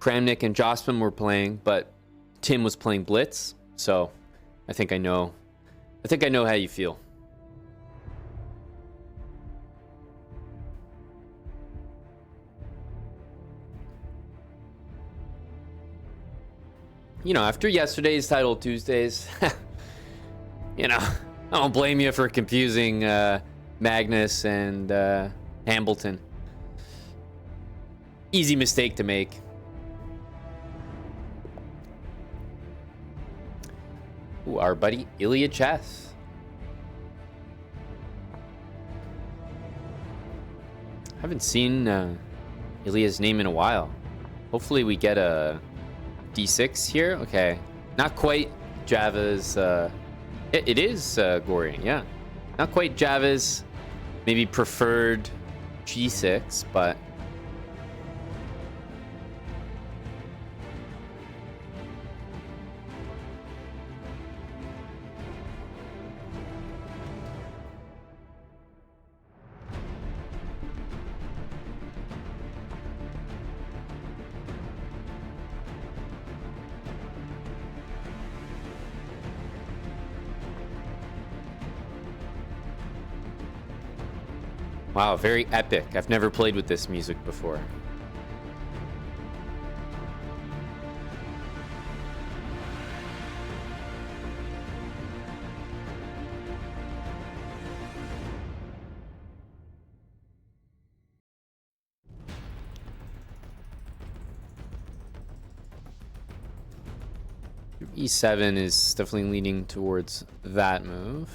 Kramnik and Jospin were playing, but Tim was playing Blitz, so I think I know how you feel. You know, after yesterday's Title Tuesdays, you know, I don't blame you for confusing Magnus and Hambleton. Easy mistake to make. Ooh, our buddy Ilya Chess. Haven't seen Ilya's name in a while. Hopefully we get a D6 here. Okay, not quite Java's. It is Gory, yeah. Not quite Java's maybe preferred G6, but wow, very epic. I've never played with this music before. E7 is definitely leaning towards that move.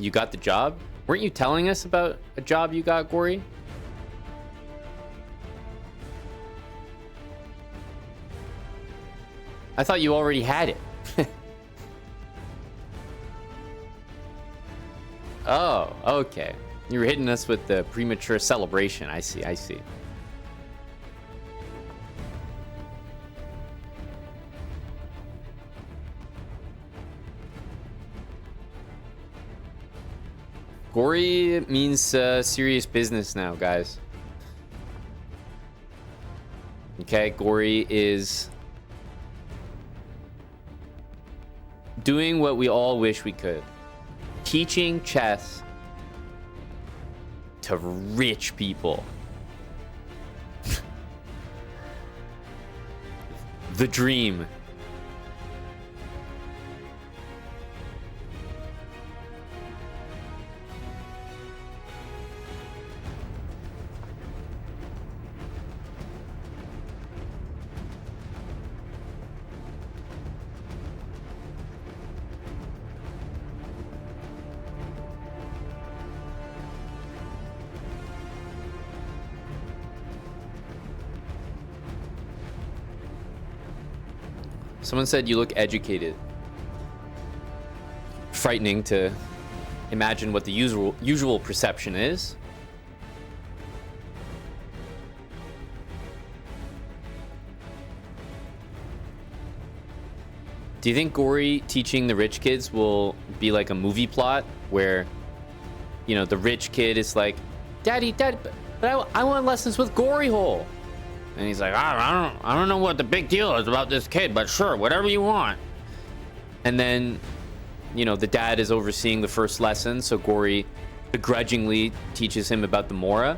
You got the job? Weren't you telling us about a job you got, Gory? I thought you already had it. Oh, okay. You were hitting us with the premature celebration. I see, I see. Gory means serious business now, guys. Okay, Gory is doing what we all wish we could. Teaching chess to rich people. The dream. Someone said you look educated. Frightening to imagine what the usual perception is. Do you think Gory teaching the rich kids will be like a movie plot where, you know, the rich kid is like, Daddy, but I want lessons with Gory Hole. And he's like, I don't know what the big deal is about this kid, but sure, whatever you want. And then, you know, the dad is overseeing the first lesson, so Gory begrudgingly teaches him about the Mora.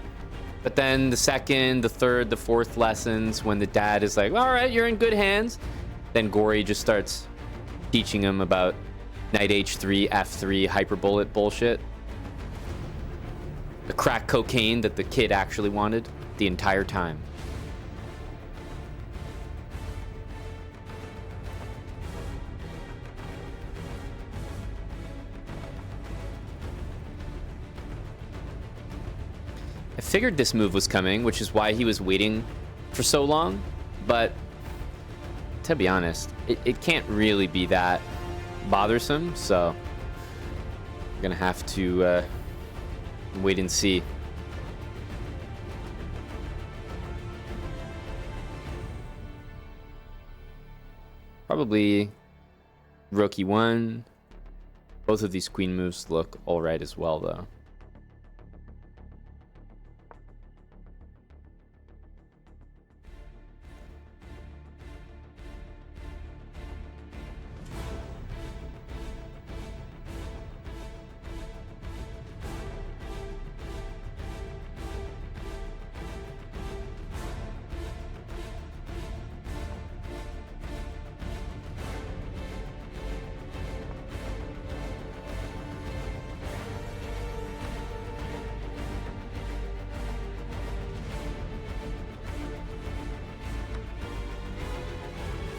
But then the second, the third, the fourth lessons, when the dad is like, all right, you're in good hands, then Gory just starts teaching him about knight h3, f3, hyperbullet bullshit. The crack cocaine that the kid actually wanted the entire time. I figured this move was coming, which is why he was waiting for so long, but to be honest, it can't really be that bothersome, so we're gonna have to wait and see. Probably rook e1. Both of these queen moves look all right as well, though.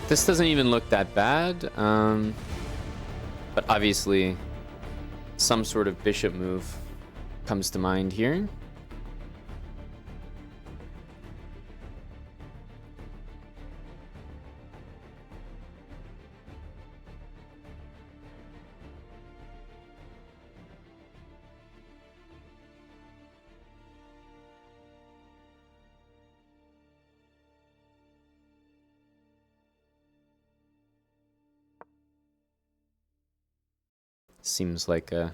This doesn't even look that bad, but obviously some sort of bishop move comes to mind here. Seems like it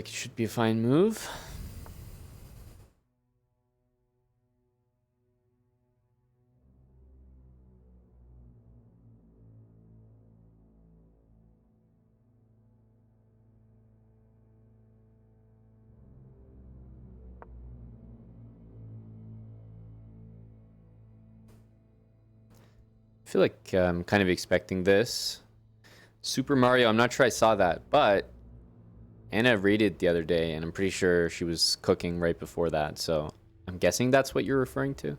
should be a fine move. I feel like I'm kind of expecting this. Super Mario, I'm not sure I saw that, but Anna rated the other day, and I'm pretty sure she was cooking right before that, so I'm guessing that's what you're referring to.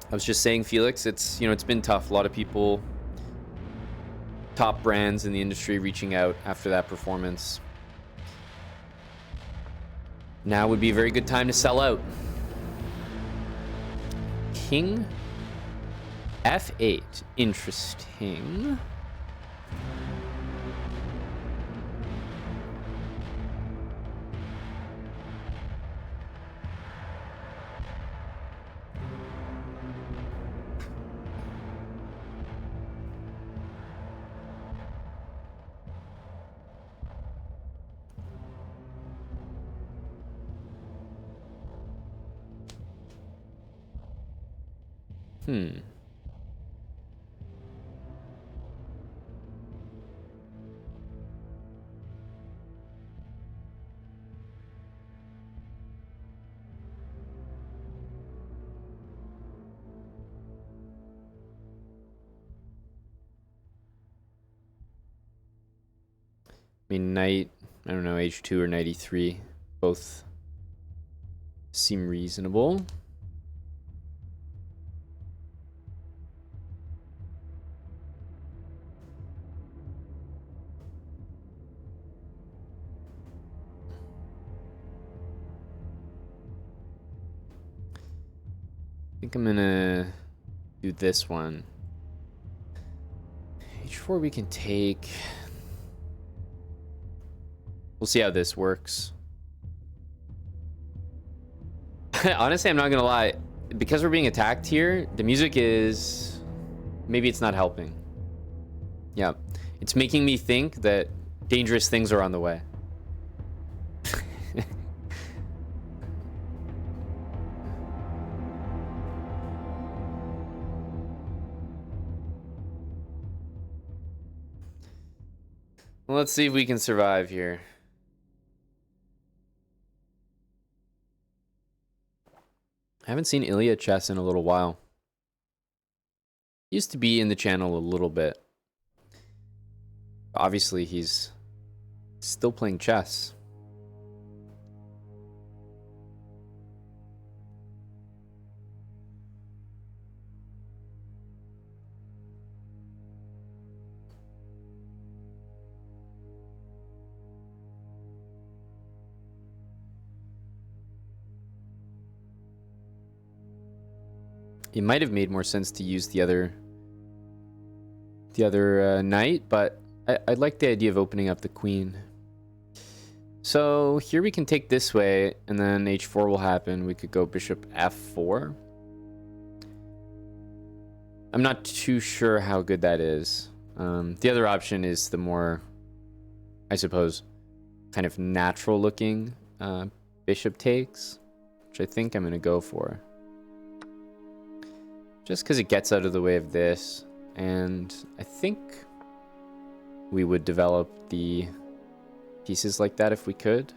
I was just saying, Felix, it's been tough. A lot of people, top brands in the industry, reaching out after that performance. Now would be a very good time to sell out. King F8. Interesting. I mean, knight, I don't know, h2 or knight e3, both seem reasonable. I think I'm gonna do this one. h4 we can take. We'll see how this works. Honestly, I'm not gonna lie. Because we're being attacked here, the music is... maybe it's not helping. Yeah. It's making me think that dangerous things are on the way. Well, let's see if we can survive here. I haven't seen Ilya chess in a little while. He used to be in the channel a little bit. Obviously, he's still playing chess. It might have made more sense to use the other knight, but I like the idea of opening up the queen. So here we can take this way, and then h4 will happen. We could go bishop f4. I'm not too sure how good that is. The other option is the more, I suppose, kind of natural looking bishop takes, which I think I'm going to go for. Just because it gets out of the way of this, and I think we would develop the pieces like that if we could.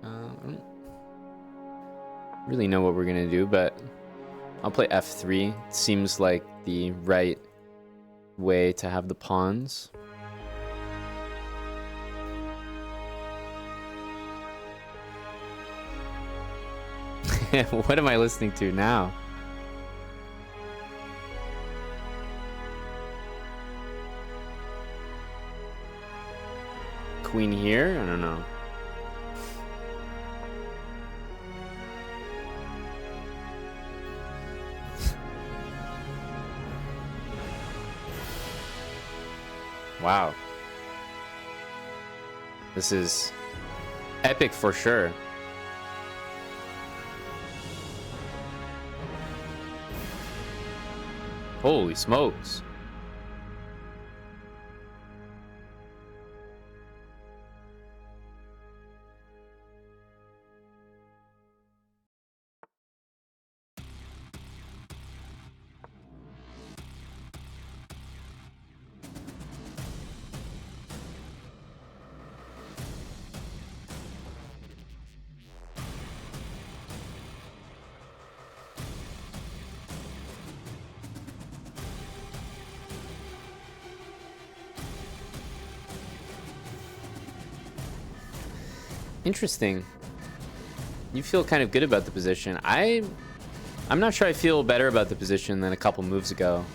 I don't really know what we're gonna do, but I'll play f3. It seems like the right way to have the pawns. What am I listening to now? Queen here? I don't know. Wow. This is epic for sure. Holy smokes. Interesting. You feel kind of good about the position. I'm not sure I feel better about the position than a couple moves ago.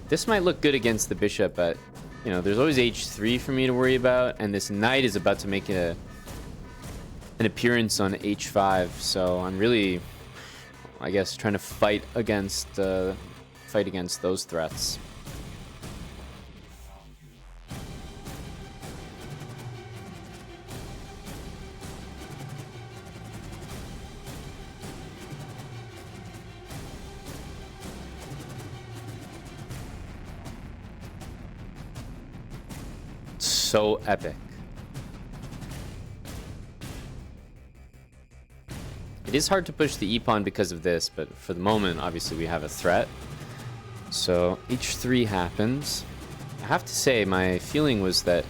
This might look good against the bishop, but you know, there's always h3 for me to worry about, and this knight is about to make an appearance on h5. So I'm really, I guess, trying to fight against those threats. So epic. It is hard to push the e-pawn because of this, but for the moment, obviously, we have a threat. So h3 happens. I have to say, my feeling was that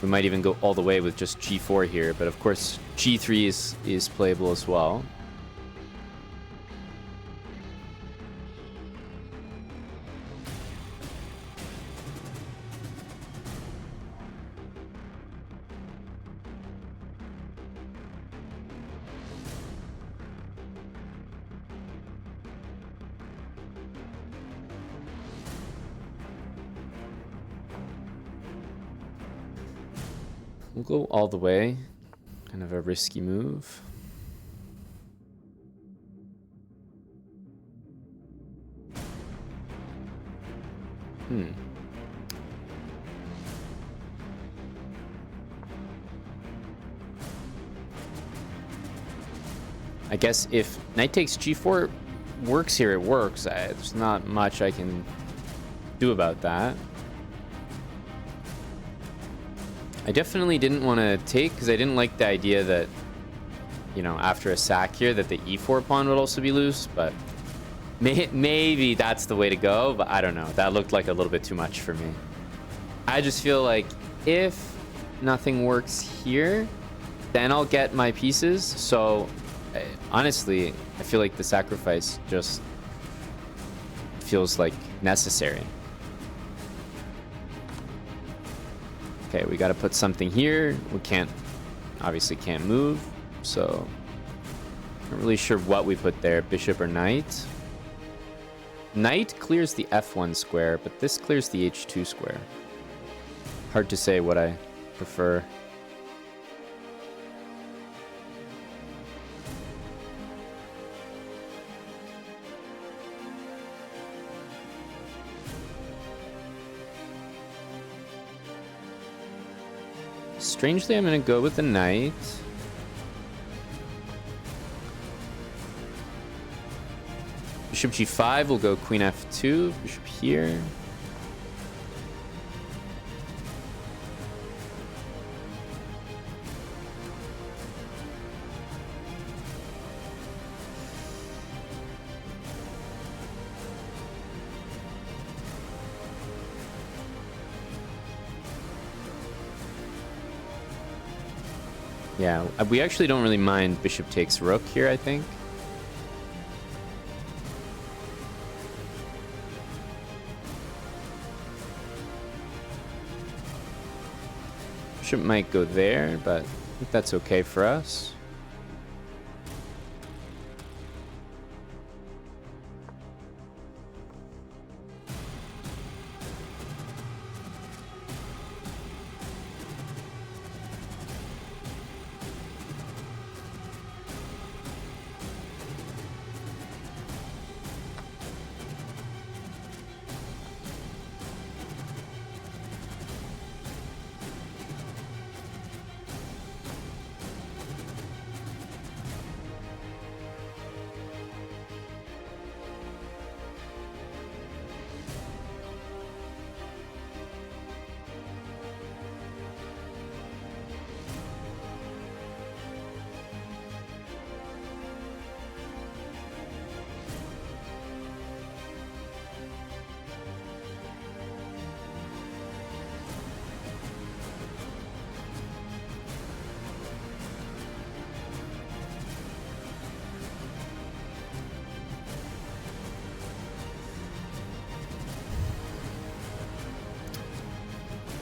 we might even go all the way with just g4 here, but of course, g3 is playable as well. We'll go all the way. Kind of a risky move. I guess if knight takes g4 works here, it works. There's not much I can do about that. I definitely didn't want to take because I didn't like the idea that, you know, after a sack here that the e4 pawn would also be loose, but maybe that's the way to go, but I don't know. That looked like a little bit too much for me. I just feel like if nothing works here, then I'll get my pieces. So honestly, I feel like the sacrifice just feels like necessary. Okay, we got to put something here. We obviously can't move, so Not really sure what we put there, bishop or knight. Knight clears the f1 square, but this clears the h2 square. Hard to say what I prefer. Strangely, I'm going to go with the knight. Bishop g5 will go queen f2, bishop here. Yeah, we actually don't really mind bishop takes rook here, I think. Bishop might go there, but I think that's okay for us.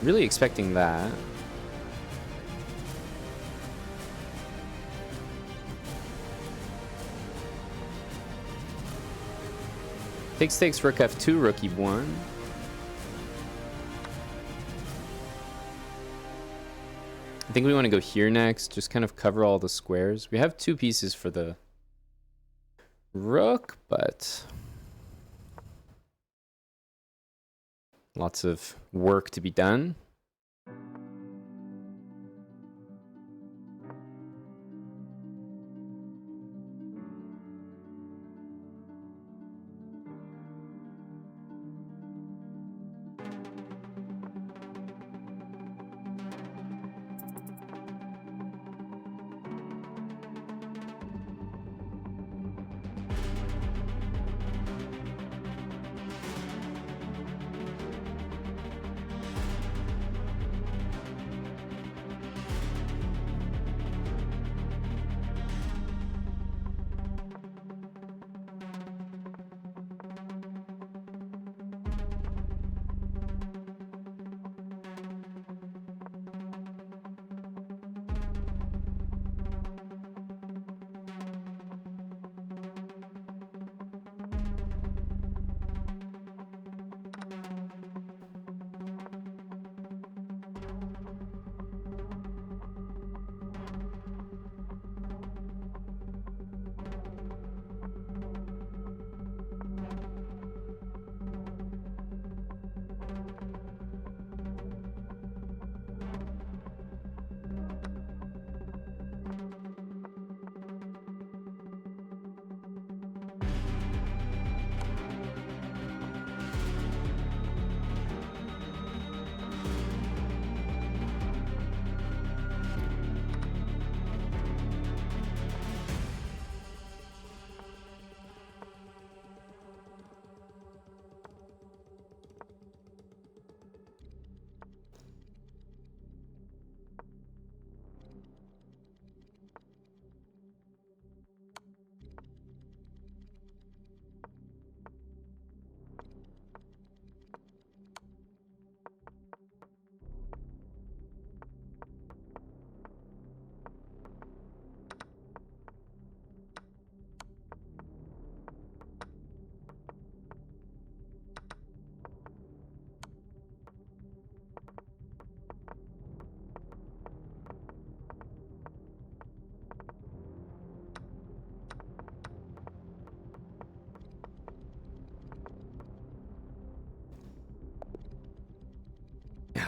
Really expecting that. Takes rook f2, rook e1. I think we want to go here next, just kind of cover all the squares. We have two pieces for the rook, but lots of work to be done.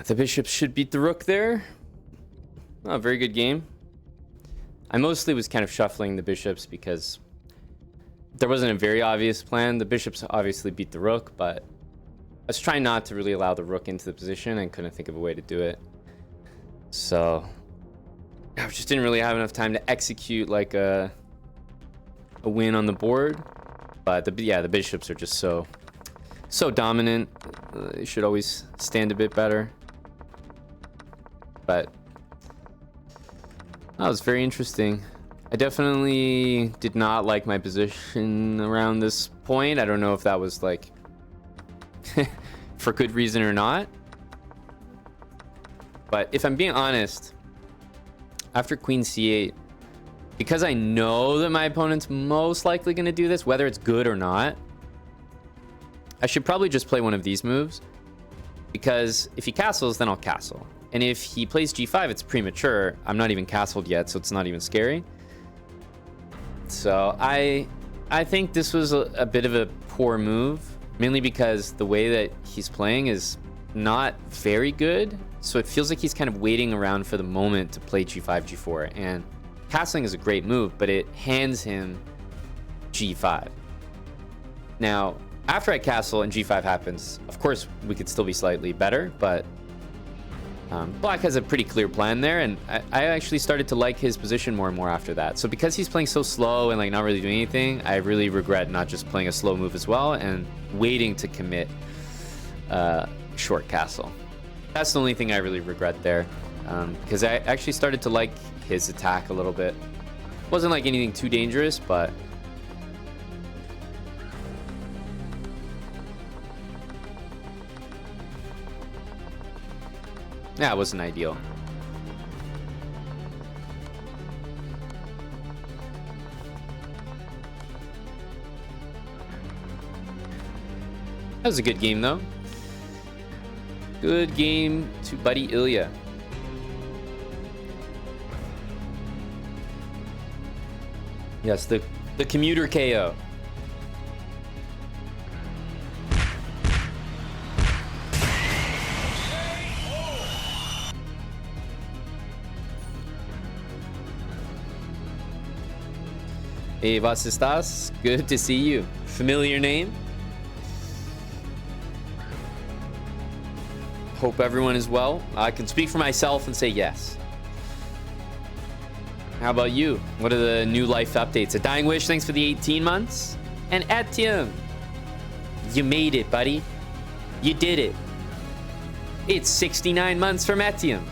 The bishop should beat the rook there. Oh, very good game. I mostly was kind of shuffling the bishops because there wasn't a very obvious plan. The bishops obviously beat the rook, but I was trying not to really allow the rook into the position and couldn't think of a way to do it. So I just didn't really have enough time to execute like a win on the board. But the bishops are just so dominant. They should always stand a bit better. But that was very interesting. I definitely did not like my position around this point. I don't know if that was like for good reason or not. But if I'm being honest, after queen c8, because I know that my opponent's most likely going to do this, whether it's good or not, I should probably just play one of these moves. Because if he castles, then I'll castle. And if he plays g5, it's premature. I'm not even castled yet, so it's not even scary. So I think this was a bit of a poor move, mainly because the way that he's playing is not very good. So it feels like he's kind of waiting around for the moment to play g5, g4. And castling is a great move, but it hands him g5. Now, after I castle and g5 happens, of course, we could still be slightly better, but Black has a pretty clear plan there, and I actually started to like his position more and more after that. So because he's playing so slow and like not really doing anything, I really regret not just playing a slow move as well and waiting to commit short castle. That's the only thing I really regret there, because I actually started to like his attack a little bit. Wasn't like anything too dangerous, but yeah, it wasn't ideal. That was a good game, though. Good game to Buddy Ilya. Yes, the commuter KO. Hey, was estás? Good to see you. Familiar name? Hope everyone is well. I can speak for myself and say yes. How about you? What are the new life updates? A Dying Wish, thanks for the 18 months. And Etienne, you made it, buddy. You did it. It's 69 months from Etienne.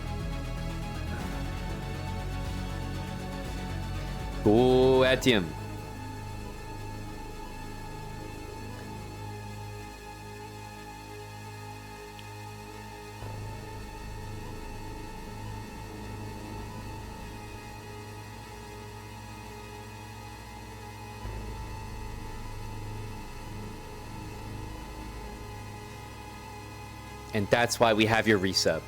Go Etienne. And that's why we have your resub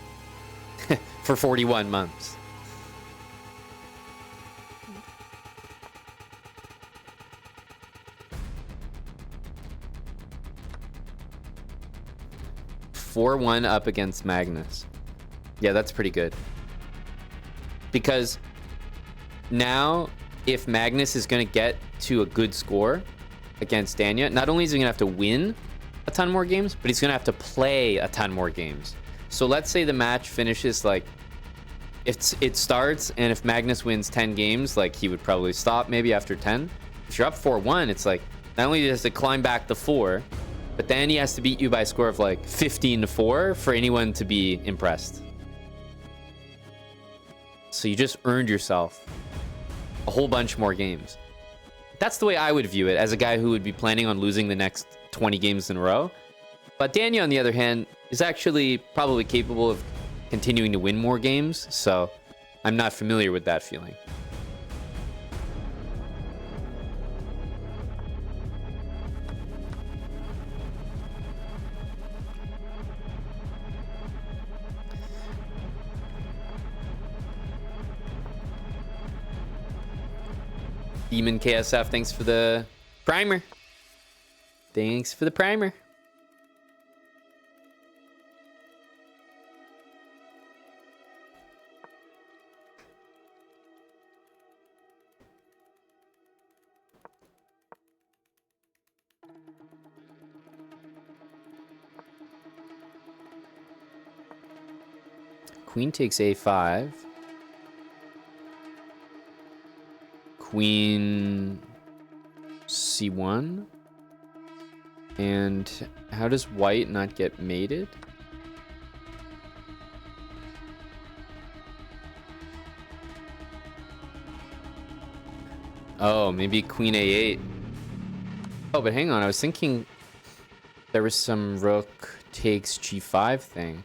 for 41 months. (4-1) up against Magnus. Yeah, that's pretty good. Because now, if Magnus is going to get to a good score against Danya, not only is he going to have to win a ton more games, but he's gonna have to play a ton more games. So let's say the match finishes like it starts, and if Magnus wins 10 games, like he would probably stop maybe after 10. If you're up 4-1, it's like not only does he climb back the 4, but then he has to beat you by a score of like 15-4 for anyone to be impressed. So you just earned yourself a whole bunch more games. That's the way I would view it as a guy who would be planning on losing the next 20 games in a row. But Danya, on the other hand, is actually probably capable of continuing to win more games, so I'm not familiar with that feeling. Demon KSF, thanks for the primer. Thanks for the primer. Queen takes a5. Queen c1. And how does white not get mated? Oh, maybe queen a8. Oh, but hang on. I was thinking there was some rook takes g5 thing.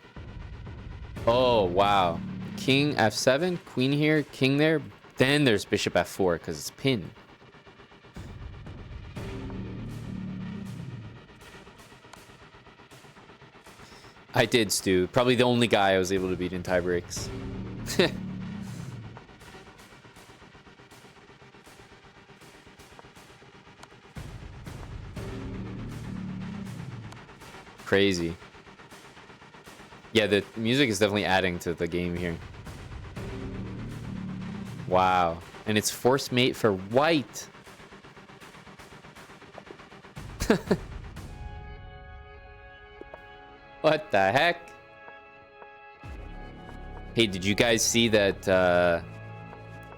Oh, wow. King f7, queen here, king there. Then there's bishop f4 because it's pinned. I did, Stu. Probably the only guy I was able to beat in tie breaks. Crazy. Yeah, the music is definitely adding to the game here. Wow. And it's force mate for white. What the heck? Hey, did you guys see that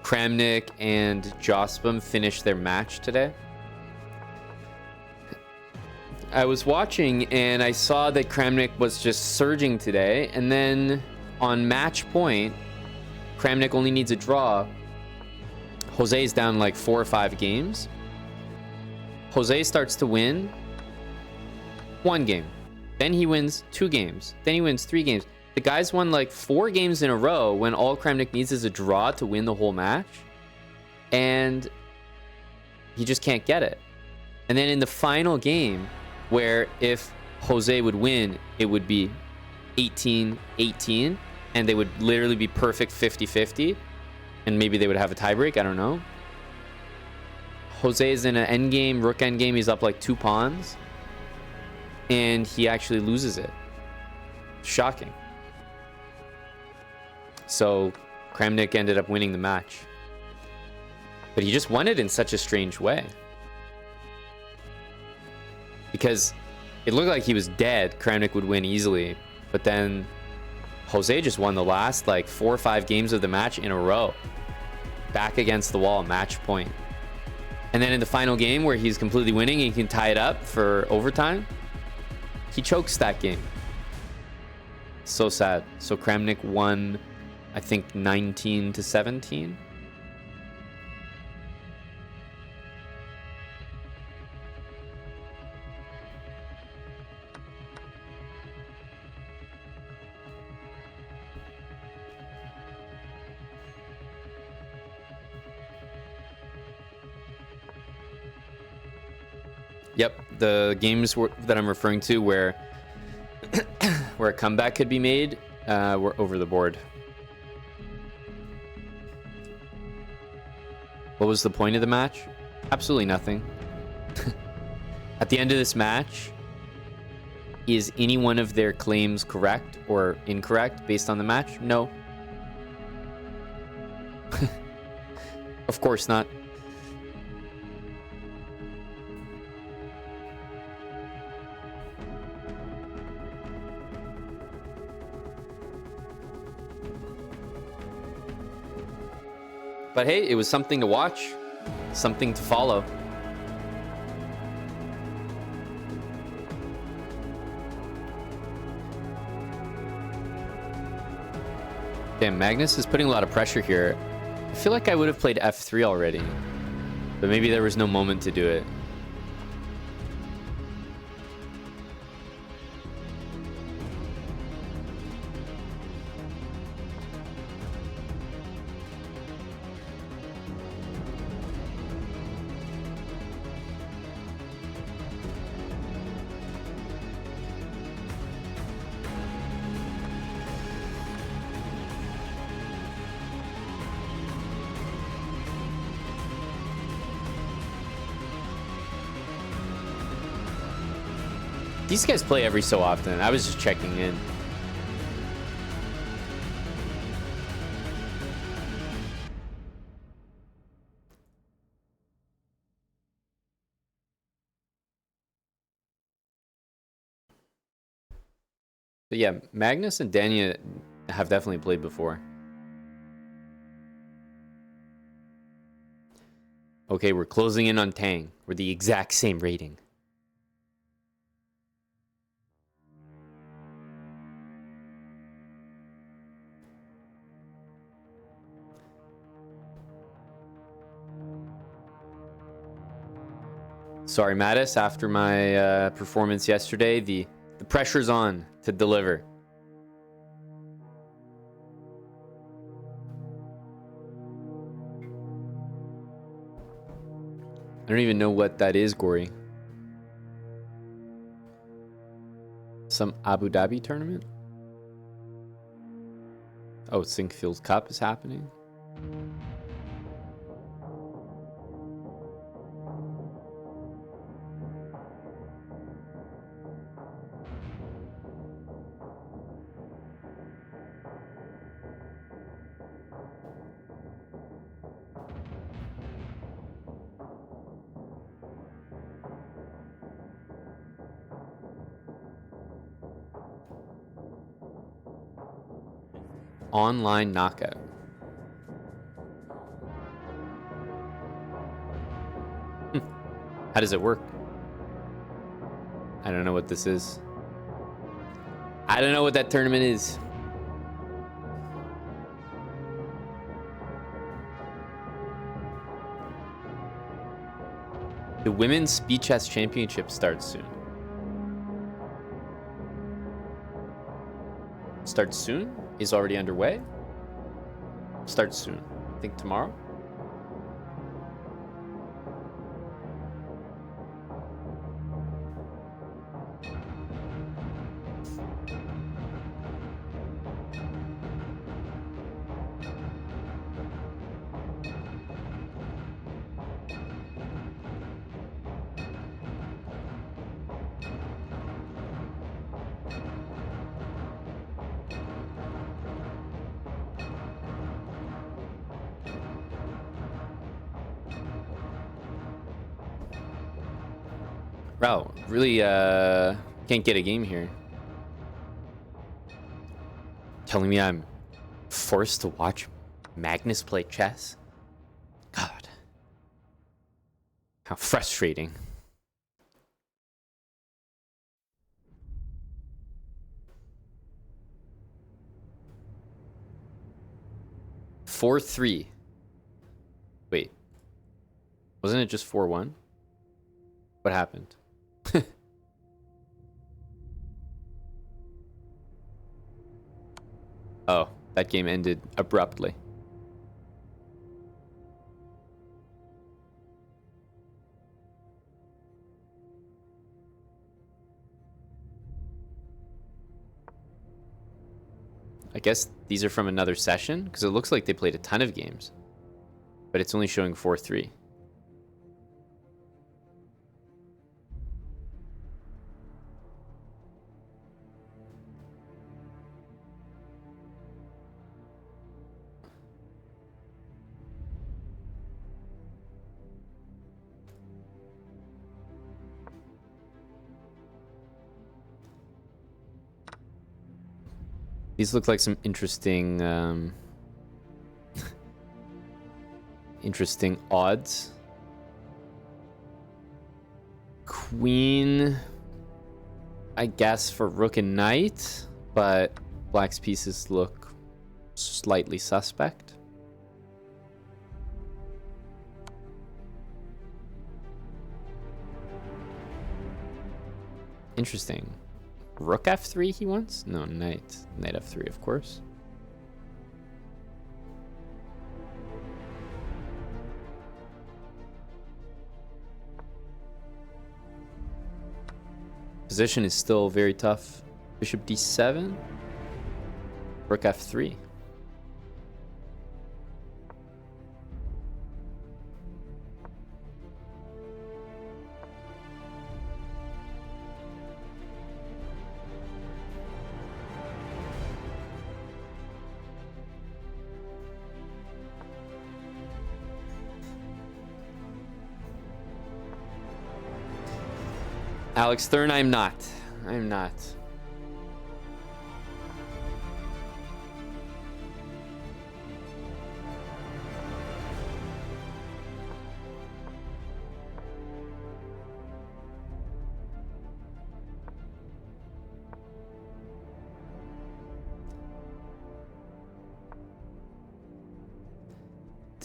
Kramnik and Jospim finished their match today? I was watching and I saw that Kramnik was just surging today, and then on match point, Kramnik only needs a draw. Jose's down like 4 or 5 games. Jose starts to win 1 game. Then he wins 2 games. Then he wins 3 games. The guy's won like 4 games in a row when all Kramnik needs is a draw to win the whole match. And he just can't get it. And then in the final game, where if Jose would win, it would be 18-18, and they would literally be perfect 50-50, and maybe they would have a tiebreak, I don't know. Jose is in an endgame, rook endgame, he's up like 2 pawns, and he actually loses it. Shocking. So Kramnik ended up winning the match. But he just won it in such a strange way. Because it looked like he was dead. Kramnik would win easily. But then Jose just won the last like 4 or 5 games of the match in a row. Back against the wall, match point. And then in the final game where he's completely winning and he can tie it up for overtime, he chokes that game. So sad. So Kramnik won, I think, 19-17. Yep, the games that I'm referring to where where a comeback could be made were over the board. What was the point of the match? Absolutely nothing. At the end of this match, is any one of their claims correct or incorrect based on the match? No. Of course not. But hey, it was something to watch, something to follow. Damn, Magnus is putting a lot of pressure here. I feel like I would have played f3 already, but maybe there was no moment to do it. These guys play every so often. I was just checking in. But yeah, Magnus and Daniel have definitely played before. Okay, we're closing in on Tang. We're the exact same rating. Sorry, Mattis. After my performance yesterday, the pressure's on to deliver. I don't even know what that is, Gory. Some Abu Dhabi tournament? Oh, Sinquefield Cup is happening. Online knockout. How does it work? I don't know what this is. I don't know what that tournament is. The Women's Speed Chess Championship starts soon. Starts soon? Is already underway? Starts soon. I think tomorrow? Wow, really can't get a game here. Telling me I'm forced to watch Magnus play chess? God. How frustrating. Four 3. Wait. Wasn't it just 4-1? What happened? Oh, that game ended abruptly. I guess these are from another session, because it looks like they played a ton of games. But it's only showing 4-3. These look like some interesting, interesting odds. Queen, I guess, for rook and knight, but black's pieces look slightly suspect. Interesting. Rook f3 he wants? No, knight. Knight f3, of course. Position is still very tough. Bishop d7. Rook f3. Alex Thurn, I'm not. I'm not.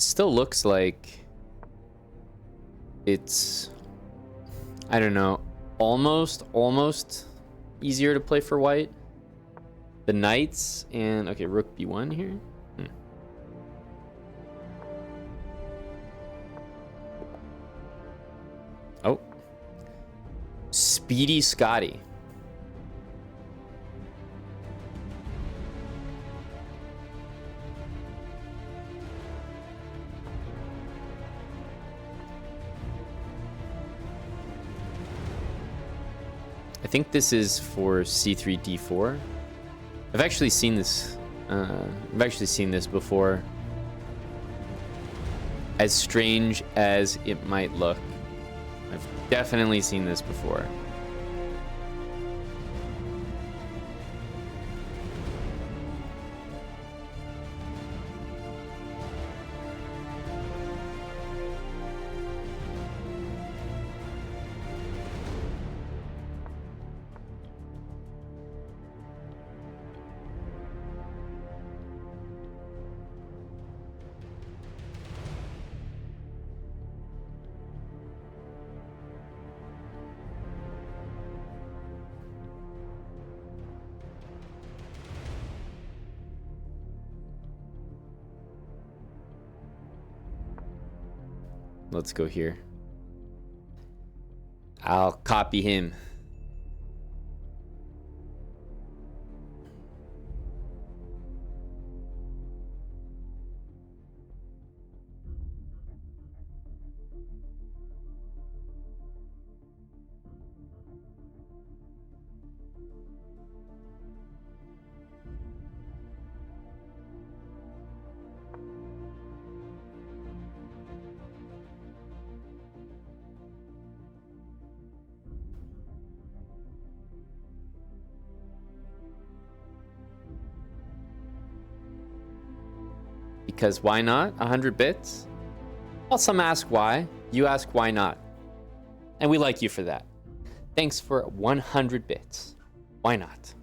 still looks like it's, I don't know, almost easier to play for white. The knights and, okay, rook b1 here. Oh. Speedy Scotty. I think this is for c3 d4. I've actually seen this. Before. As strange as it might look, I've definitely seen this before. Let's go here. I'll copy him. Because why not? 100 bits? Well, some ask why. You ask why not. And we like you for that. Thanks for 100 bits. Why not?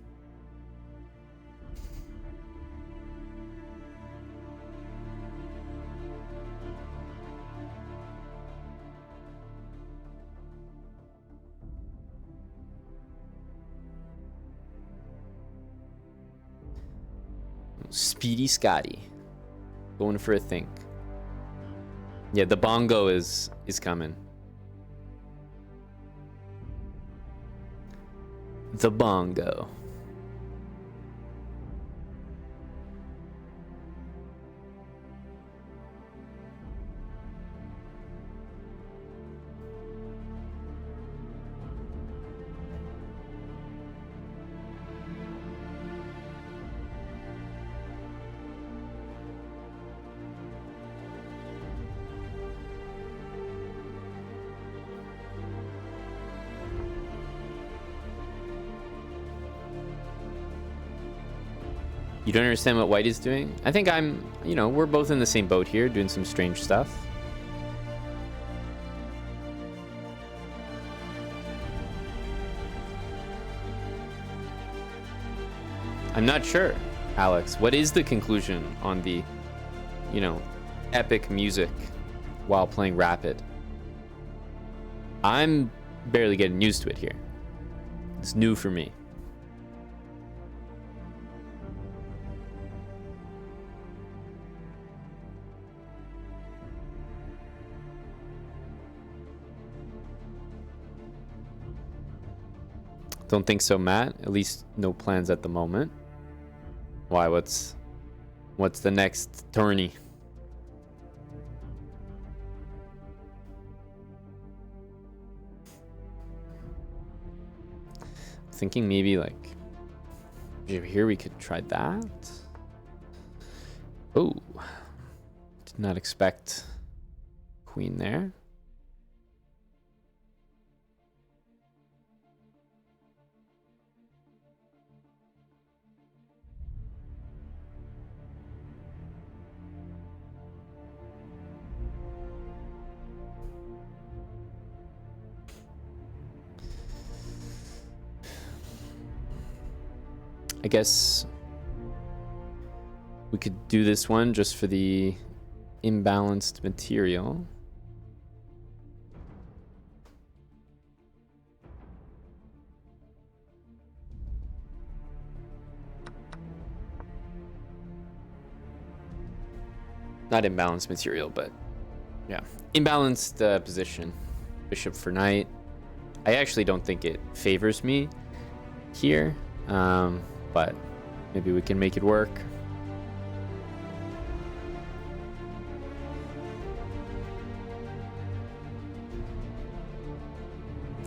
Speedy Scotty. Going for a think. Yeah, the bongo is coming. The bongo. You don't understand what white is doing? I think we're both in the same boat here, doing some strange stuff. I'm not sure, Alex. What is the conclusion on the, epic music while playing rapid? I'm barely getting used to it here. It's new for me. Don't think so, Matt. At least no plans at the moment. Why? What's the next tourney? Thinking maybe like here we could try that. Oh, did not expect queen there. I guess we could do this one just for the imbalanced material. Not imbalanced material, but yeah, imbalanced position. Bishop for knight. I actually don't think it favors me here, but maybe we can make it work.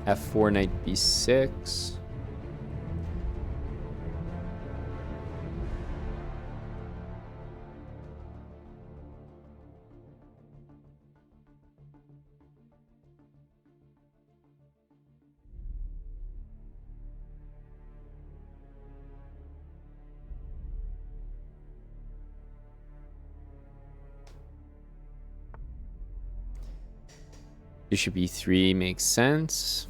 F4, knight b6. Bishop e3 makes sense.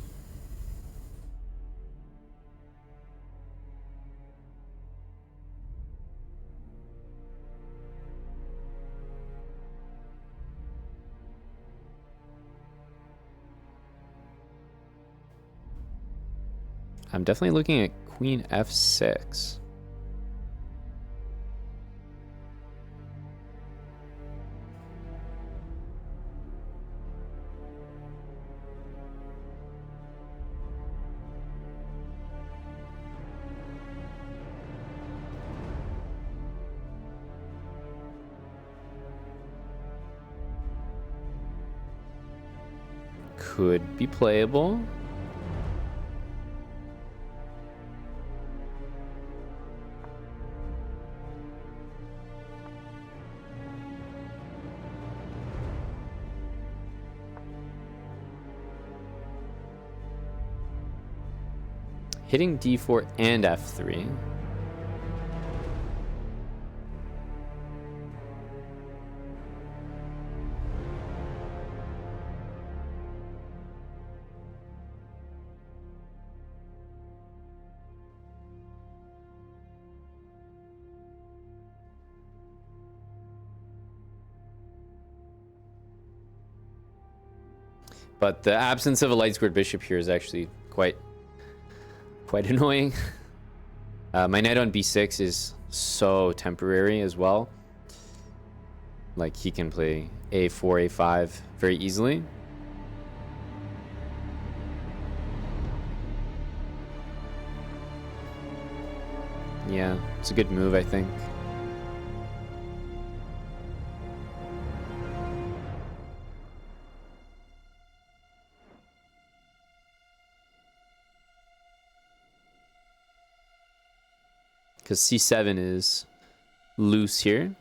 I'm definitely looking at queen f6. Could be playable. Hitting d4 and f3. But the absence of a light squared bishop here is actually quite annoying. My knight on b6 is so temporary as well. Like, he can play a4, a5 very easily. Yeah, it's a good move, I think. Because c7 is loose here.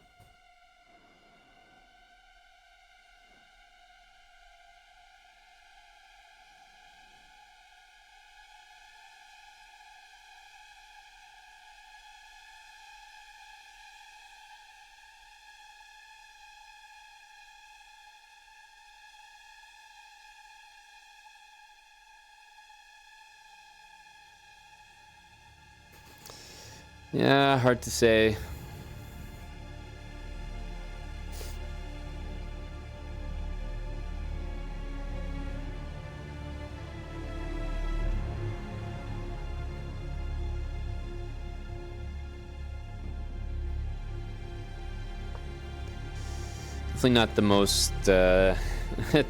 Yeah, hard to say. Definitely not the most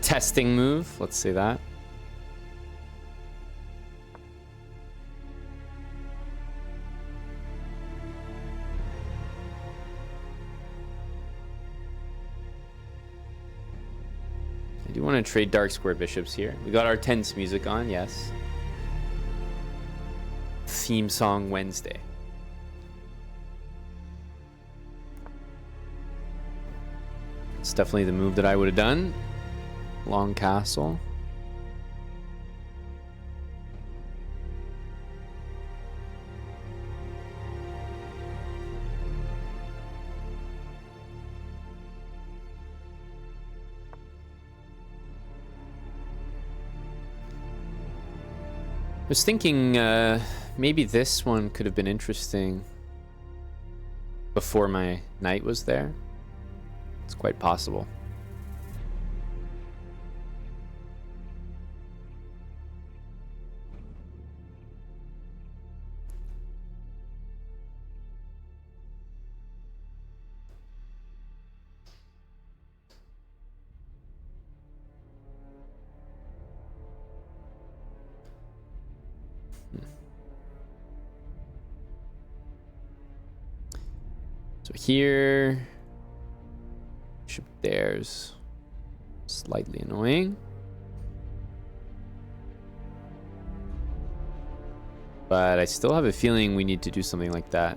testing move, let's say that. I do want to trade dark square bishops here. We got our tense music on, yes. Theme song Wednesday. It's definitely the move that I would have done. Long castle. I was thinking maybe this one could have been interesting before my knight was there. It's quite possible. So here, bishop there's slightly annoying. But I still have a feeling we need to do something like that.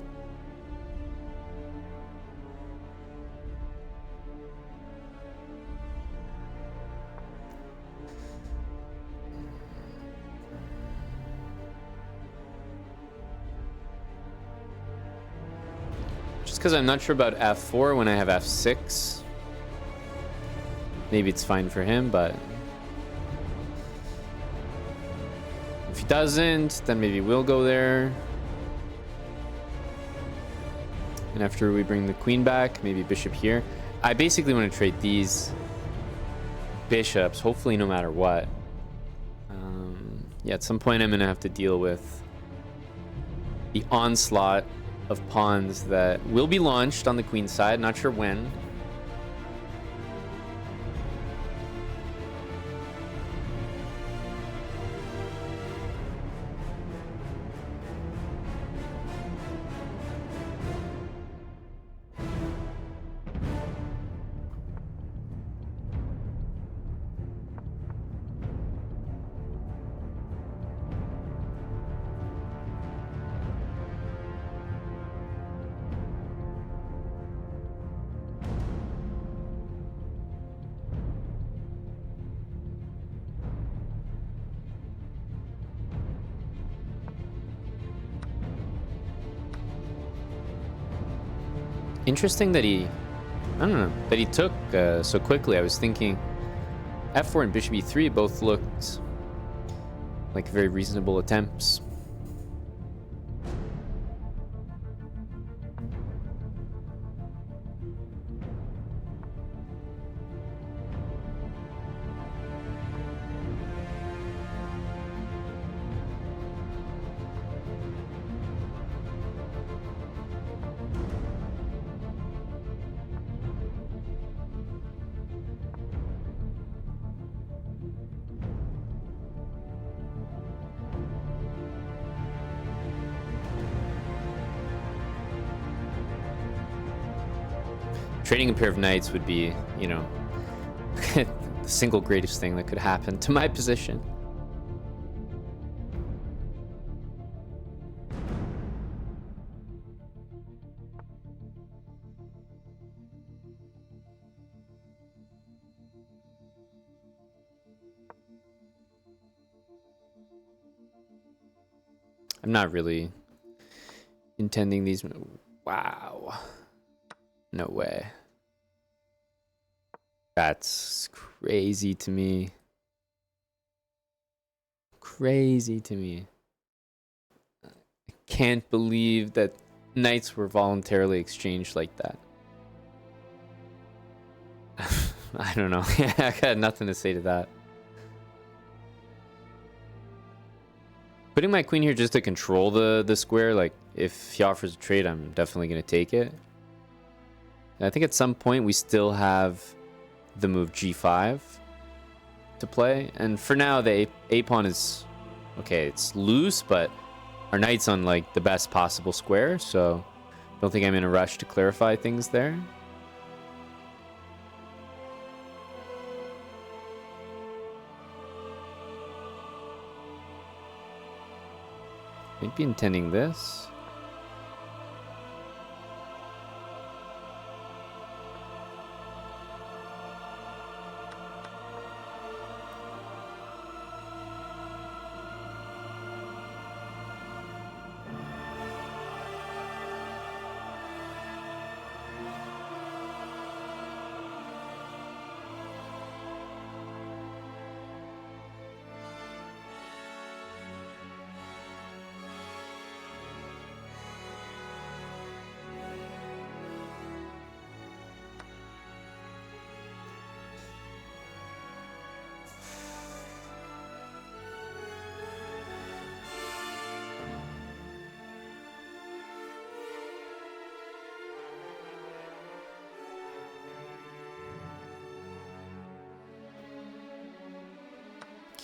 Just because I'm not sure about f4 when I have f6. Maybe it's fine for him, but if he doesn't, then maybe we'll go there. And after we bring the queen back, maybe bishop here. I basically want to trade these bishops, hopefully no matter what. Yeah, at some point I'm going to have to deal with the onslaught of pawns that will be launched on the queen side. Not sure when. Interesting that he, I don't know, that he took so quickly. I was thinking f4 and bishop e3 both looked like very reasonable attempts. Trading a pair of knights would be, you know, the single greatest thing that could happen to my position. I'm not really intending these. Wow. No way. That's crazy to me. Crazy to me. I can't believe that knights were voluntarily exchanged like that. I don't know. I got nothing to say to that. Putting my queen here just to control the square, like if he offers a trade, I'm definitely going to take it. And I think at some point we still have the move g5 to play. And for now, the a pawn is, okay, it's loose, but our knight's on like the best possible square. So I don't think I'm in a rush to clarify things there. Might be intending this.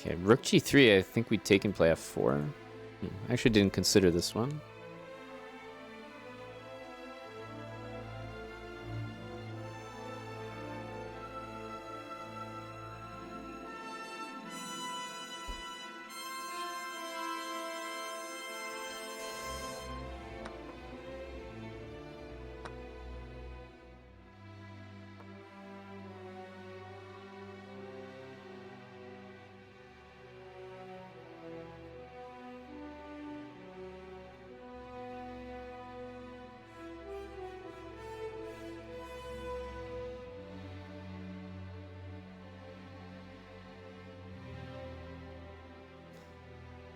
Okay, rook g3, I think we'd take and play f4. I actually didn't consider this one.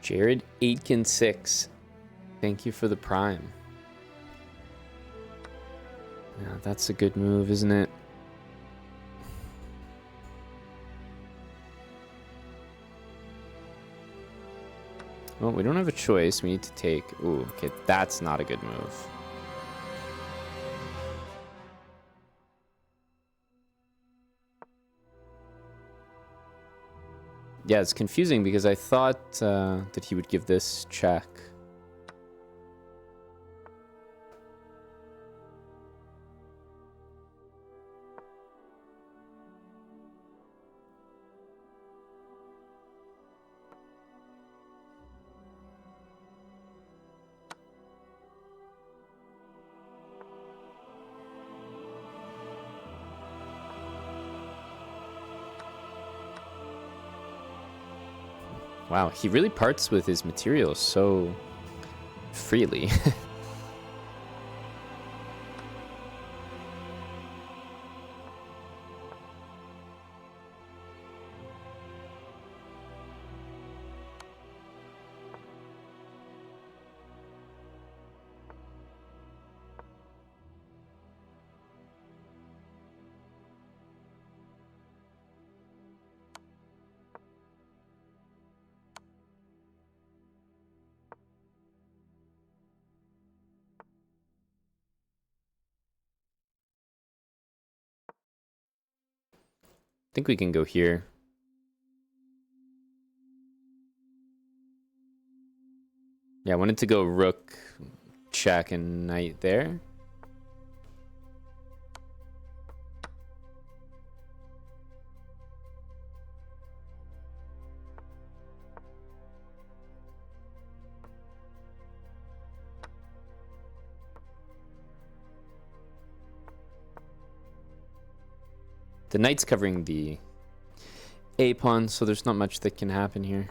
Jared Aitken 6. Thank you for the prime. Yeah, that's a good move, isn't it? Well, we don't have a choice. We need to take... Ooh, okay, that's not a good move. Yeah, it's confusing because I thought that he would give this check. Wow, he really parts with his materials so freely. I think we can go here. Yeah, I wanted to go rook, check, and knight there. The knight's covering the A pawn, so there's not much that can happen here.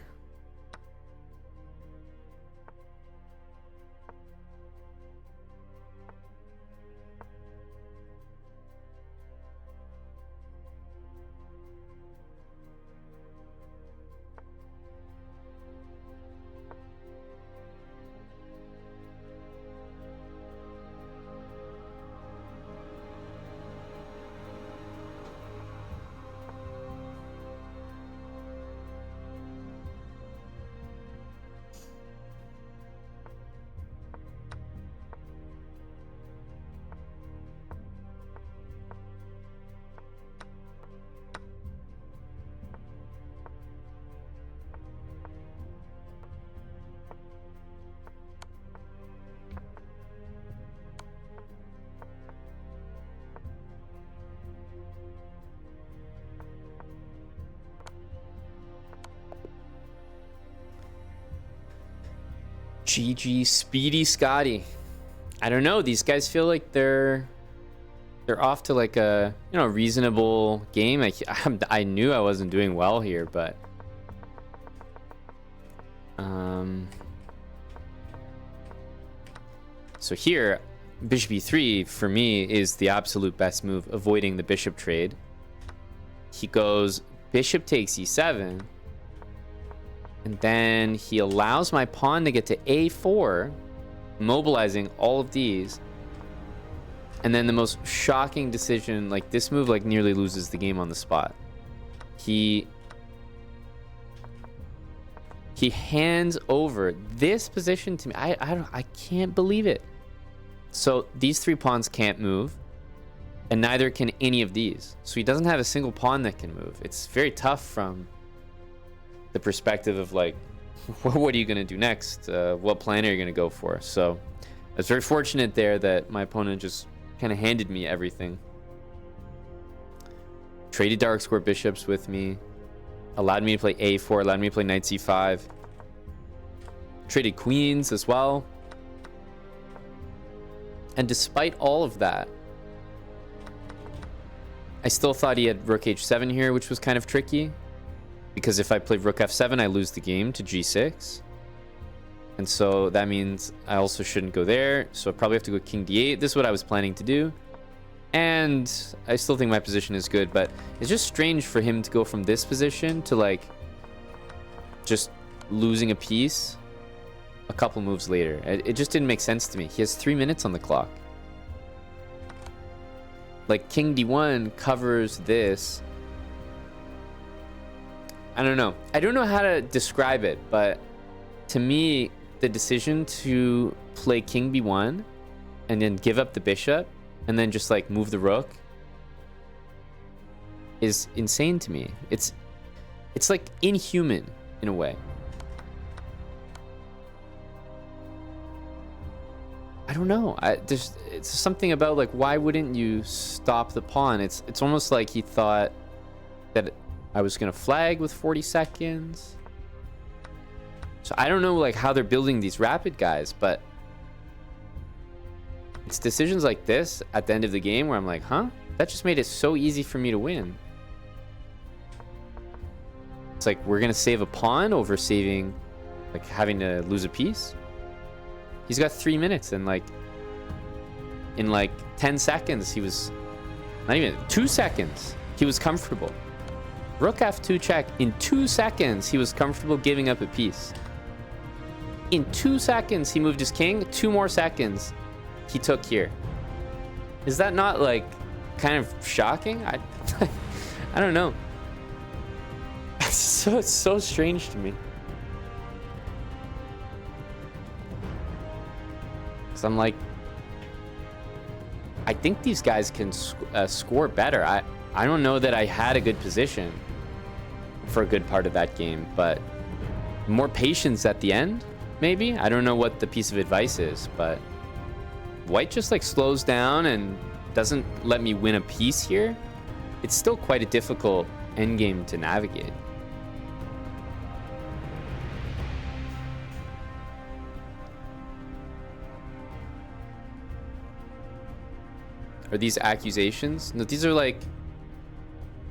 GG Speedy Scotty. I don't know. These guys feel like they're off to like a reasonable game. I knew I wasn't doing well here, but so here bishop e3 for me is the absolute best move, avoiding the bishop trade. He goes bishop takes e7. And then he allows my pawn to get to a4, mobilizing all of these. And then the most shocking decision, like this move like nearly loses the game on the spot. He hands over this position to me. I can't believe it. So these three pawns can't move, and neither can any of these. So he doesn't have a single pawn that can move. It's very tough from the perspective of like, what are you going to do next? What plan are you going to go for? So I was very fortunate there that my opponent just kind of handed me everything. Traded dark square bishops with me. Allowed me to play a4. Allowed me to play knight c5. Traded queens as well. And despite all of that, I still thought he had rook h7 here, which was kind of tricky. Because if I play rook f7, I lose the game to g6. And so that means I also shouldn't go there. So I probably have to go king d8. This is what I was planning to do. And I still think my position is good, but it's just strange for him to go from this position to like just losing a piece a couple moves later. It just didn't make sense to me. He has 3 minutes on the clock. Like king d1 covers this. I don't know. I don't know how to describe it, but to me, the decision to play king b1 and then give up the bishop and then just like move the rook is insane to me. It's like inhuman in a way. I don't know. It's something about like, why wouldn't you stop the pawn? It's almost like he thought that I was gonna flag with 40 seconds. So I don't know like how they're building these rapid guys, but it's decisions like this at the end of the game where I'm like, huh? That just made it so easy for me to win. It's like we're gonna save a pawn over saving, like having to lose a piece. He's got 3 minutes and like in like 10 seconds he was, not even 2 seconds, he was comfortable. Rook f2 check. In 2 seconds he was comfortable giving up a piece. In 2 seconds he moved his king. 2 more seconds he took here. Is that not like kind of shocking? I don't know. It's so strange to me. Because I'm like, I think these guys can score better. I don't know that I had a good position for a good part of that game, but more patience at the end, maybe? I don't know what the piece of advice is, but white just like slows down and doesn't let me win a piece here. It's still quite a difficult endgame to navigate. Are these accusations? No, these are like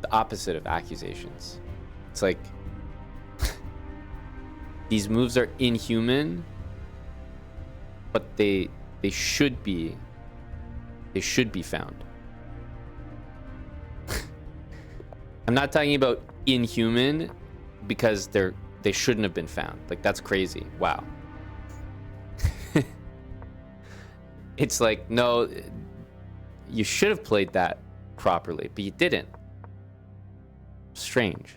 the opposite of accusations. It's like these moves are inhuman, but they should be found. I'm not talking about inhuman because they shouldn't have been found. Like that's crazy. Wow. It's like, no, you should have played that properly, but you didn't. Strange.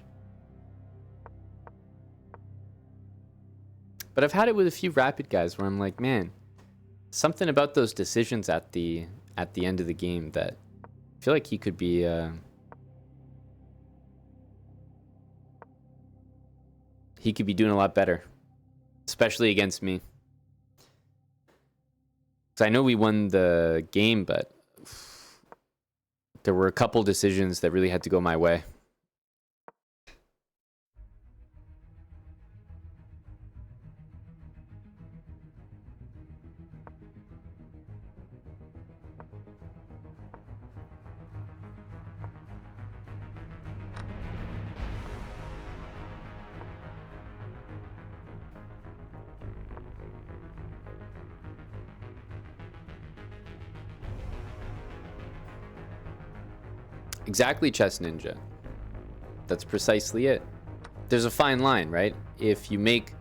But I've had it with a few rapid guys where I'm like, man, something about those decisions at the end of the game that I feel like he could be doing a lot better, especially against me. Because I know we won the game, but there were a couple decisions that really had to go my way. Exactly, Chess Ninja. That's precisely it. There's a fine line, right? If you make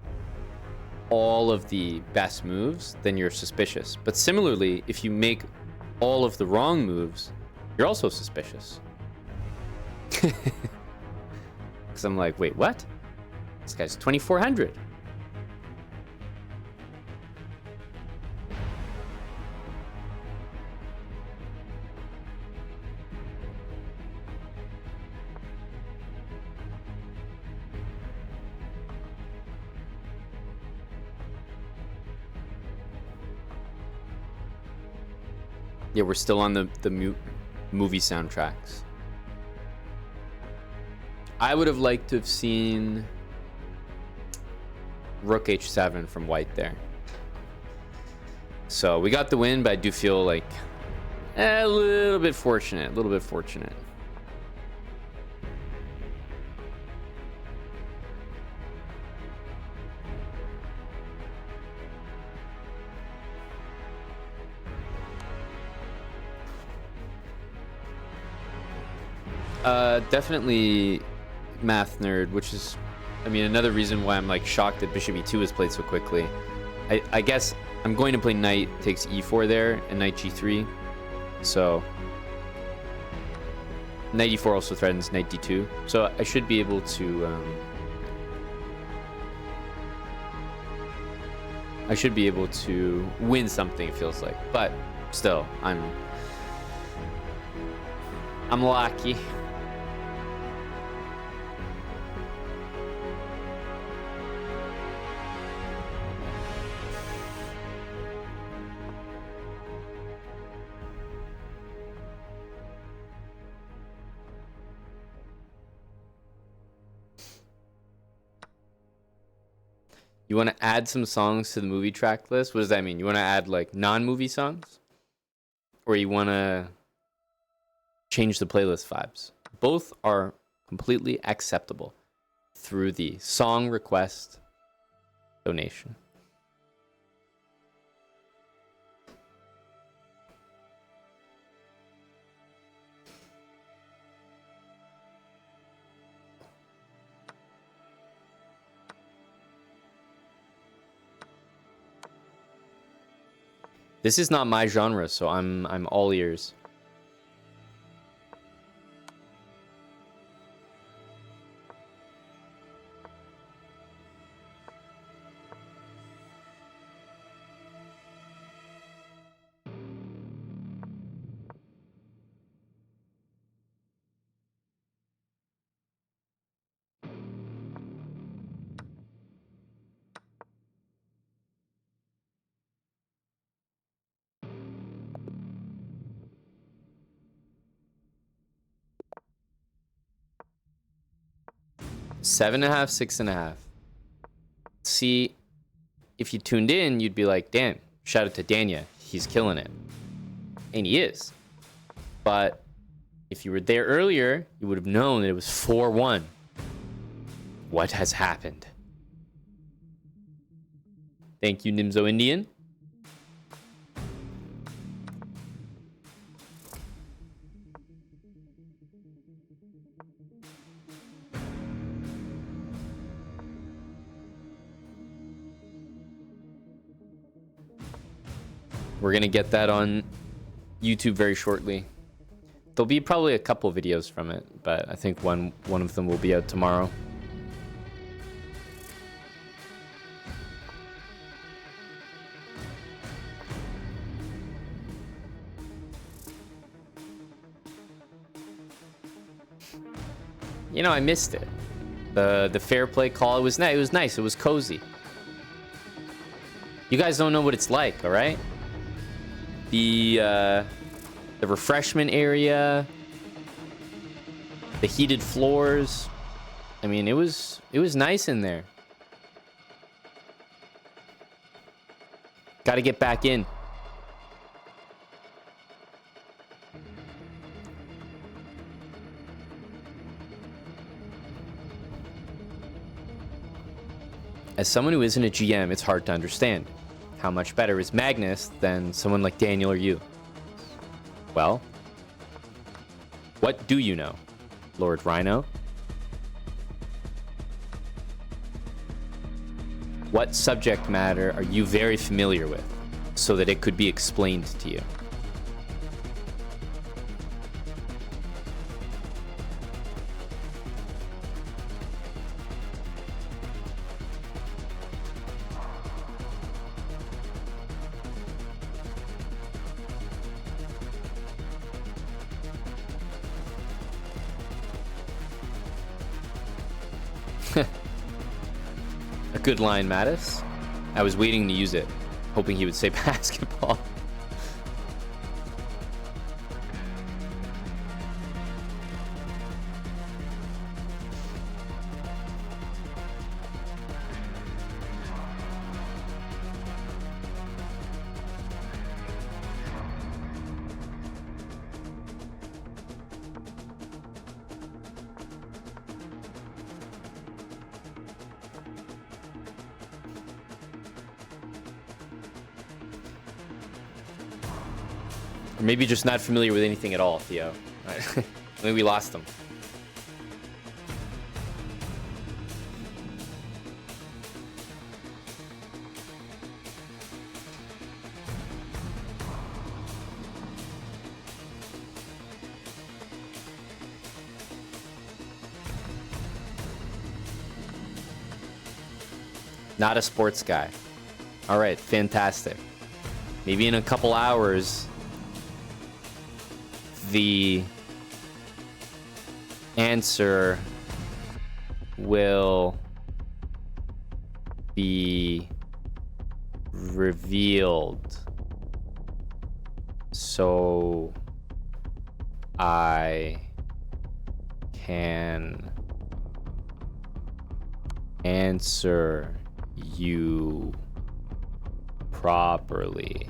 all of the best moves, then you're suspicious. But similarly, if you make all of the wrong moves, you're also suspicious. Because I'm like, wait, what? This guy's 2,400. Yeah, we're still on the movie soundtracks. I would have liked to have seen Rook H7 from white there. So we got the win, but I do feel like a little bit fortunate. Definitely math nerd, which is, I mean, another reason why I'm like shocked that Bishop E2 was played so quickly. I guess I'm going to play knight takes E4 there and knight G3. So knight E4 also threatens knight D2. So I should be able to win something, it feels like. But still, I'm lucky. You want to add some songs to the movie track list? What does that mean? You want to add like non-movie songs? Or you want to change the playlist vibes? Both are completely acceptable through the song request donation. This is not my genre, so I'm all ears. Seven and a half, 6.5. See, if you tuned in, you'd be like, damn, shout out to Danya. He's killing it. And he is. But if you were there earlier, you would have known that it was 4-1. What has happened? Thank you, Nimzo Indian. We're going to get that on YouTube very shortly. There'll be probably a couple videos from it, but I think one of them will be out tomorrow. You know, I missed it. The fair play call, it was nice. It was nice. It was cozy. You guys don't know what it's like, all right? The refreshment area, the heated floors. I mean, it was nice in there. Got to get back in. As someone who isn't a GM, it's hard to understand. How much better is Magnus than someone like Daniel or you? Well, what do you know, Lord Rhino? What subject matter are you very familiar with so that it could be explained to you? A good line, Mattis. I was waiting to use it, hoping he would say basketball. maybe just not familiar with anything at all, Theo. Maybe we lost them. Not a sports guy. All right, fantastic. Maybe in a couple hours, the answer will be revealed. So I can answer you properly.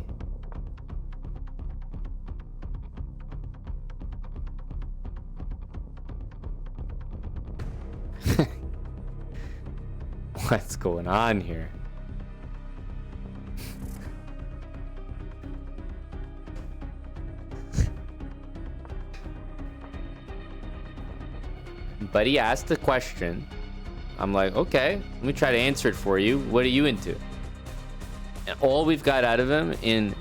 What's going on here? Buddy asked the question. I'm like, okay, let me try to answer it for you. What are you into? And all we've got out of him in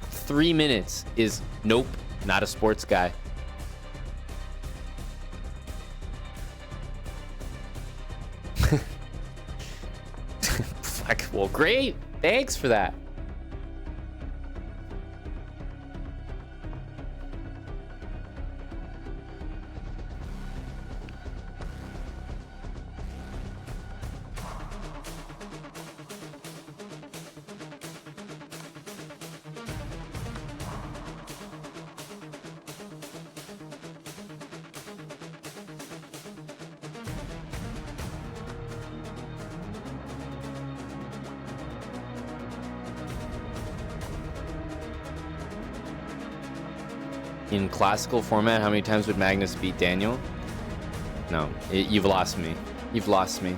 3 minutes is, nope, not a sports guy. Fuck, well, great. Thanks for that. In classical format, how many times would Magnus beat Daniel? No, you've lost me. You've lost me.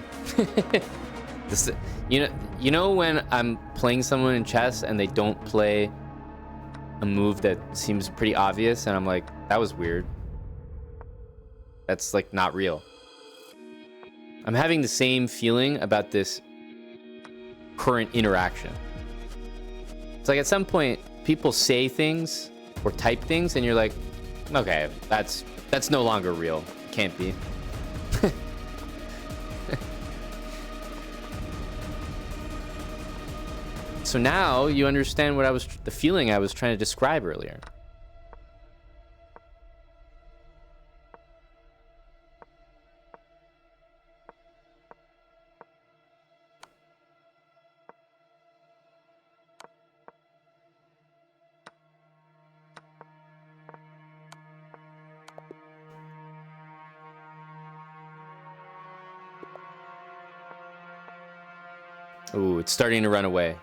This, you know when I'm playing someone in chess and they don't play a move that seems pretty obvious, and I'm like, that was weird. That's like not real. I'm having the same feeling about this current interaction. It's like at some point, people say things or type things and you're like, okay, that's no longer real. It can't be. So now you understand what the feeling I was trying to describe earlier. Ooh, it's starting to run away.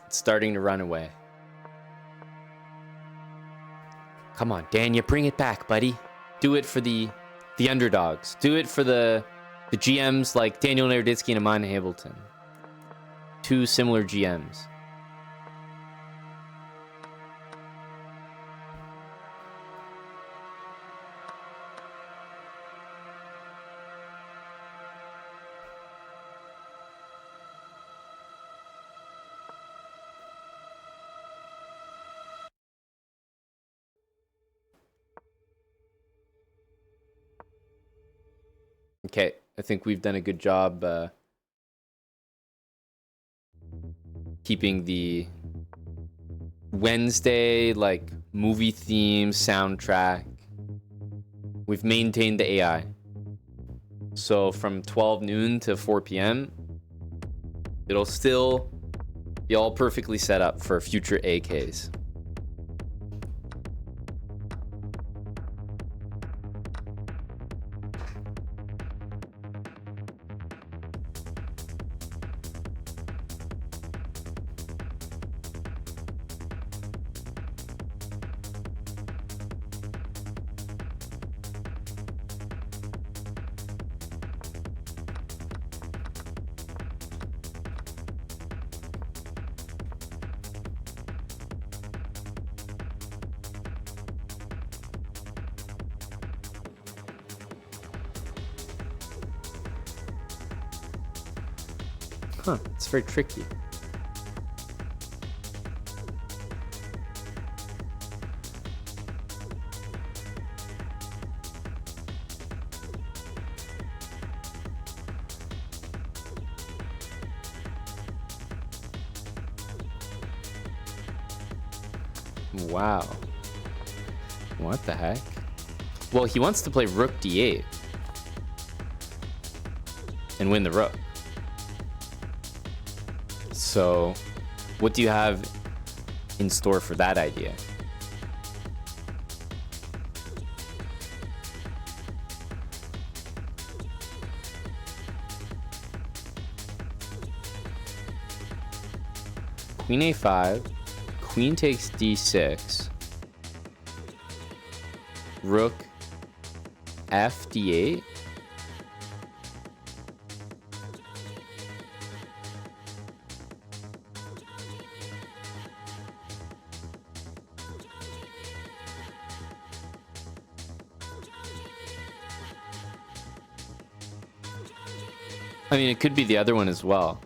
It's starting to run away. Come on, Danya, bring it back, buddy. Do it for the underdogs. Do it for the GMs like Daniel Naroditsky and Aman Hamilton. Two similar GMs. Okay, I think we've done a good job keeping the Wednesday like movie theme soundtrack. We've maintained the AI. So from 12 noon to 4 p.m., it'll still be all perfectly set up for future AKs. Huh, it's very tricky. Wow. What the heck? Well, he wants to play rook d8 and win the rook. So, what do you have in store for that idea? Queen a5, queen takes d6, rook f d8. I mean, it could be the other one as well.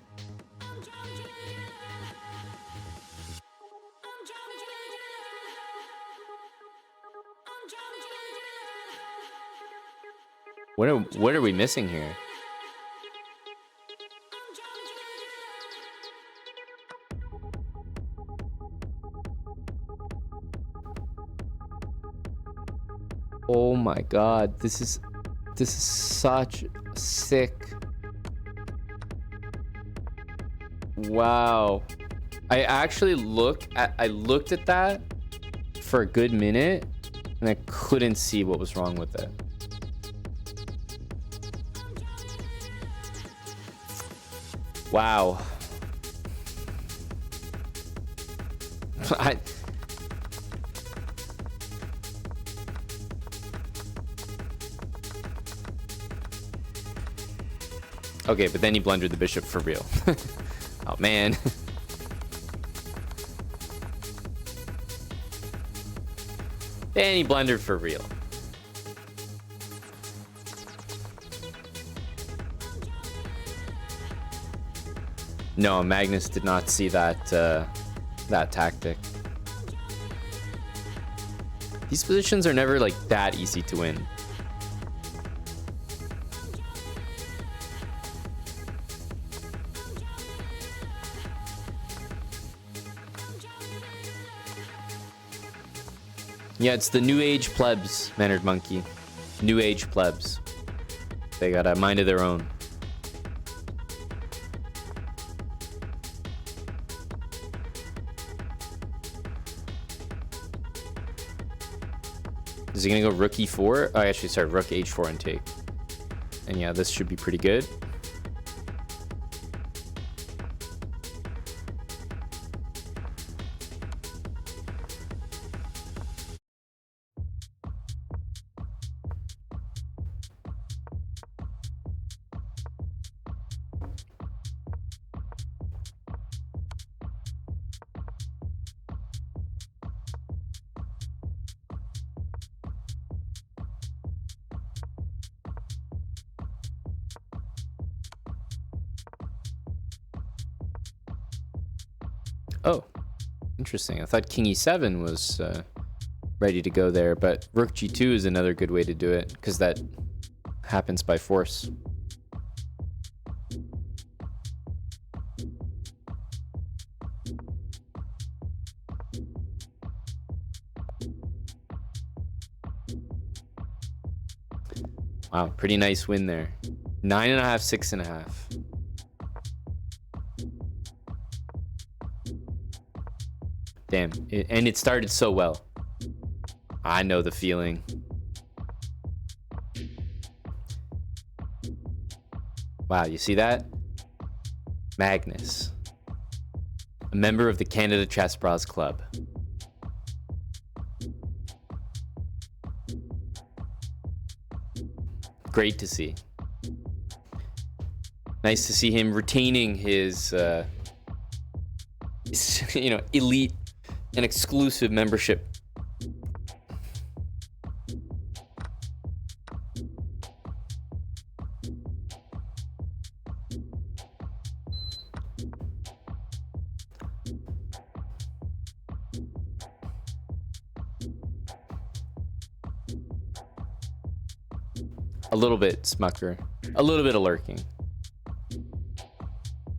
What are we missing here? Oh my god, this is such sick. Wow. I looked at that for a good minute and I couldn't see what was wrong with it. Wow. Okay, but then he blundered the bishop for real. Oh man. Then he blundered for real. No, Magnus did not see that that tactic. These positions are never like that easy to win. Yeah, it's the new age plebs, Mannered Monkey. New age plebs. They got a mind of their own. Is he gonna go rook e4? Oh, actually, sorry, rook h4 and take. And yeah, this should be pretty good. Oh, interesting. I thought king e7 was ready to go there, but rook g2 is another good way to do it because that happens by force. Wow, pretty nice win there. 9.5, 6.5. Damn, and it started so well. I know the feeling. Wow, you see that? Magnus, a member of the Canada Chess Bros Club. Great to see. Nice to see him retaining his elite and exclusive membership. A little bit smucker. A little bit of lurking.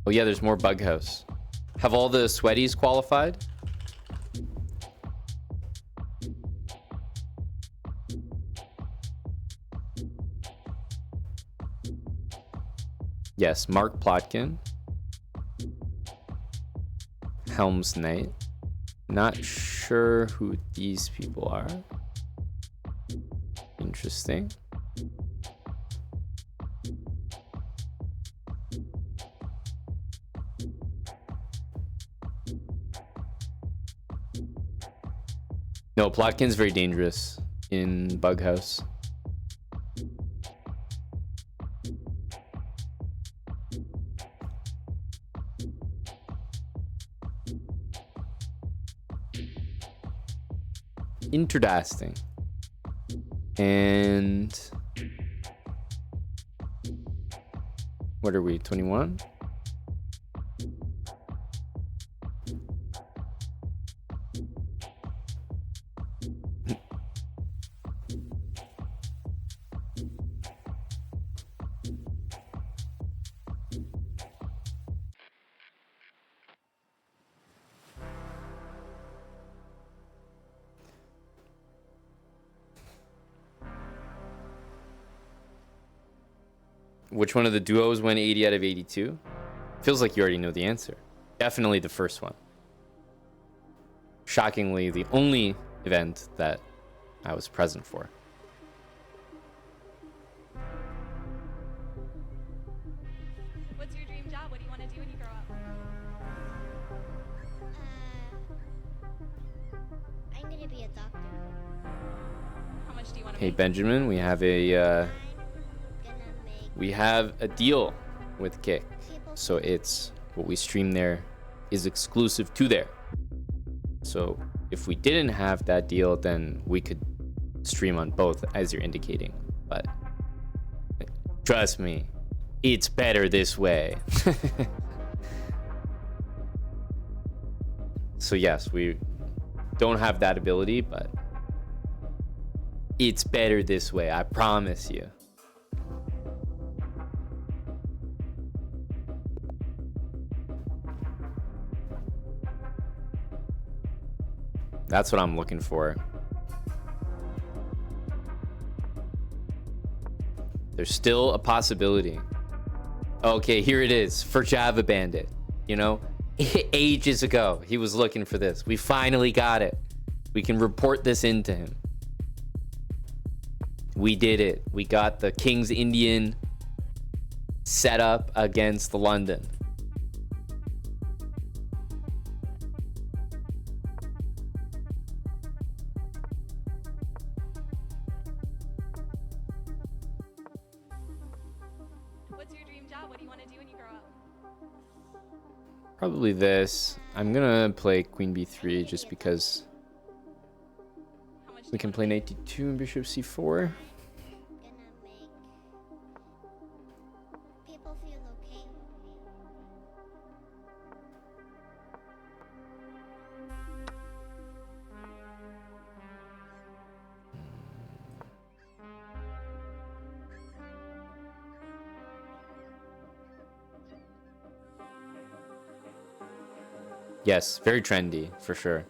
Oh yeah, there's more bug house. Have all the sweaties qualified? Yes, Mark Plotkin. Helms Knight. Not sure who these people are. Interesting. No, Plotkin's very dangerous in Bug House. Interesting. And what are we, 21? Which one of the duos went 80 out of 82? Feels like you already know the answer. Definitely the first one. Shockingly, the only event that I was present for. What's your dream job? What do you want to do when you grow up? I'm gonna be a doctor. How much do you want to Hey make? Benjamin, we have a I'm gonna make deal with Kick. So it's what we stream there is exclusive to there. So if we didn't have that deal, then we could stream on both as you're indicating. But trust me, it's better this way. So yes, we don't have that ability, but it's better this way, I promise you. That's what I'm looking for. There's still a possibility. Okay, here it is for Java Bandit. You know, ages ago, he was looking for this. We finally got it. We can report this into him. We did it. We got the King's Indian set up against the London. What's your dream job? What do you want to do when you grow up? Probably this. I'm gonna play Queen B3 just because How much we can play knight D2 and bishop C4. gonna make people feel okay. Yes, very trendy for sure.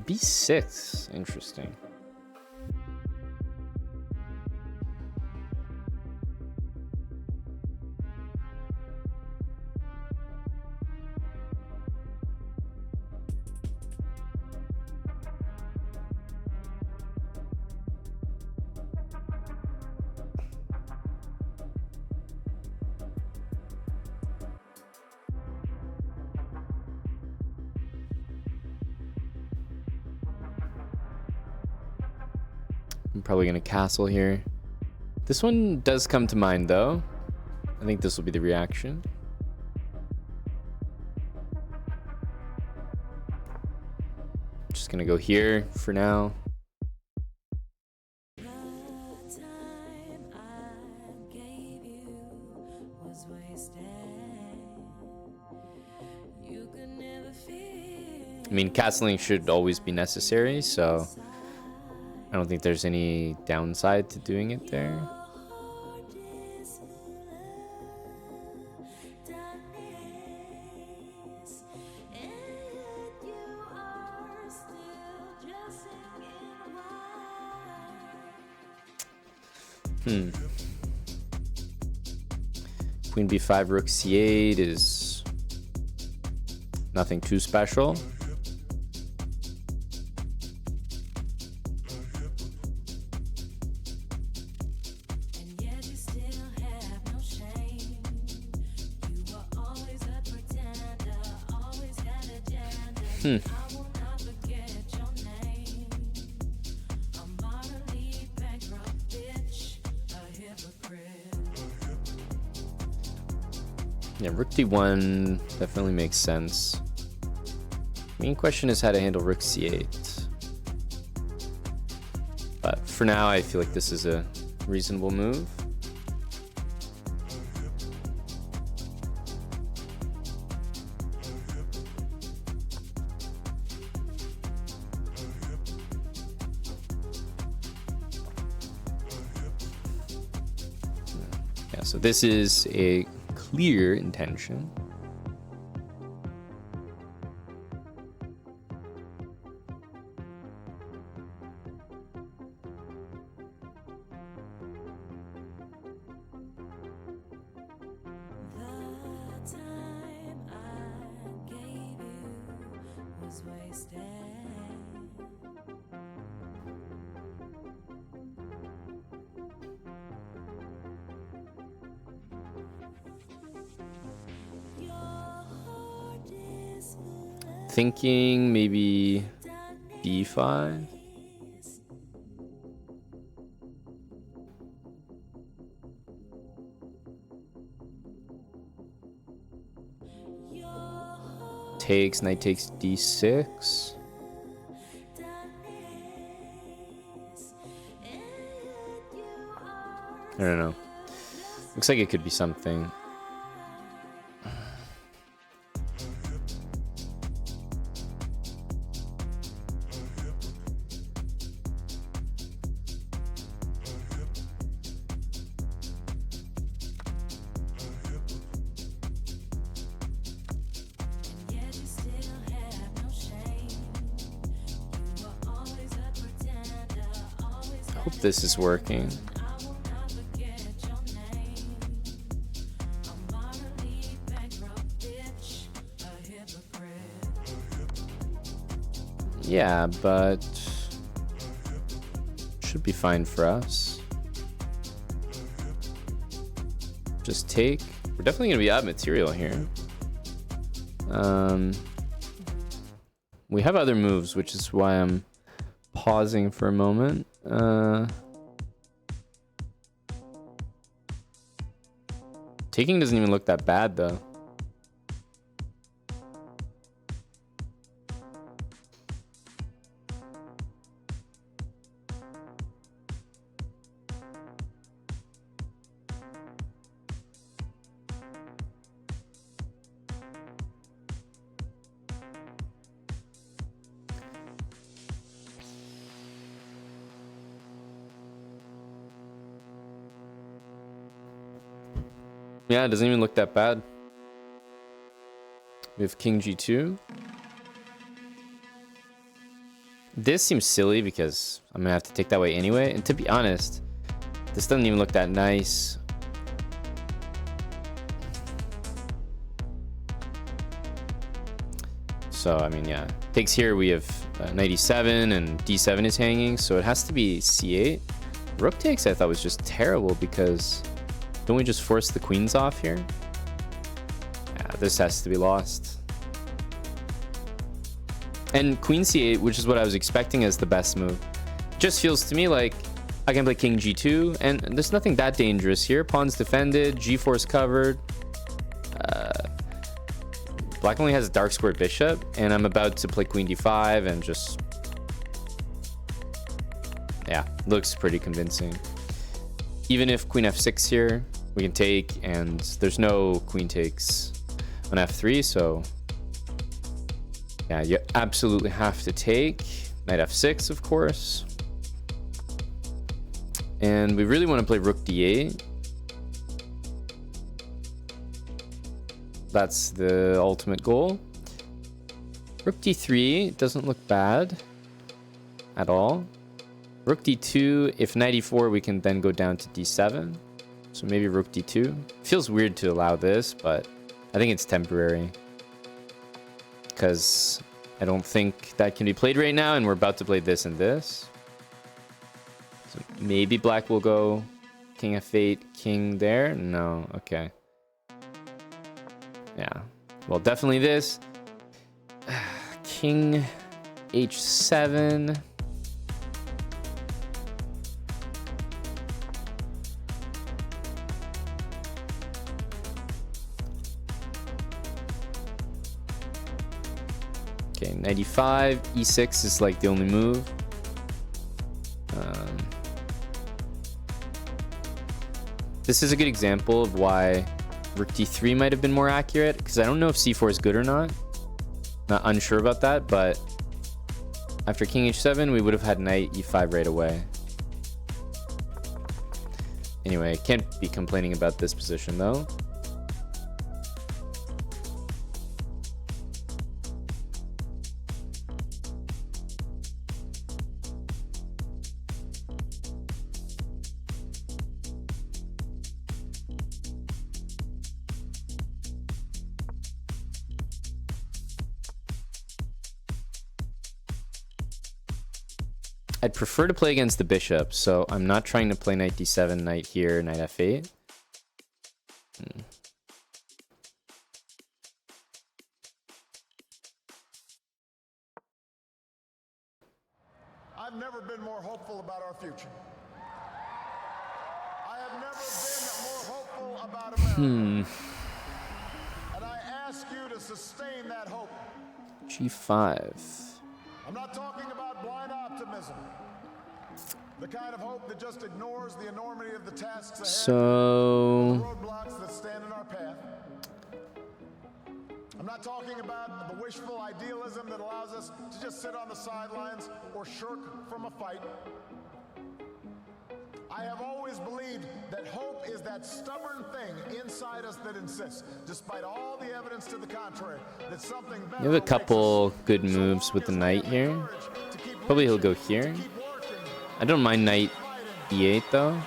B6, interesting. I'm probably gonna castle here. This one does come to mind though. I think this will be the reaction. Just gonna go here for now. I mean, castling should always be necessary, so don't think there's any downside to doing it there. Queen b5, rook c8 is nothing too special. Yeah, rook d1 definitely makes sense. Main question is how to handle rook c8. But for now, I feel like this is a reasonable move. Yeah, so this is a clear intention. Thinking maybe b5. Takes, knight takes d6. I don't know. Looks like it could be something. Hope this is working. Yeah, but should be fine for us. Just take. We're definitely gonna be out of material here. We have other moves, which is why I'm pausing for a moment. Taking doesn't even look that bad though. Yeah, it doesn't even look that bad. We have king g2. This seems silly because I'm gonna have to take that way anyway. And to be honest, this doesn't even look that nice. So, I mean, yeah. Takes here, we have knight e7 and d7 is hanging. So it has to be c8. Rook takes I thought was just terrible because... don't we just force the queens off here? Yeah, this has to be lost. And queen c8, which is what I was expecting as the best move. Just feels to me like I can play king g2, and there's nothing that dangerous here. Pawn's defended, g4 is covered. Black only has a dark squared bishop, and I'm about to play queen d5 and just... yeah, looks pretty convincing. Even if queen f6 here, we can take, and there's no queen takes on f3, so yeah, you absolutely have to take. Knight f6, of course. And we really want to play rook d8. That's the ultimate goal. Rook d3 doesn't look bad at all. Rook d2, if knight e4, we can then go down to d7. So maybe rook d2. Feels weird to allow this, but I think it's temporary. Because I don't think that can be played right now, and we're about to play this and this. So maybe black will go king f8, king there. No, okay. Yeah, well, definitely this. King h7. Okay, 95. E6 is like the only move. This is a good example of why rook d3 might have been more accurate, because I don't know if c4 is good or not. Not unsure about that, but after king h7, we would have had knight e5 right away. Anyway, can't be complaining about this position though. I'd prefer to play against the bishop, so I'm not trying to play knight d7, knight here, knight f8. I've never been more hopeful about our future. I have never been more hopeful about America. And I ask you to sustain that hope. g5. I'm not talking about blind optimism. The kind of hope that just ignores the enormity of the tasks ahead, So the roadblocks that stand in our path. I'm not talking about the wishful idealism that allows us to just sit on the sidelines or shirk from a fight. I have always believed that hope is that stubborn thing inside us that insists, despite all the evidence to the contrary, that something better. you have a couple good moves with the knight here. Probably he'll go here. I don't mind knight e8 though.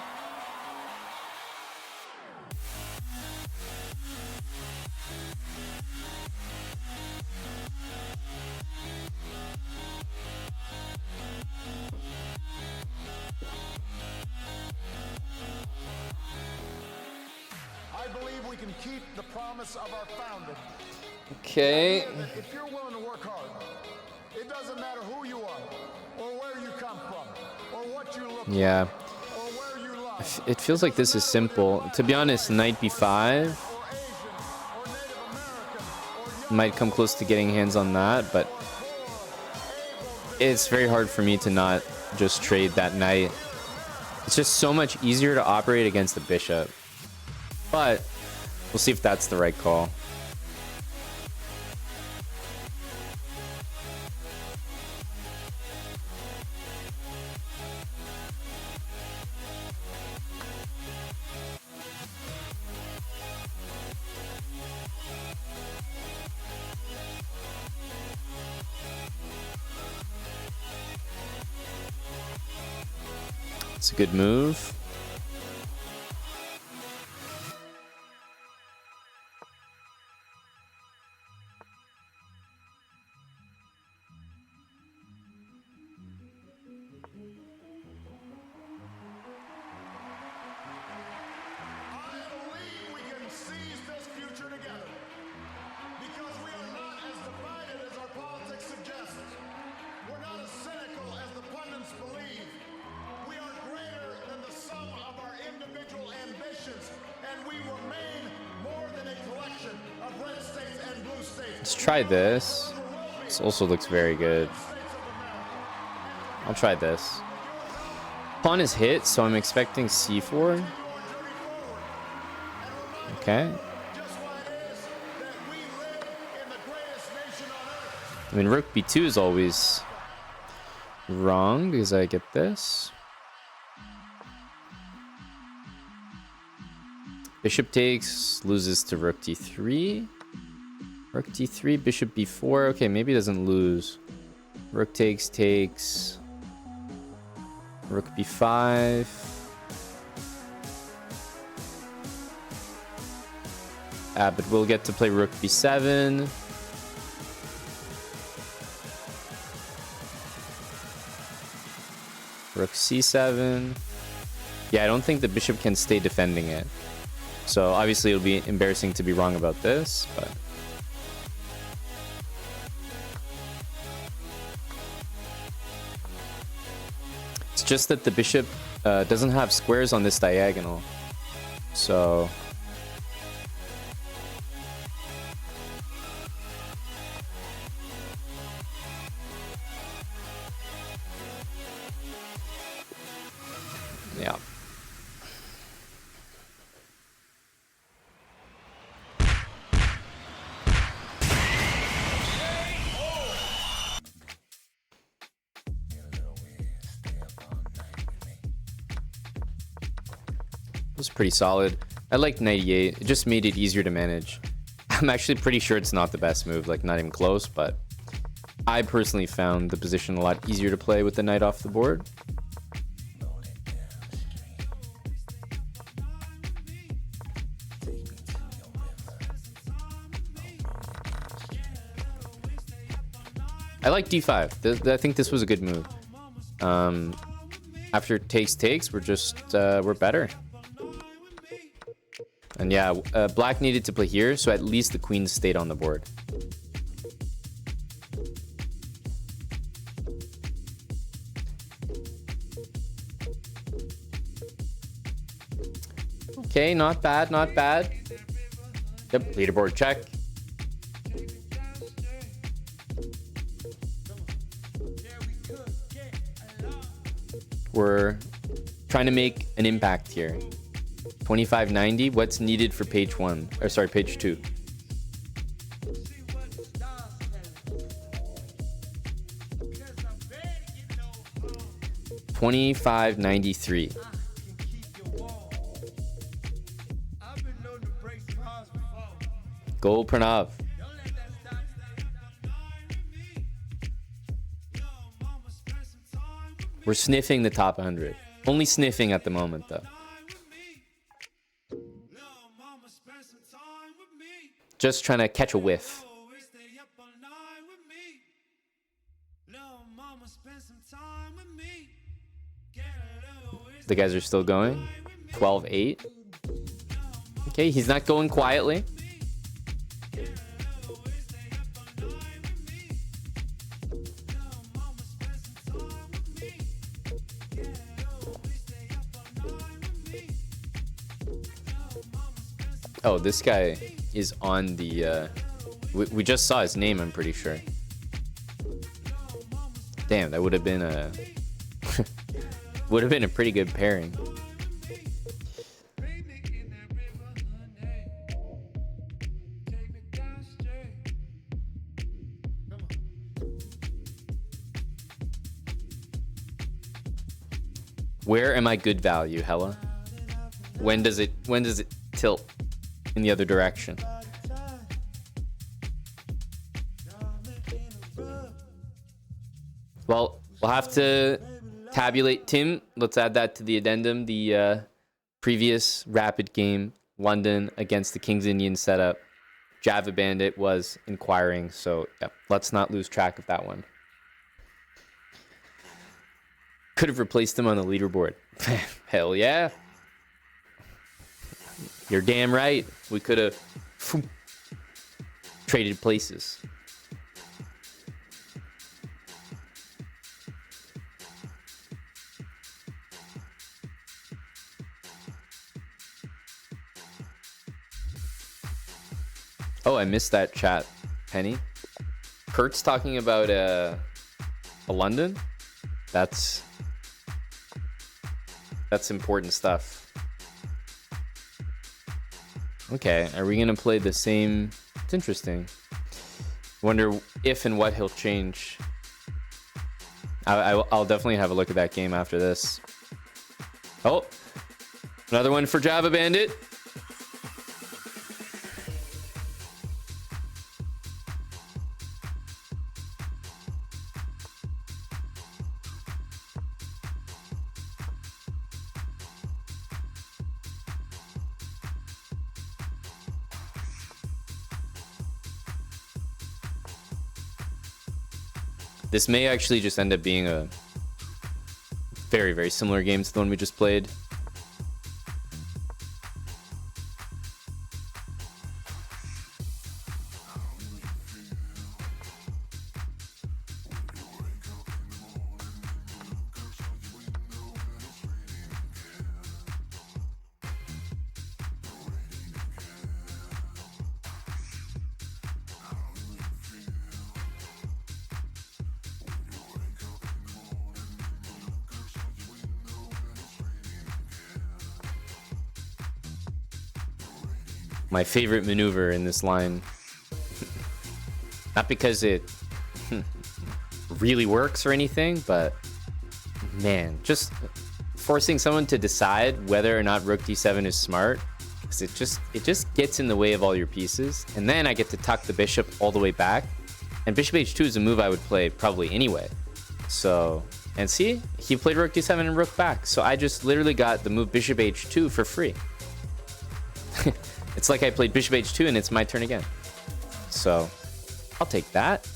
I believe we can keep the promise of our founding. Okay. If you're willing to work hard, it doesn't matter who you are, or where you come from, or what you look Yeah. like, or where you lie. It feels like this is simple. To be honest, knight b5 might come close to getting hands on that, but it's very hard for me to not just trade that knight. It's just so much easier to operate against the bishop. But we'll see if that's the right call. It's a good move. Let's try this. This also looks very good. I'll try this. Pawn is hit, so I'm expecting c4. Okay. I mean, rook b2 is always wrong because I get this. Bishop takes, loses to rook d3. Rook d3, bishop b4. Okay, maybe he doesn't lose. Rook takes. Rook b5. But we'll get to play rook b7. Rook c7. Yeah, I don't think the bishop can stay defending it. So obviously it'll be embarrassing to be wrong about this, but... It's just that the bishop doesn't have squares on this diagonal. So... yeah. It was pretty solid. I liked 98. It just made it easier to manage. I'm actually pretty sure it's not the best move, like not even close, but I personally found the position a lot easier to play with the knight off the board. I like d5. I think this was a good move. After takes, we're better. And yeah, black needed to play here, so at least the queen stayed on the board. Okay, not bad, not bad. Yep, leaderboard check. We're trying to make an impact here. 2590. What's needed for page 1? Or sorry, page 2. $25.93. Go Pranav. We're sniffing the top 100. Only sniffing at the moment, though. Just trying to catch a whiff. The guys are still going. 12-8. Okay, he's not going quietly. Oh, this guy is on the... we just saw his name, I'm pretty sure. Damn, that would have been a... would have been a pretty good pairing. Where am I good value, Hella? When does it tilt in the other direction? Well, we'll have to tabulate. Tim, let's add that to the addendum. The previous rapid game, London against the King's Indian setup. Java Bandit was inquiring, so yeah, let's not lose track of that one. Could have replaced him on the leaderboard. Hell yeah. You're damn right. We could have traded places. Oh, I missed that chat, Penny. Kurt's talking about a London. That's important stuff. Okay, are we gonna play the same? It's interesting. Wonder if and what he'll change. I'll definitely have a look at that game after this. Oh, another one for Java Bandit. This may actually just end up being a very, very similar game to the one we just played. My favorite maneuver in this line. Not because it really works or anything, but man, just forcing someone to decide whether or not rook d7 is smart, because it just gets in the way of all your pieces. And then I get to tuck the bishop all the way back, and bishop h2 is a move I would play probably anyway. So, and see, he played rook d7 and rook back, so I just literally got the move bishop h2 for free. It's like I played bishop h2 and it's my turn again. So I'll take that.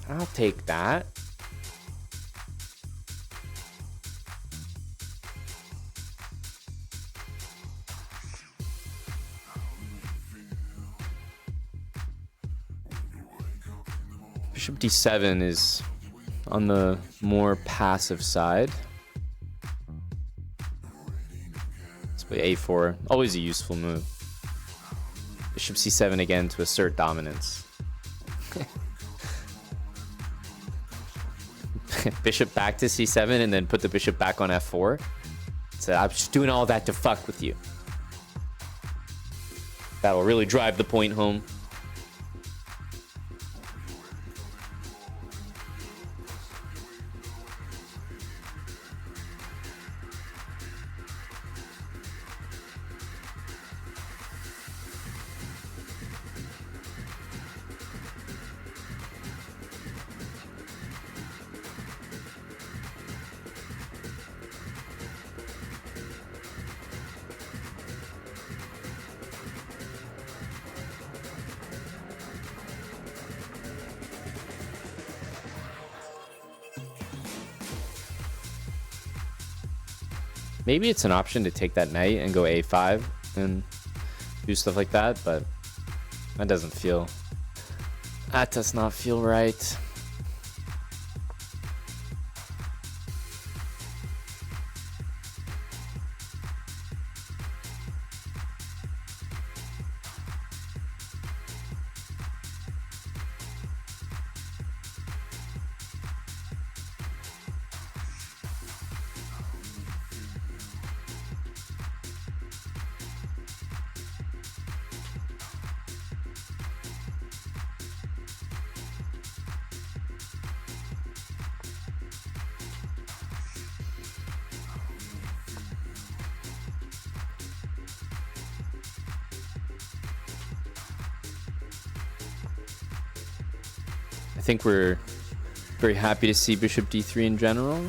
I'll take that. Bishop d7 is on the more passive side. A4, always a useful move. Bishop c7 again to assert dominance. Bishop back to c7 and then put the bishop back on f4. So I'm just doing all that to fuck with you. That'll really drive the point home. Maybe it's an option to take that knight and go a5 and do stuff like that, but that does not feel right. I think we're very happy to see bishop d3 in general.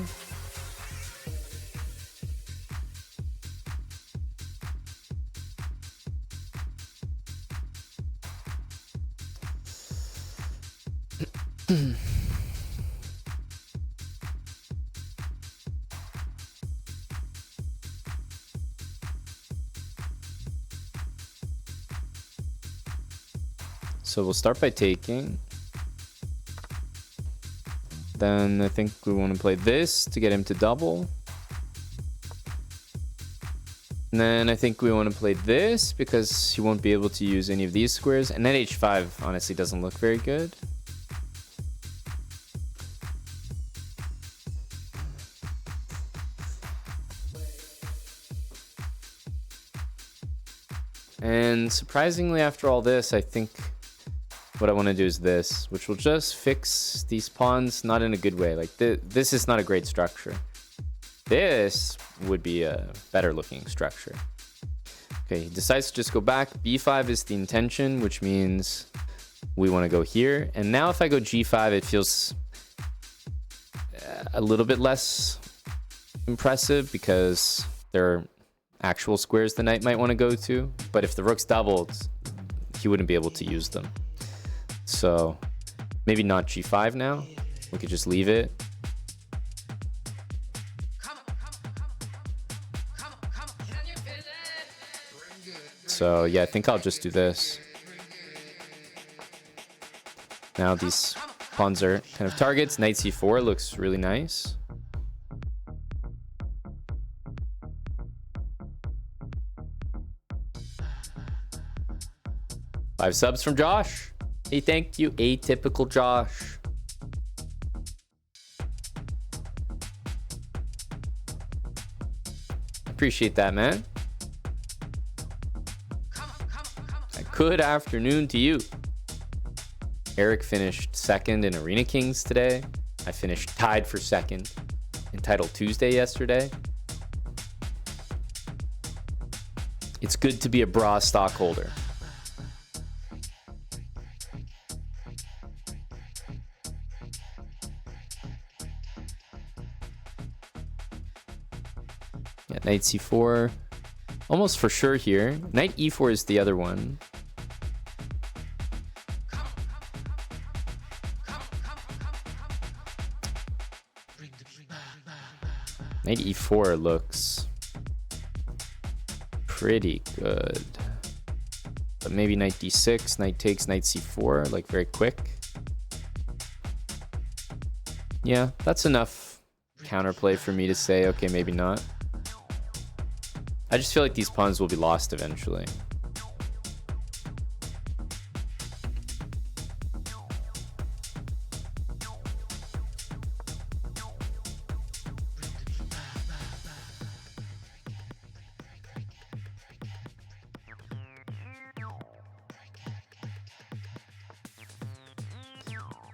So we'll start by taking. Then I think we want to play this to get him to double. And then I think we want to play this because he won't be able to use any of these squares. And then h5 honestly doesn't look very good. And surprisingly, after all this, I think what I want to do is this, which will just fix these pawns, not in a good way. Like this is not a great structure. This would be a better looking structure. Okay, he decides to just go back. b5 is the intention, which means we want to go here. And now if I go g5, it feels a little bit less impressive because there are actual squares the knight might want to go to. But if the rook's doubled, he wouldn't be able to use them. So maybe not g5 now. We could just leave it. So yeah, I think I'll just do this. Now these pawns are kind of targets. Knight c4 looks really nice. Five subs from Josh. Hey, thank you, atypical Josh. Appreciate that, man. Good afternoon to you. Eric finished second in Arena Kings today. I finished tied for second in Title Tuesday yesterday. It's good to be a bra stockholder. Yeah, Knight c4. Almost for sure here. Knight e4 is the other one. Knight e4 looks pretty good. But maybe knight d6, knight takes, knight c4, like very quick. Yeah, that's enough counterplay for me to say, okay, maybe not. I just feel like these pawns will be lost eventually.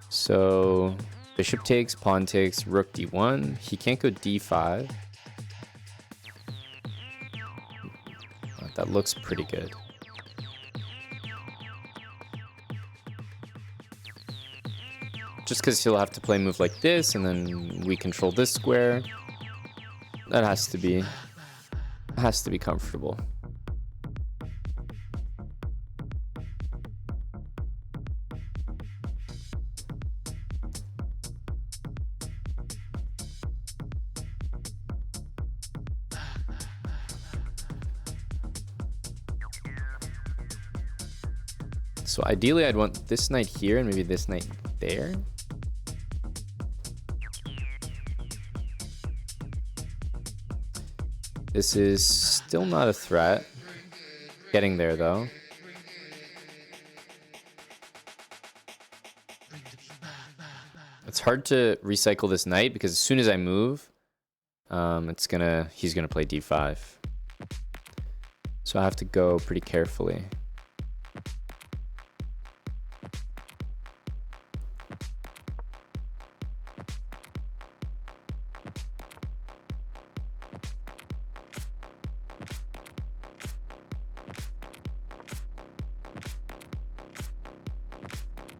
So bishop takes, pawn takes, rook d1. He can't go d5. That looks pretty good. Just because he'll have to play a move like this, and then we control this square. That has to be comfortable. So ideally I'd want this knight here and maybe this knight there. This is still not a threat. Getting there though. It's hard to recycle this knight because as soon as I move, he's gonna play d5. So I have to go pretty carefully.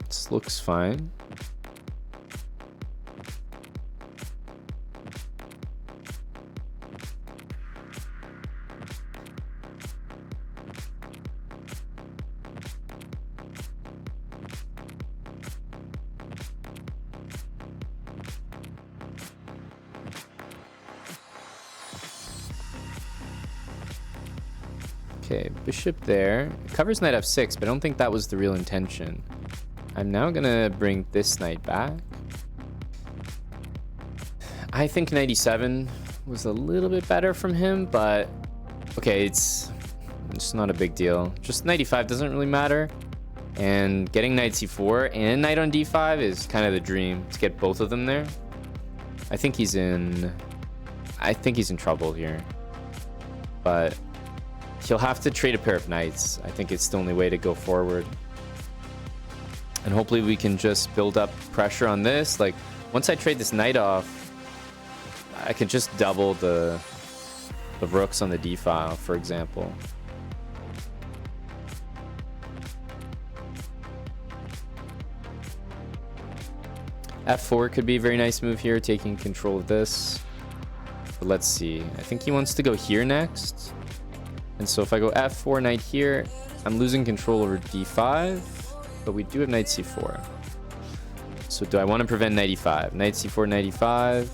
This looks fine. Okay, bishop there. It covers knight f6, but I don't think that was the real intention. I'm now gonna bring this knight back. I think knight e7 was a little bit better from him, but okay, it's not a big deal. Just knight e5 doesn't really matter. And getting knight c4 and knight on d5 is kind of the dream, to get both of them there. I think he's in trouble here. But he'll have to trade a pair of knights. I think it's the only way to go forward. And hopefully we can just build up pressure on this. Like, once I trade this knight off, I could just double the rooks on the d file, for example. f4 could be a very nice move here, taking control of this. But let's see. I think he wants to go here next. And so if I go f4, knight here, I'm losing control over d5, but we do have knight c4. So do I want to prevent knight e5? Knight c4, knight e5.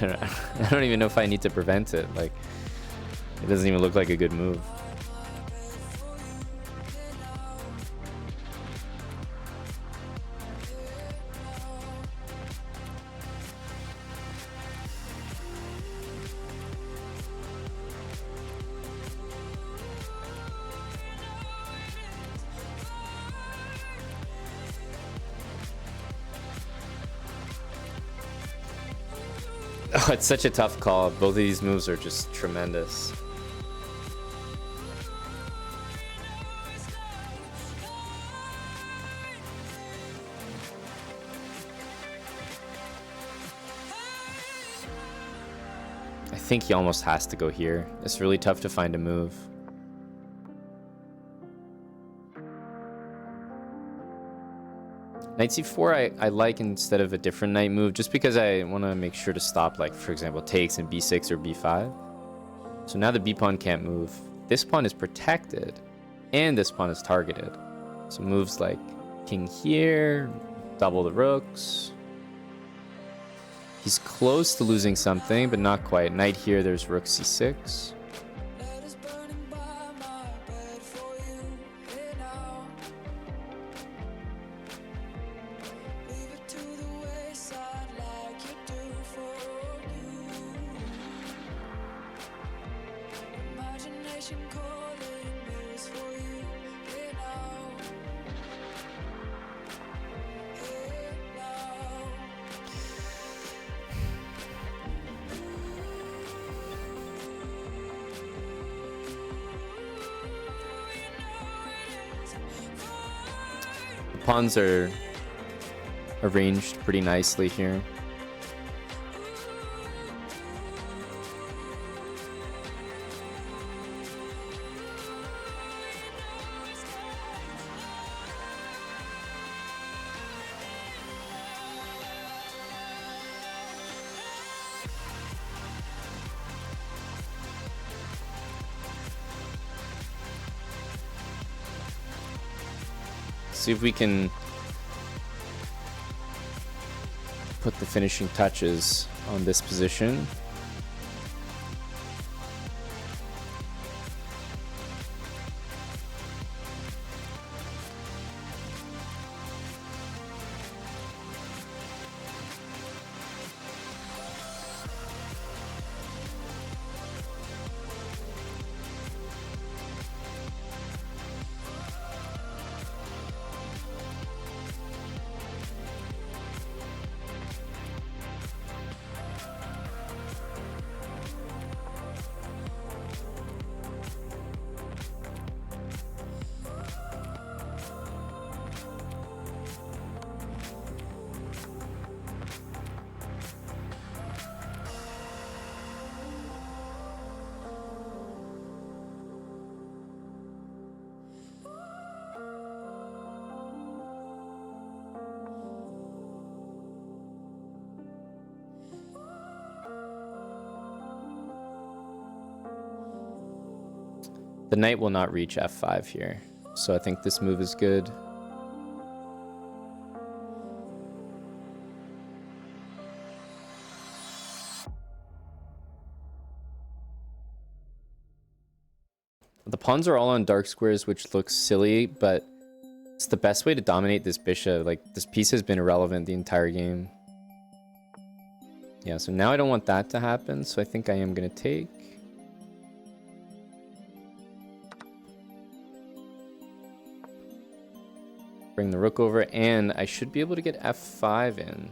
I don't even know if I need to prevent it. Like, it doesn't even look like a good move. Oh, it's such a tough call. Both of these moves are just tremendous. I think he almost has to go here. It's really tough to find a move. Knight c4 I like instead of a different knight move, just because I want to make sure to stop, like, for example, takes in b6 or b5. So now the b pawn can't move. This pawn is protected, and this pawn is targeted. So moves like king here, double the rooks. He's close to losing something, but not quite. Knight here, there's rook c6. Pawns are arranged pretty nicely here. See if we can put the finishing touches on this position. The knight will not reach f5 here, so I think this move is good. The pawns are all on dark squares, which looks silly, but it's the best way to dominate this bishop. Like, this piece has been irrelevant the entire game. Yeah, so now I don't want that to happen, so I think I am going to take. Bring the rook over, and I should be able to get f5 in.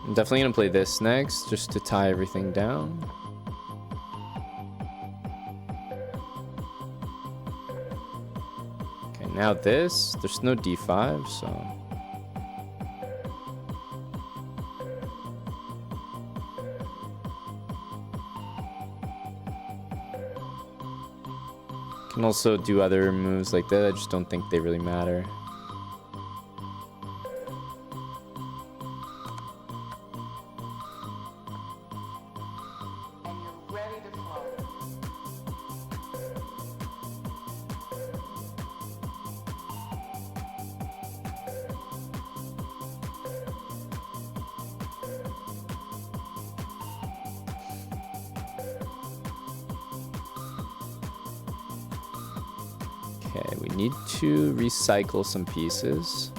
I'm definitely going to play this next, just to tie everything down. Now this, there's no d5, so... Can also do other moves like that. I just don't think they really matter. And you're ready to flow. Okay, we need to recycle some pieces.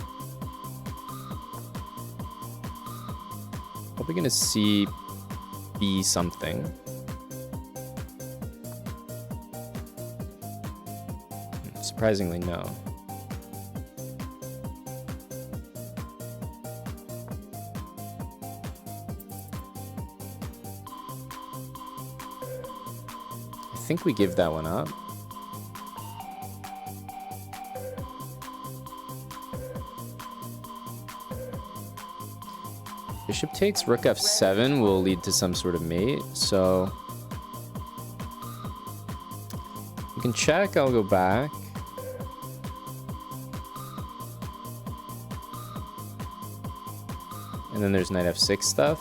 Probably gonna see B something. Surprisingly, no. I think we give that one up. Bishop takes rook f7 will lead to some sort of mate, so you can check. I'll go back. And then there's knight f6 stuff.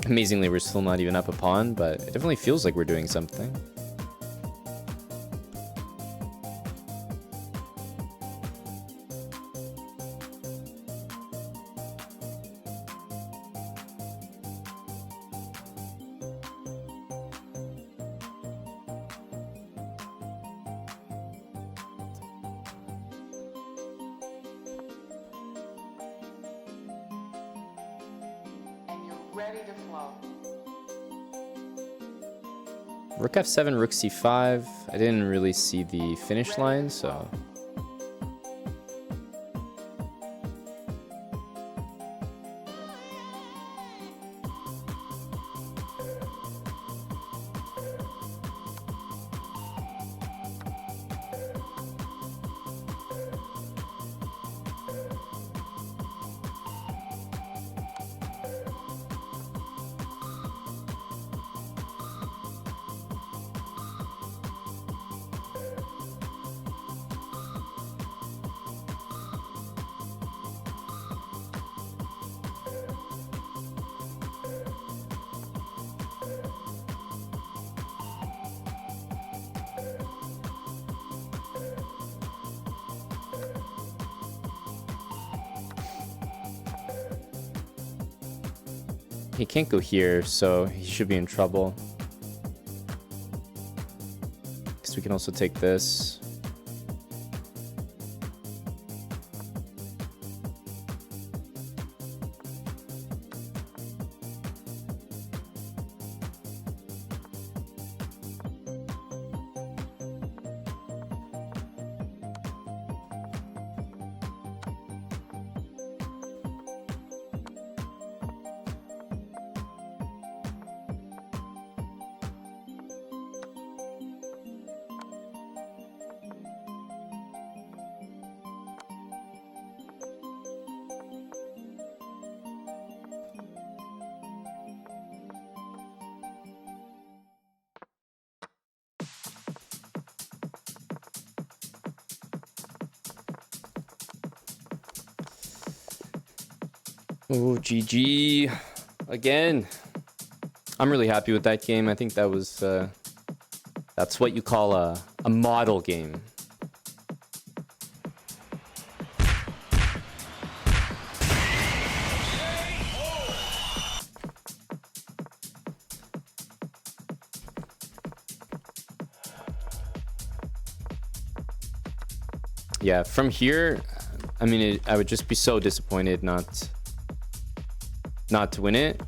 Amazingly, we're still not even up a pawn, but it definitely feels like we're doing something. Ready to flow. Rook f7, rook c5. I didn't really see the finish line, so... He can't go here, so he should be in trouble. Because we can also take this. Oh, GG again. I'm really happy with that game. I think that was that's what you call a model game. Yeah, from here, I mean, I would just be so disappointed not to win it.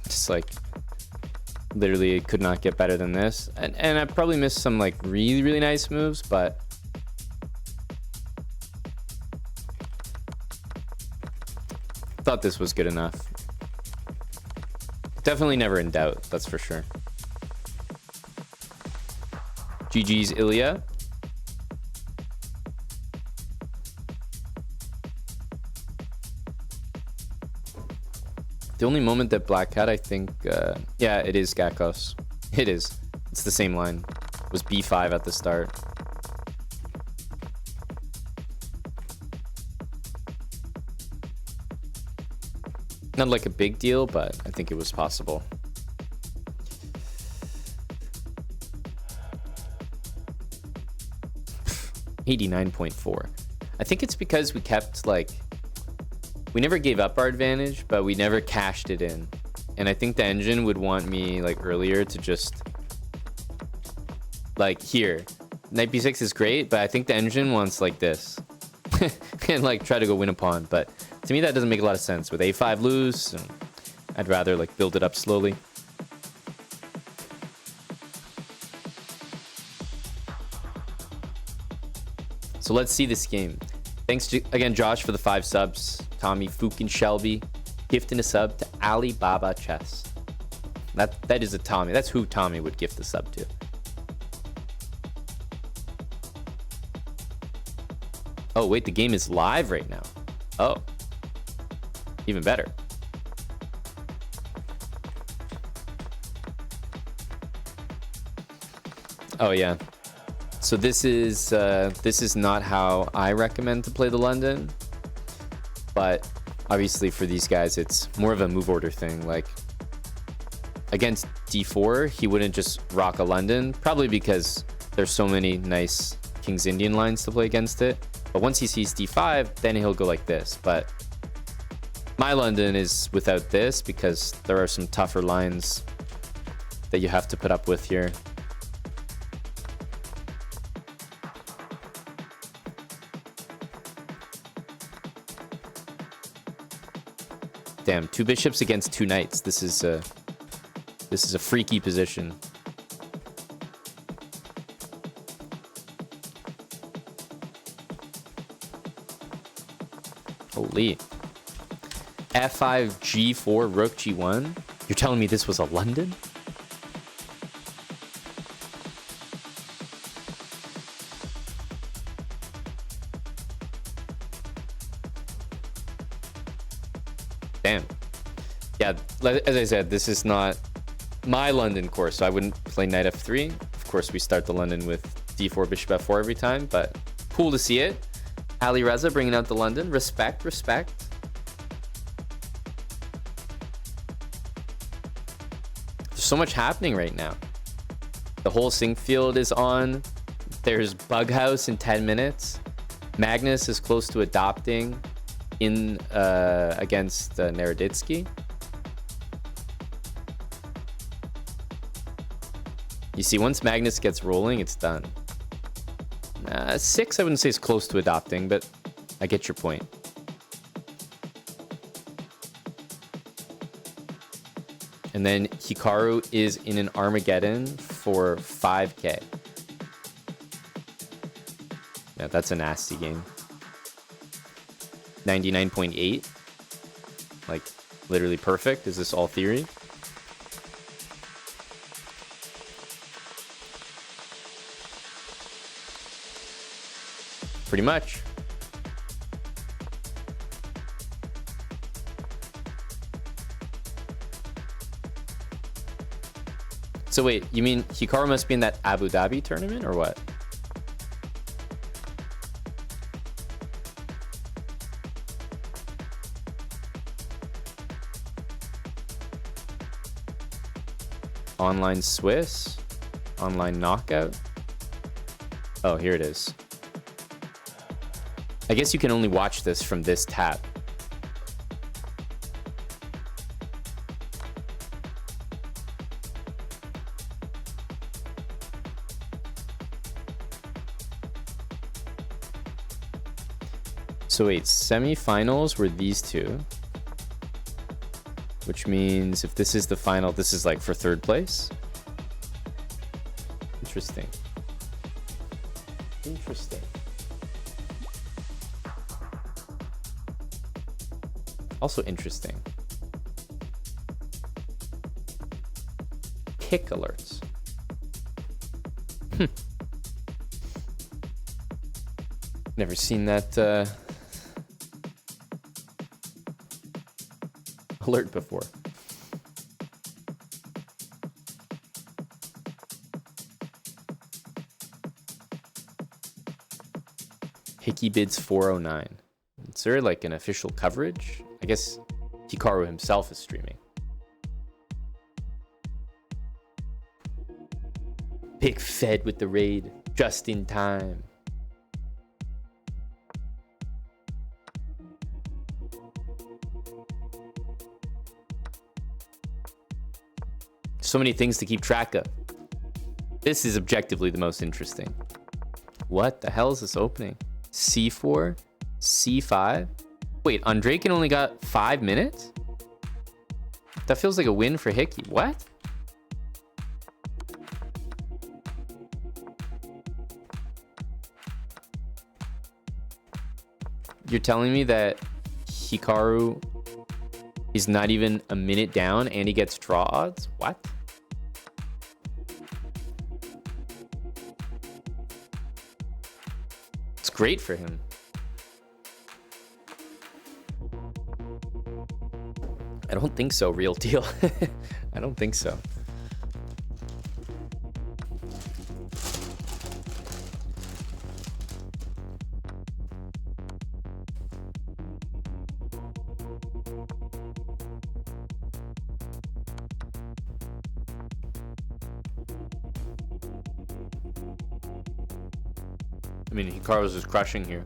Just like literally it could not get better than this, and I probably missed some like really nice moves, but thought this was good enough. Definitely never in doubt, that's for sure. GG's Ilya. The only moment that Black Cat, I think, yeah, it is Gakos. It is. It's the same line. It was B5 at the start. Not like a big deal, but I think it was possible. $89.4. I think it's because we kept like, we never gave up our advantage, but we never cashed it in. And I think the engine would want me like earlier to just like here. Knight b6 is great, but I think the engine wants like this and like try to go win a pawn. But to me, that doesn't make a lot of sense with a5 loose. And I'd rather like build it up slowly. So let's see this game. Thanks again, Josh, for the 5 subs. Tommy, Fook, and Shelby gifting a sub to Alibaba Chess. That is a Tommy. That's who Tommy would gift the sub to. Oh, wait, the game is live right now. Oh, even better. Oh, yeah. So this is not how I recommend to play the London, but obviously for these guys, it's more of a move order thing. Like against d4, he wouldn't just rock a London, probably because there's so many nice King's Indian lines to play against it. But once he sees d5, then he'll go like this. But my London is without this because there are some tougher lines that you have to put up with here. Damn, 2 bishops against 2 knights. This is a freaky position. Holy. F5, G4, Rook, G1. You're telling me this was a London? Damn. Yeah, as I said, this is not my London course, so I wouldn't play knight f3. Of course, we start the London with d4, bishop f4 every time, but cool to see it. Ali Reza bringing out the London. Respect, respect. There's so much happening right now. The whole Sinquefield is on. There's Bughouse in 10 minutes. Magnus is close to adopting in against Naroditsky. You see, once Magnus gets rolling, it's done. 6, I wouldn't say is close to adopting, but I get your point. And then Hikaru is in an Armageddon for 5K. Yeah, that's a nasty game. 99.8. Like, literally perfect. Is this all theory? Pretty much. So wait, you mean Hikaru must be in that Abu Dhabi tournament or what? Online Swiss? Online knockout? Oh, here it is. I guess you can only watch this from this tab. So wait, semifinals were these two. Which means if this is the final, this is like for 3rd place. Interesting. Interesting. Also interesting. pick alerts. Never seen that alert before. Hickey bids 409. Is there like an official coverage? I guess Hikaru himself is streaming. Pick fed with the raid just in time. So many things to keep track of. This is objectively the most interesting. What the hell is this opening? C4, C5. Wait, Andraken only got 5 minutes? That feels like a win for Hickey. What? You're telling me that Hikaru is not even a minute down and he gets draw odds? What? It's great for him. I don't think so, real deal. I don't think so. I mean, Hikaru's is crushing here.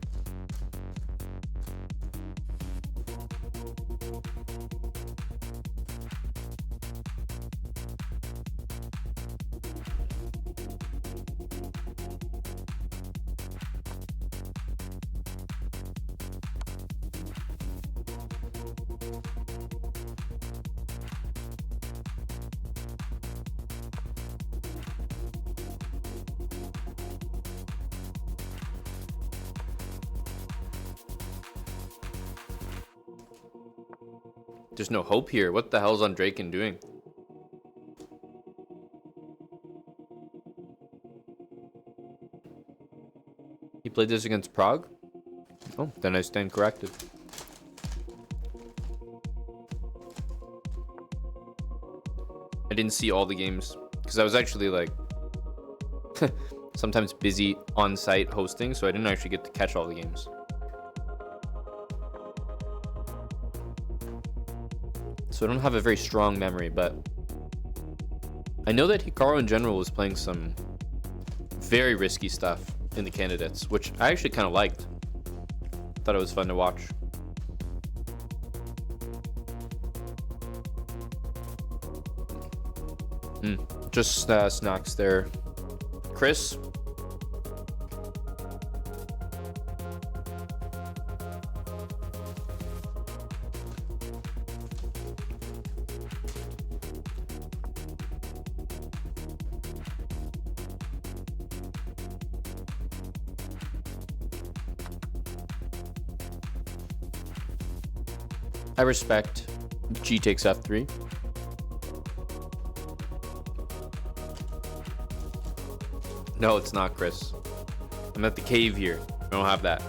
There's no hope here. What the hell's Andraken doing? He played this against Prague? Oh, then I stand corrected. I didn't see all the games because I was actually like sometimes busy on site hosting, so I didn't actually get to catch all the games. So I don't have a very strong memory, but I know that Hikaru in general was playing some very risky stuff in the candidates, which I actually kind of liked. Thought it was fun to watch. Just snacks there. Chris? I respect G takes F3. No, it's not, Chris. I'm at the cave here. I don't have that.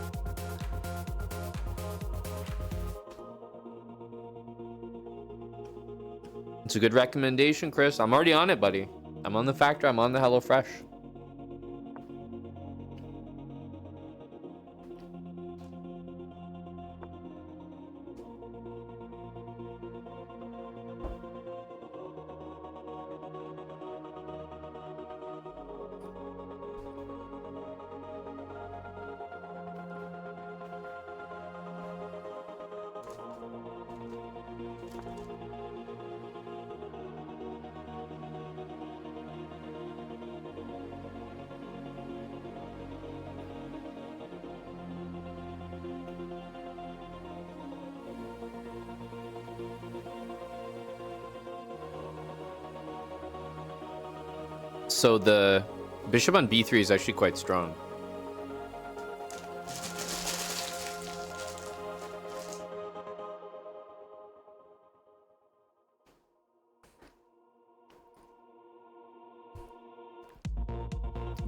It's a good recommendation, Chris. I'm already on it, buddy. I'm on the Factor. I'm on the HelloFresh. So the bishop on b3 is actually quite strong.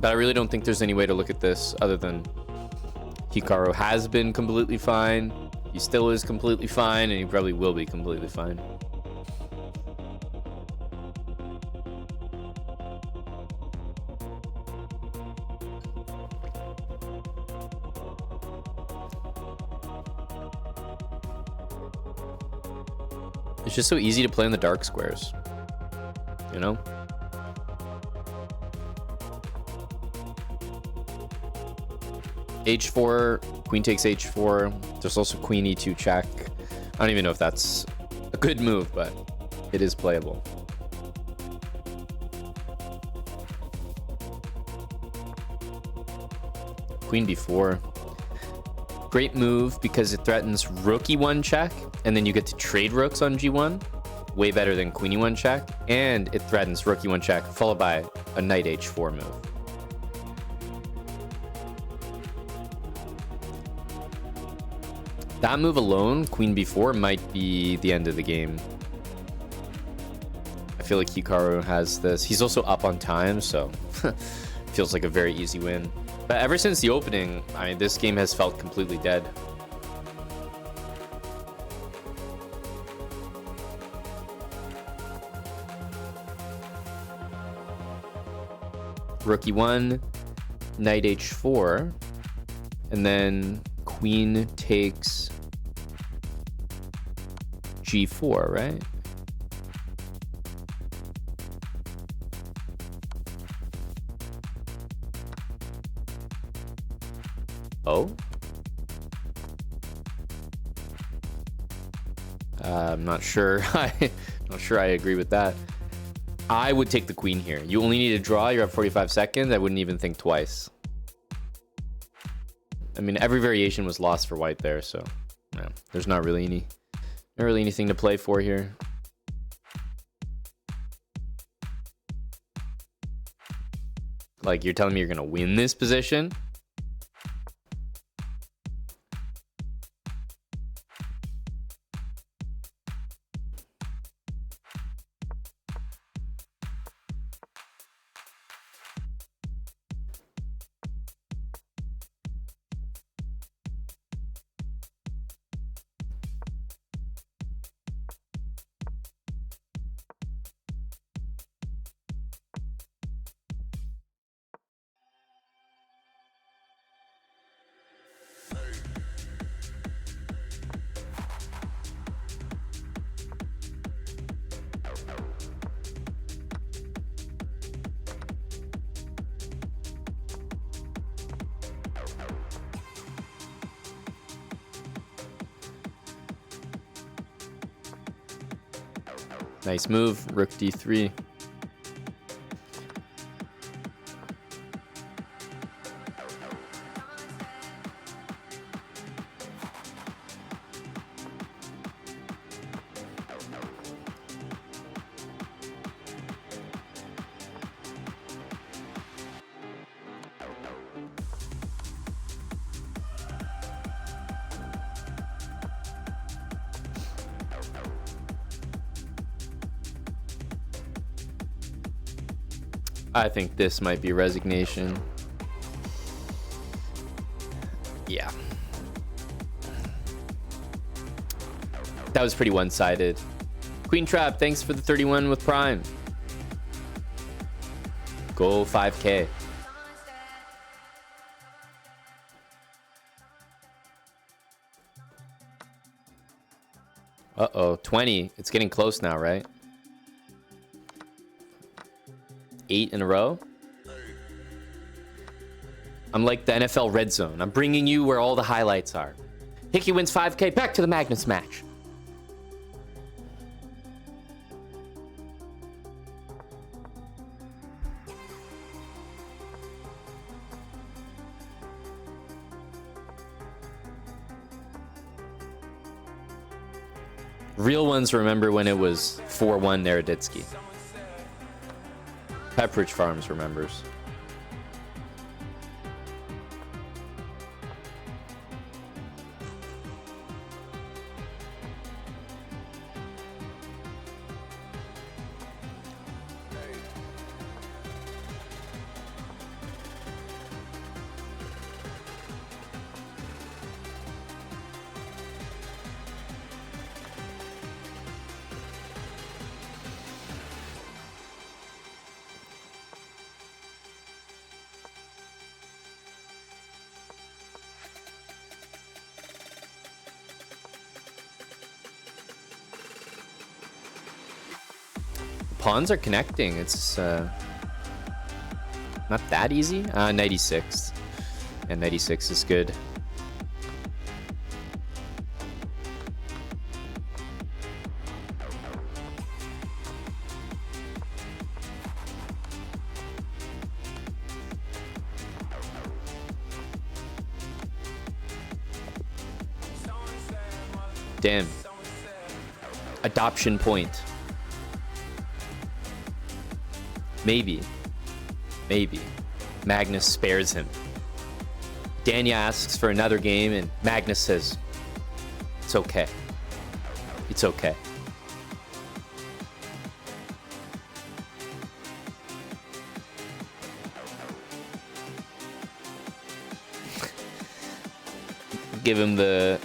But I really don't think there's any way to look at this other than Hikaru has been completely fine. He still is completely fine, and he probably will be completely fine. It's just so easy to play in the dark squares, you know? H4, queen takes H4. There's also queen E2 check. I don't even know if that's a good move, but it is playable. Queen B4. Great move because it threatens rook E1 check, and then you get to trade rooks on G1. Way better than queen E1 check, and it threatens rook E1 check, followed by a knight H4 move. That move alone, queen B4, might be the end of the game. I feel like Hikaru has this. He's also up on time, so feels like a very easy win. But ever since the opening, I mean, this game has felt completely dead. Rook E1, knight H4, and then queen takes G4, right? Oh? I'm not sure. I'm not sure I agree with that. I would take the queen here. You only need to draw. You're at 45 seconds. I wouldn't even think twice. I mean, every variation was lost for white there, so yeah, there's not really anything to play for here. Like, you're telling me you're gonna win this position? Nice move, rook d3. I think this might be resignation. Yeah. That was pretty one-sided. Queen Trap, thanks for the 31 with Prime. Go 5K. Uh-oh, 20. It's getting close now, right? 8 in a row. I'm like the NFL red zone. I'm bringing you where all the highlights are. Hickey wins 5K. Back to the Magnus match. Real ones remember when it was 4-1 Naroditsky. Pepperidge Farms remembers. Pawns are connecting. It's not that easy. 96. And 96 is good. Damn. Adoption point. Maybe. Maybe. Magnus spares him. Danya asks for another game, and Magnus says, it's okay. It's okay. Give him the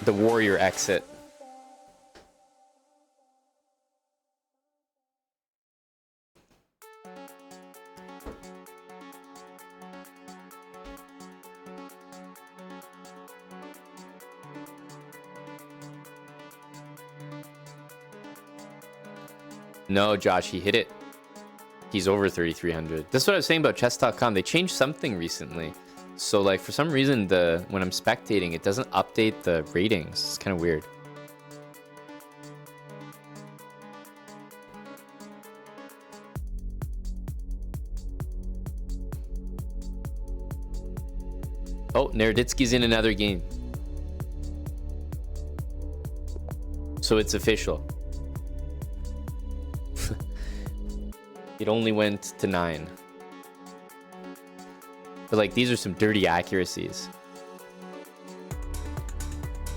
warrior exit. No, Josh, he hit it. He's over 3,300. That's what I was saying about chess.com. They changed something recently. So, like, for some reason, when I'm spectating, it doesn't update the ratings. It's kind of weird. Oh, Neraditsky's in another game. So it's official. It only went to 9. But like, these are some dirty accuracies.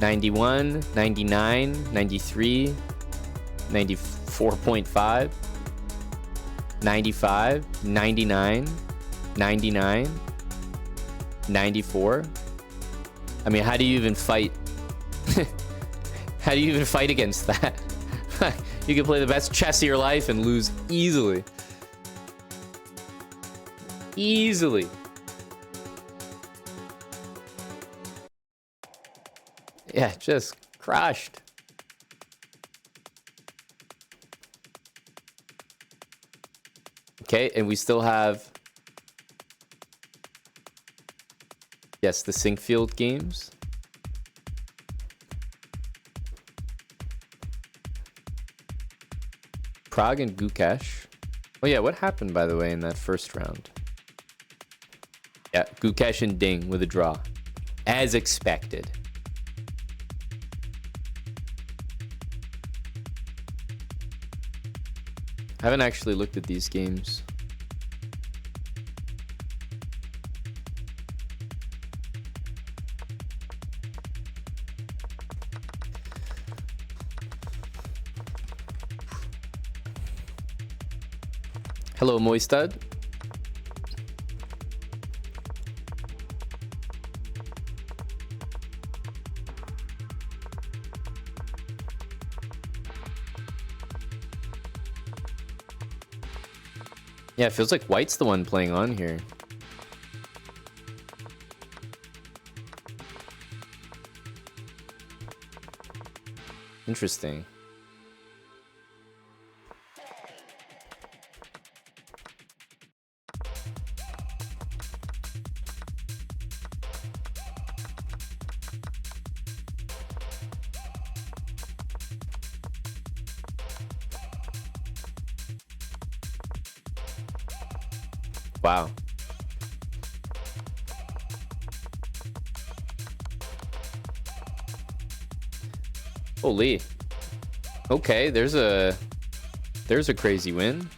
91, 99, 93, 94.5, 95, 99, 99, 94. I mean, how do you even fight? How do you even fight against that? You can play the best chess of your life and lose easily. Easily. Yeah, just crushed. Okay, and we still have... Yes, the Sinquefield games. Prague and Gukesh. Oh yeah, what happened, by the way, in that first round? Yeah, Gukesh and Ding with a draw. As expected. I haven't actually looked at these games. Hello, Moistad. Yeah, it feels like White's the one playing on here. Interesting. Wow. Holy. Okay, there's a crazy win.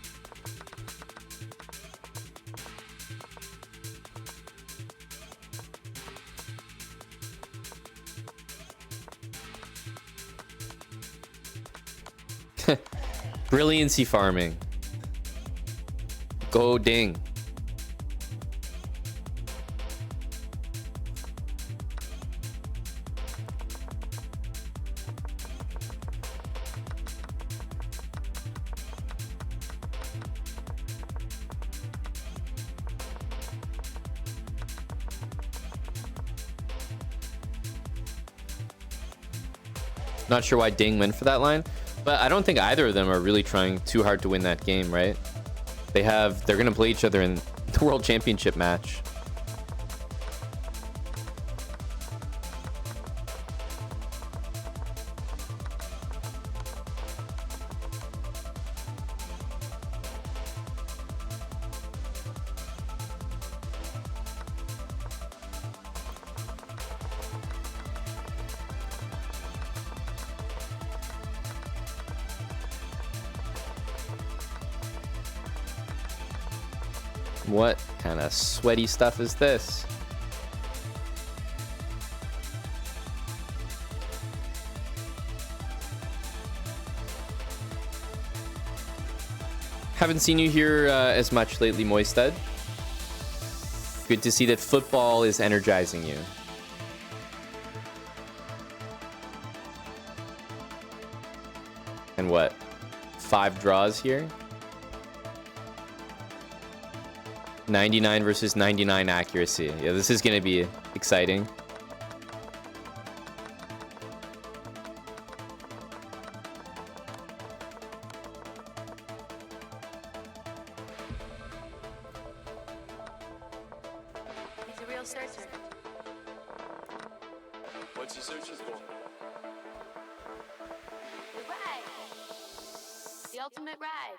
Brilliancy farming. Go Ding. Not sure why Ding went for that line. But I don't think either of them are really trying too hard to win that game, right? They're gonna play each other in the World Championship match. What kind of sweaty stuff is this? Haven't seen you here as much lately, Moisted. Good to see that football is energizing you. And what? 5 draws here? 99 versus 99 accuracy. Yeah, this is going to be exciting. He's a real searcher. What's he searching for? The ride. The ultimate ride.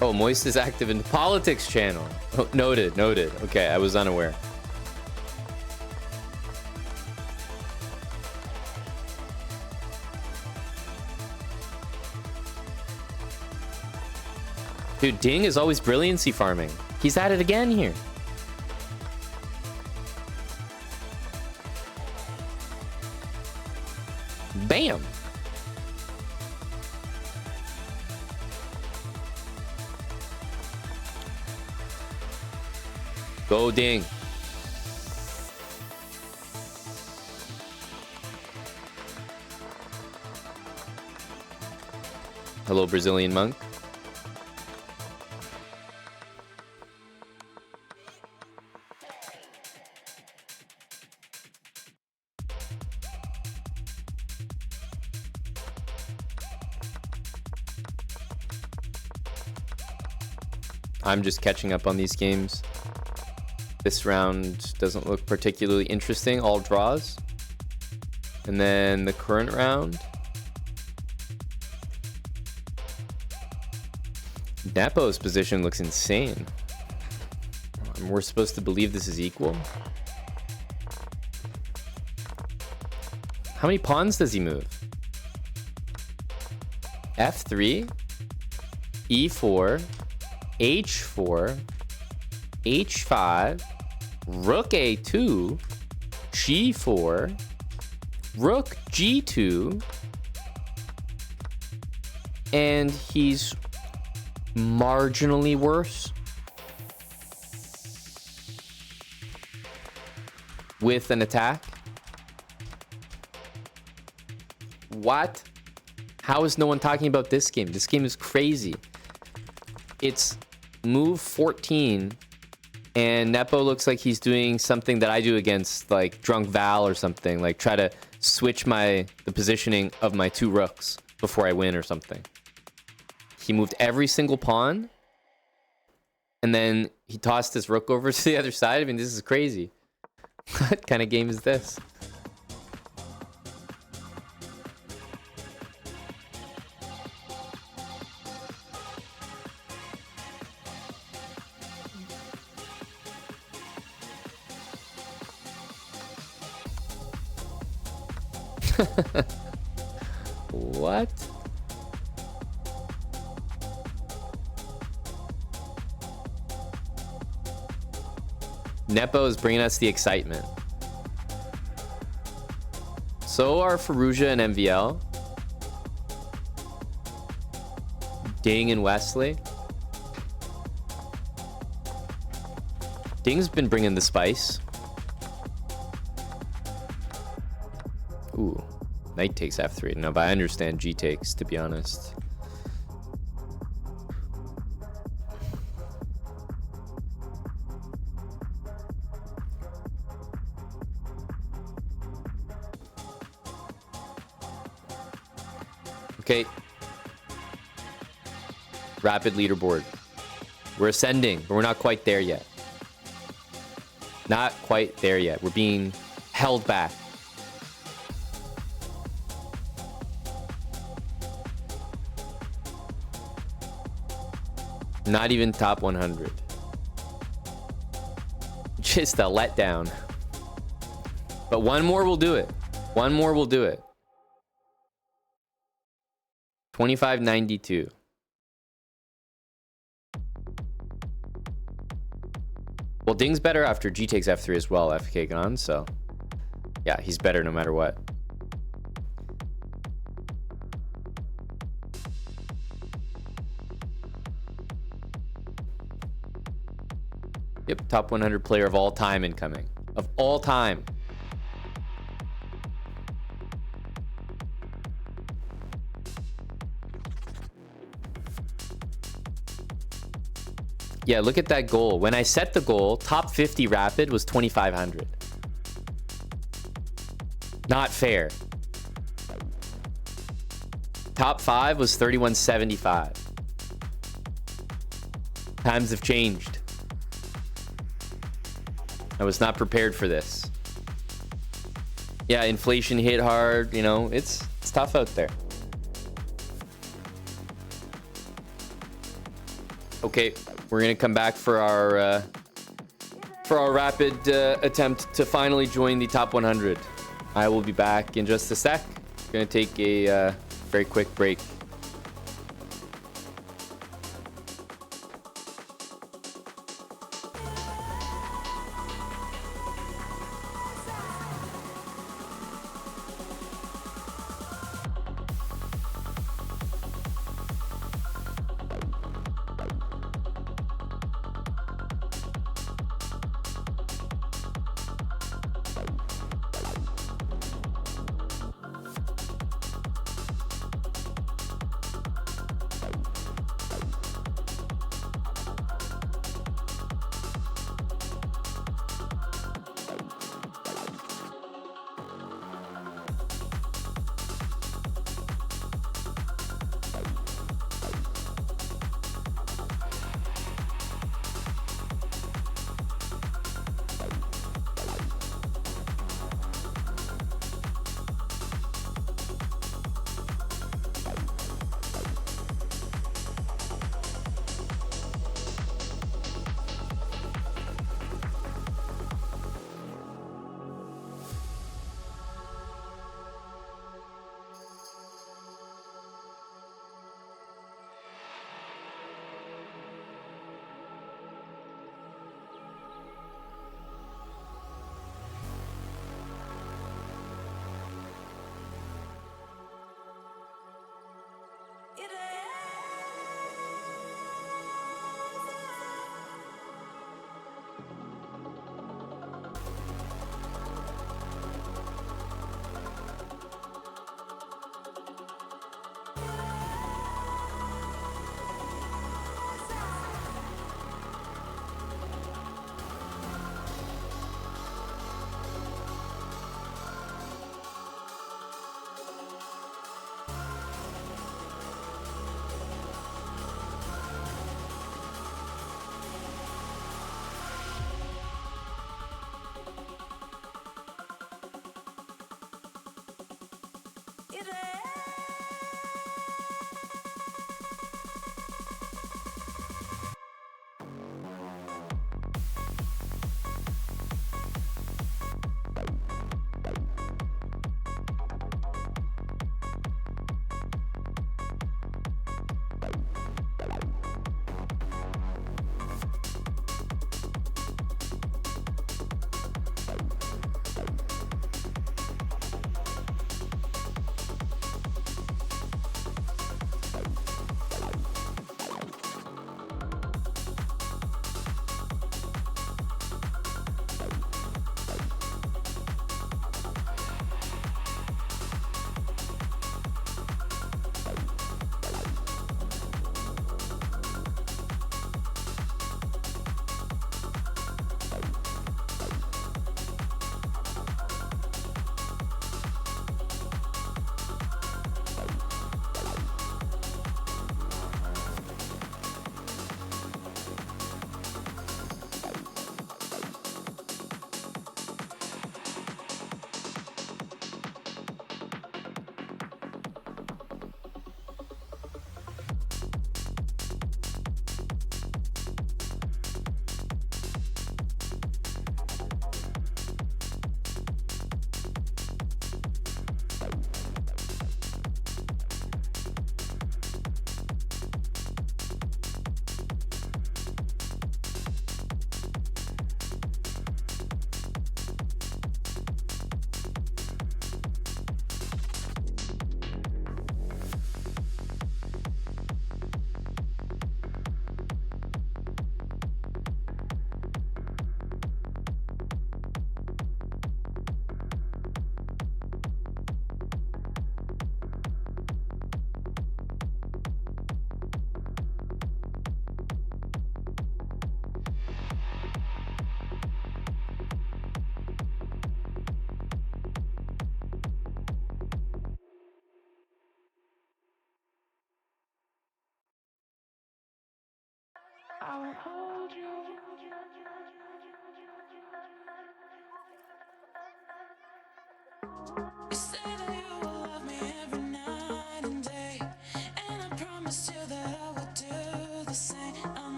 Oh, Moist is active in the politics channel. Oh, noted, noted. Okay, I was unaware. Dude, Ding is always brilliancy farming. He's at it again here. Bam! Go Ding. Hello, Brazilian monk. I'm just catching up on these games. This round doesn't look particularly interesting. All draws. And then the current round. Nepo's position looks insane. We're supposed to believe this is equal. How many pawns does he move? F3, E4, H4, H5, Rook A2, G4, Rook G2, and he's marginally worse with an attack. What? How is no one talking about this game? This game is crazy. It's move 14 and Nepo looks like he's doing something that I do against like Drunk Val or something, like try to switch the positioning of my 2 rooks before I win or something. He moved every single pawn and then he tossed his rook over to the other side. I mean, this is crazy. What kind of game is this? What? Nepo is bringing us the excitement. So are Faruja and MVL. Ding and Wesley. Ding's been bringing the spice. Ooh, knight takes f3. No, but I understand g takes, to be honest. Okay. Rapid leaderboard. We're ascending, but we're not quite there yet. Not quite there yet. We're being held back. Not even top 100. Just a letdown. But one more will do it. One more will do it. 2592. Well, Ding's better after G takes F3 as well, FK gone, so yeah, he's better no matter what. Yep, top 100 player of all time incoming. Of all time. Yeah, look at that goal. When I set the goal, top 50 rapid was 2,500. Not fair. Top 5 was 3,175. Times have changed. I was not prepared for this. Yeah, inflation hit hard, you know, it's tough out there. Okay, we're gonna come back for our rapid attempt to finally join the top 100. I will be back in just a sec. Gonna take a very quick break.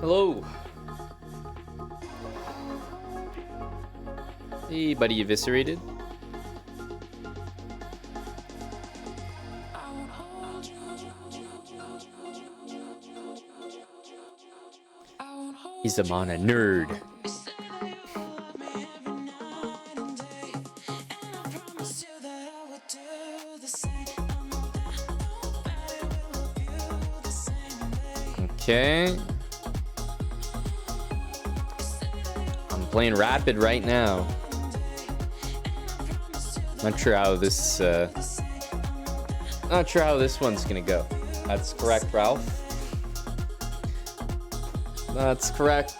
Hello. Hey, buddy, eviscerated. He's a mana nerd. Okay. I'm playing rapid right now. Not sure how this one's gonna go. That's correct, Ralph. That's correct.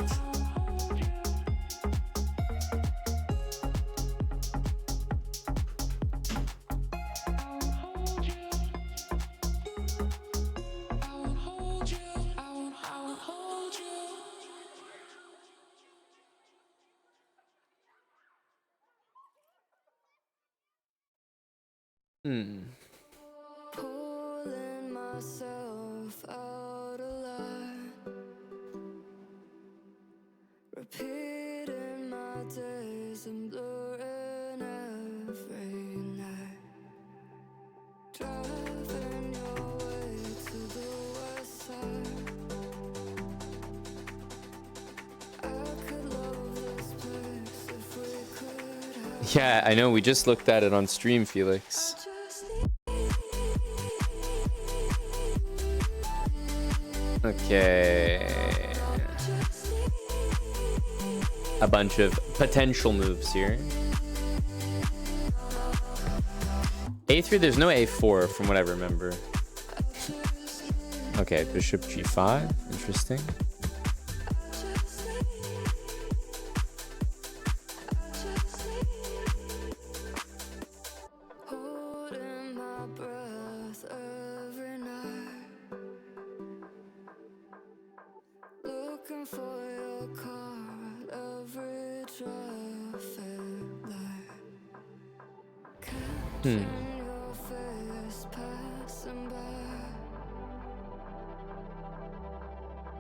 Pulling myself out of line, repeating my days and blurring every night, driving your way to the west side. I could love this place if we could have. Yeah, I know. We just looked at it on stream, Felix. Okay. A bunch of potential moves here. A3, there's no A4 from what I remember. Okay, bishop G5. Interesting. Holding my breath every night, looking for your car at every traffic light, catching your face passing by.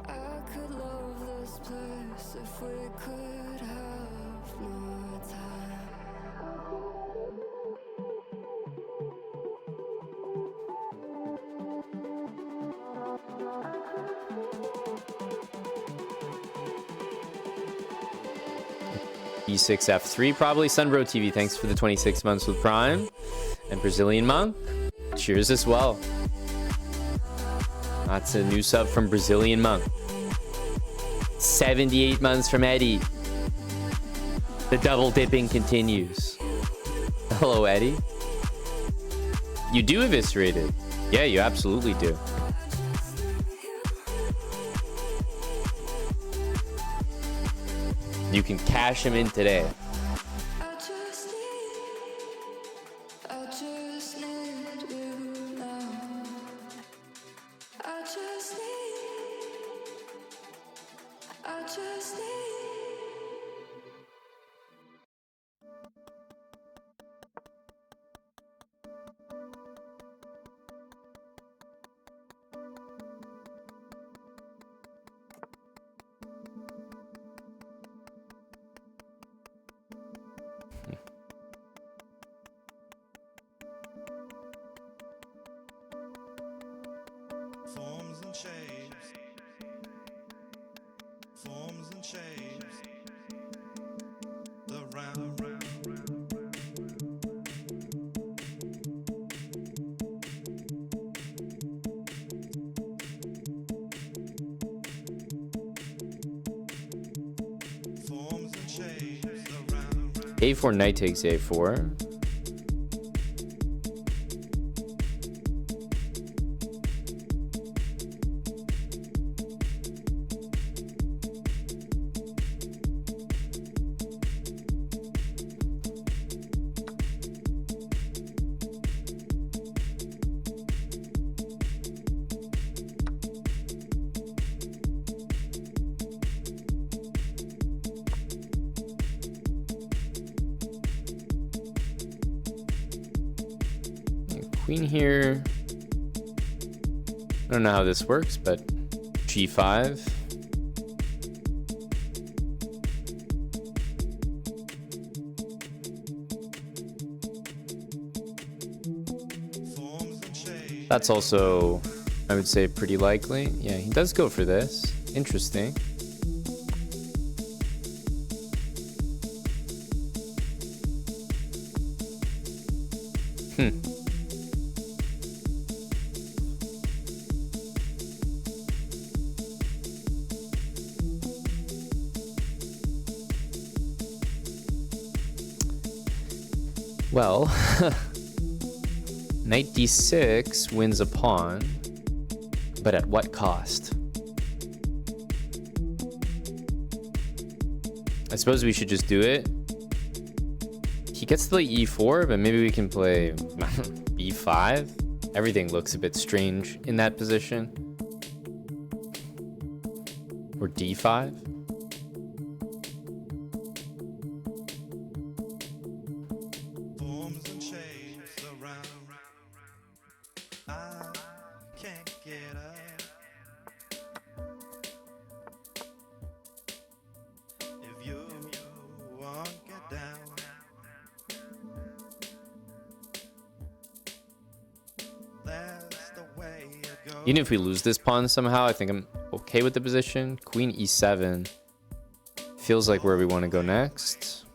I could love this place if we could have more time. E6 F3 probably. Sunbro TV, thanks for the 26 months with Prime. And Brazilian Monk, cheers as well. That's a new sub from Brazilian Monk. 78 months from Eddie. The double dipping continues. Hello, Eddie. You do eviscerate it. Yeah, you absolutely do. You can cash him in today. I just need you now. I just need. Forms and shapes. Forms and shapes. The round. Forms and shapes. The round. A4 knight takes A4. Queen here. I don't know how this works, but G5. That's also, I would say, pretty likely. Yeah, he does go for this. Interesting. Well, knight d6 wins a pawn, but at what cost? I suppose we should just do it. He gets to play e4, but maybe we can play b5. Everything looks a bit strange in that position. Or d5. Even if we lose this pawn somehow, I think I'm okay with the position. Queen e7 feels like where we want to go next.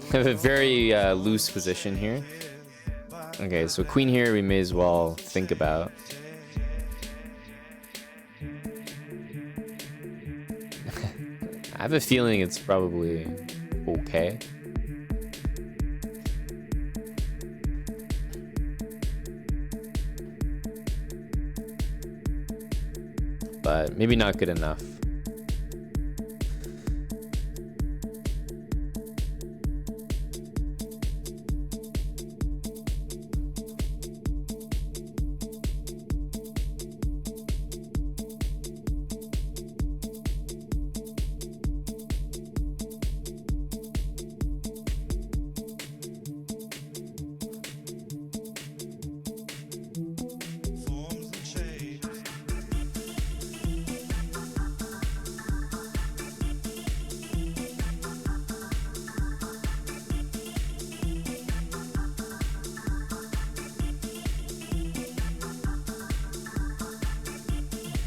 I have a very loose position here. Okay, so queen here we may as well think about. I have a feeling it's probably okay. But maybe not good enough.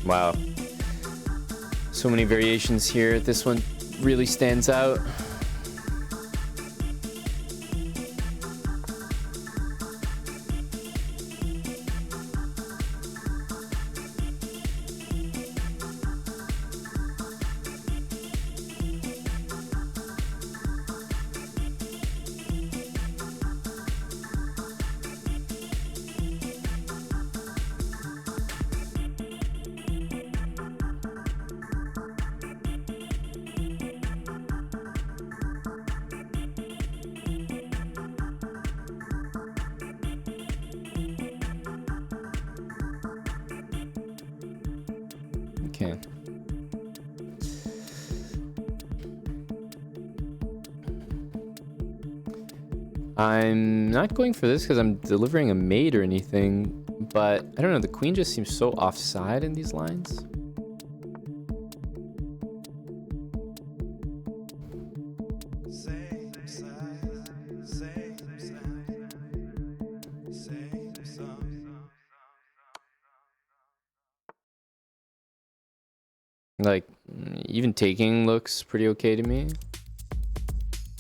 Wow. So many variations here. This one really stands out. Okay. I'm not going for this because I'm delivering a mate or anything, but I don't know, the queen just seems so offside in these lines. Same size, same sound, same song. Like, even taking looks pretty okay to me.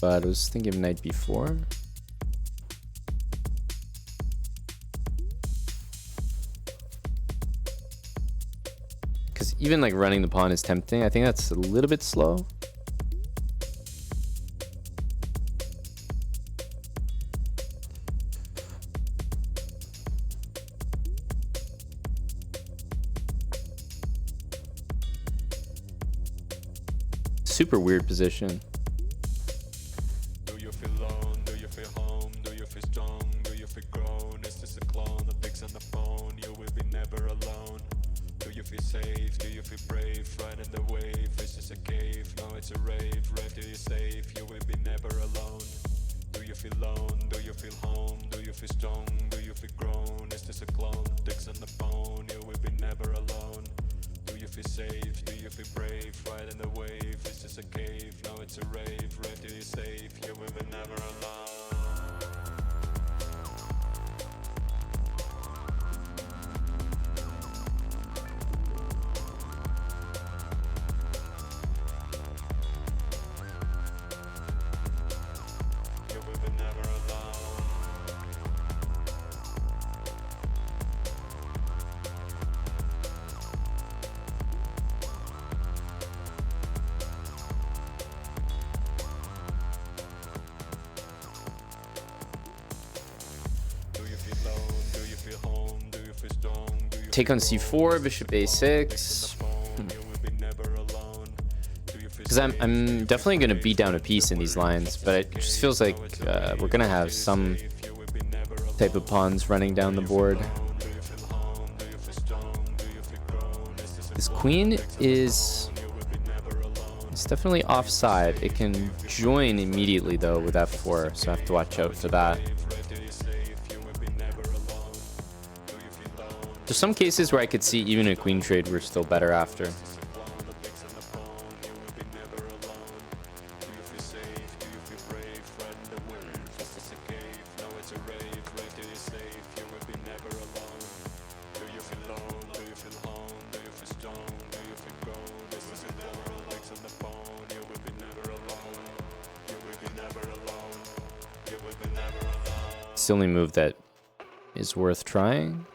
But I was thinking of knight b4. Because even like running the pawn is tempting. I think that's a little bit slow. Super weird position. Do you feel alone? Do you feel home? Do you feel strong? Do you feel grown? Is this a clone that picks on the phone? You will be never alone. Do you feel safe? Do you feel brave? Riding the wave. Is this a cave? No, it's a rave. Rave till you're safe. You will be never alone. Do you feel alone? Do you feel home? Do you feel strong? Do you feel grown? Is this a clone that picks on the phone? You will be never alone. Do you feel safe? Do you feel brave? Riding the wave. Is this a cave? No, it's a rave. Rave till you're safe. You will be never alone. You will be never alone. Do you feel alone? Do you feel home? Do you feel strong? Do you Take on c4, bishop a6. Because I'm definitely going to beat down a piece in these lines, but it just feels like we're going to have some type of pawns running down the board. This queen is definitely offside. It can join immediately though with f4, so I have to watch out for that. There's some cases where I could see even a queen trade we're still better after. It's the only move that is worth trying.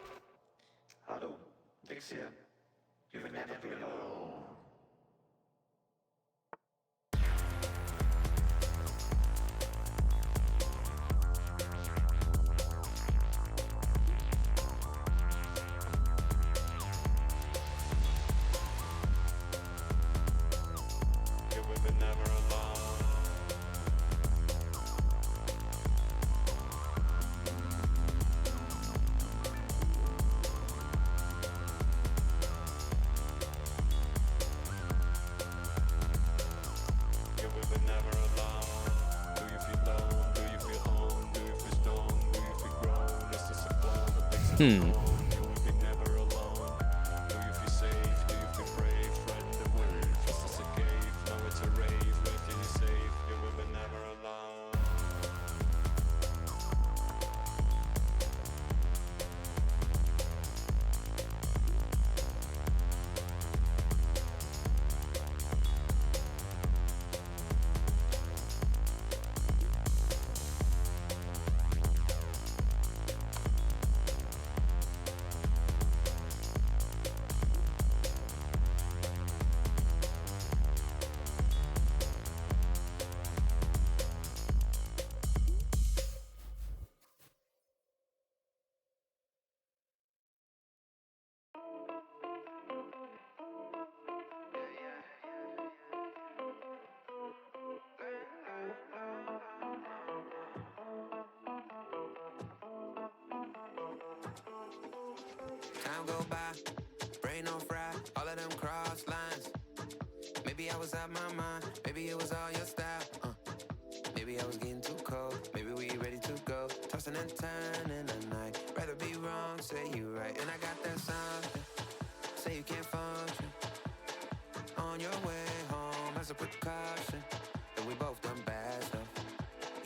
Time go by, brain on fry, all of them cross was out my mind. Maybe it was all your style. Maybe I was getting too cold. Maybe we ready to go. Tossing and turning the night. Rather be wrong, say you right. And I got that something. Say you can't function. On your way home as a precaution. And we both done bad stuff.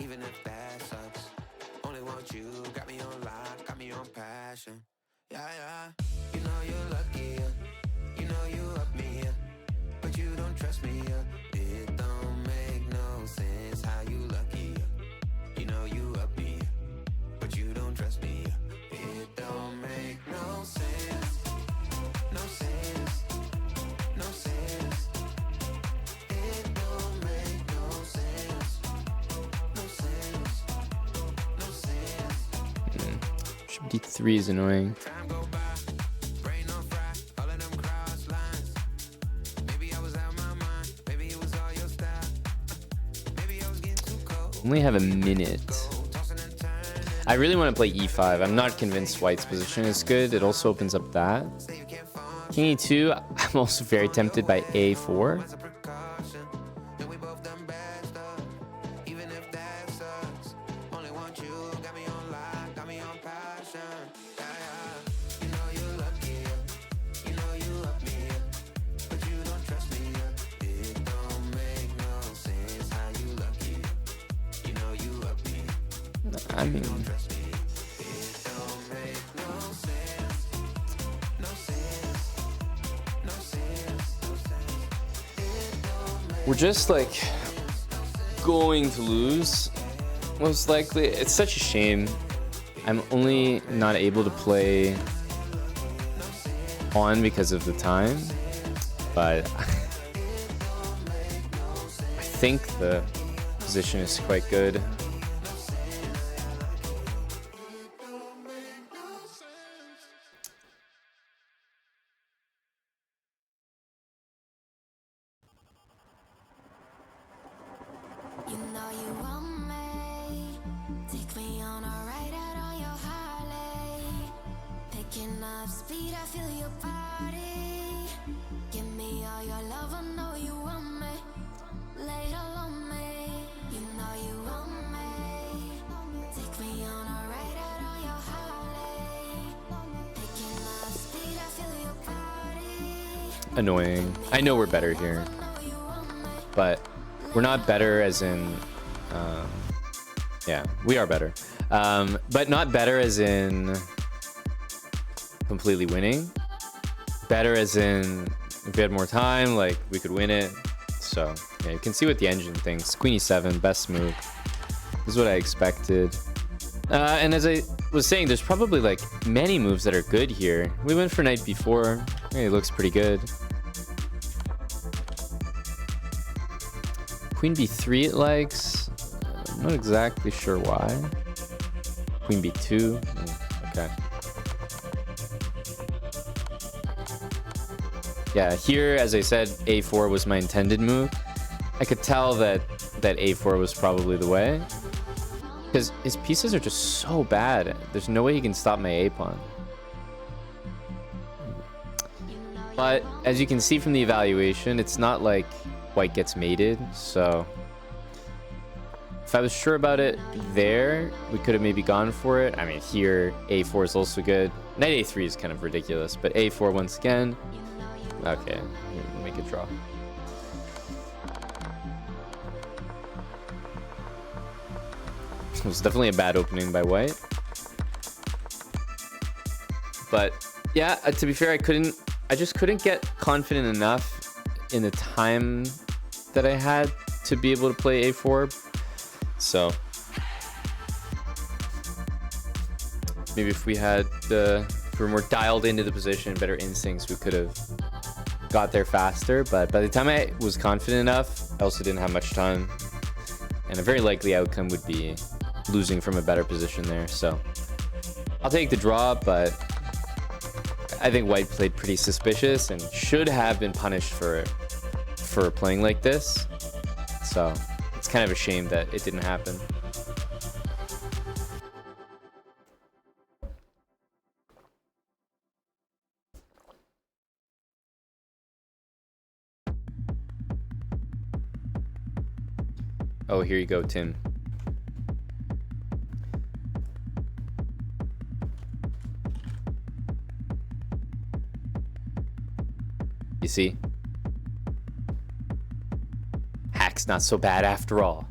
Even if that sucks. Only want you. Got me on lock. Got me on passion. Yeah, yeah. You know you're lucky. You know you up me. But you don't trust me. It don't make no sense how you lucky. You know you up me. But you don't trust me. It don't make no sense. No sense. No sense. It don't make no sense. No sense. No sense. Should be 3 is annoying. Time go by. Brain on fry. All of them cross lines. Maybe I was out my mind. Maybe it was all your style. Maybe I was getting too cold. Only have a minute. I really want to play e5. I'm not convinced white's position is good. It also opens up that. King e2, I'm also very tempted by a4. As a precaution. And we both done bad stuff. Even if that sucks. Only want you. Got me on lock. Got me on passion. Yeah, yeah. You know you're lucky. You know you up me. But you don't trust me. It don't make no sense how you lucky. You know you up me. I mean, Trust me. It don't make no sense. No sense. No sense. No sense. It don't make we're just like going to lose, most likely. It's such a shame. I'm only not able to play on because of the time, but I think the position is quite good. You know you want me. Take me on a ride out on your Harley. Picking up speed, I feel your body. Give me all your love, I know you want me. Lay it all on me. You know you want me. Take me on a ride out on your Harley. Picking up speed, I feel your body. Annoying. I know we're better here, but we're not better as in, yeah, we are better. But not better as in completely winning. Better as in, if we had more time, like, we could win it. So, yeah, you can see what the engine thinks. Queen e7, best move. This is what I expected. And as I was saying, there's probably, like, many moves that are good here. We went for knight b4. It looks pretty good. Queen b3 it likes. I'm not exactly sure why. Queen b2. Okay. Yeah, here, as I said, a4 was my intended move. I could tell that a4 was probably the way, because his pieces are just so bad. There's no way he can stop my a pawn. But as you can see from the evaluation, it's not like white gets mated, so if I was sure about it there, we could have maybe gone for it. I mean, here a4 is also good. Knight a3 is kind of ridiculous, but a4 once again. Okay, make a draw. It was definitely a bad opening by white, but yeah, to be fair, I just couldn't get confident enough in the time that I had to be able to play a4. So maybe if we had if we were more dialed into the position, better instincts, we could have got there faster. But by the time I was confident enough, I also didn't have much time, and a very likely outcome would be losing from a better position there. So I'll take the draw, but I think white played pretty suspicious and should have been punished for playing like this. So it's kind of a shame that it didn't happen. Oh, here you go, Tim. You see? Hack's not so bad after all.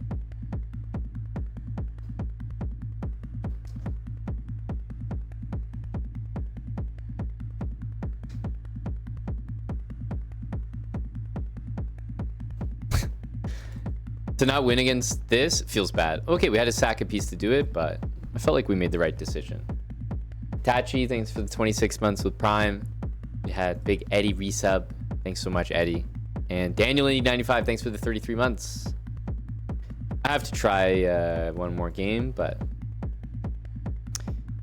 To not win against this feels bad. Okay, we had to sack a piece to do it, but I felt like we made the right decision. Tachi, thanks for the 26 months with Prime. We had Big Eddie resub. Thanks so much, Eddie. And Daniel95, thanks for the 33 months. I have to try one more game, but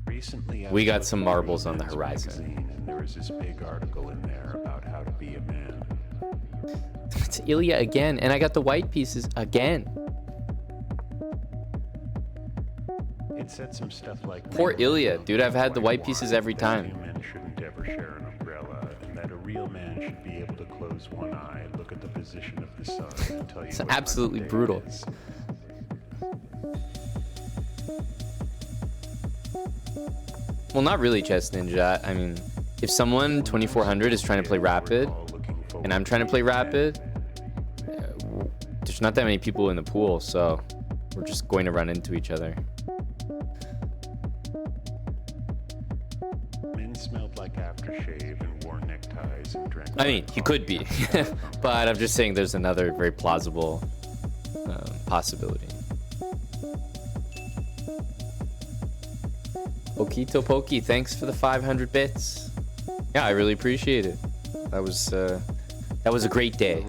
recently we got some marbles on the horizon. And there was this big article in there about how to be a man. It's Ilya again, and I got the white pieces again. It said some stuff like Poor Ilya, dude. I've had the white pieces every time. Men shouldn't ever share an umbrella, and that a real man should be able to close one eye, look at the position of the sun, and tell you. It's absolutely brutal. Well, not really, Chess Ninja. I mean, if someone 2400 is trying to play Rapid, and I'm trying to play Rapid, there's not that many people in the pool, so we're just going to run into each other. Men smelled like aftershave and wore neckties and drank. I mean, he could be, but I'm just saying there's another very plausible possibility. Okito Poki, thanks for the 500 bits. Yeah, I really appreciate it. That was a great day.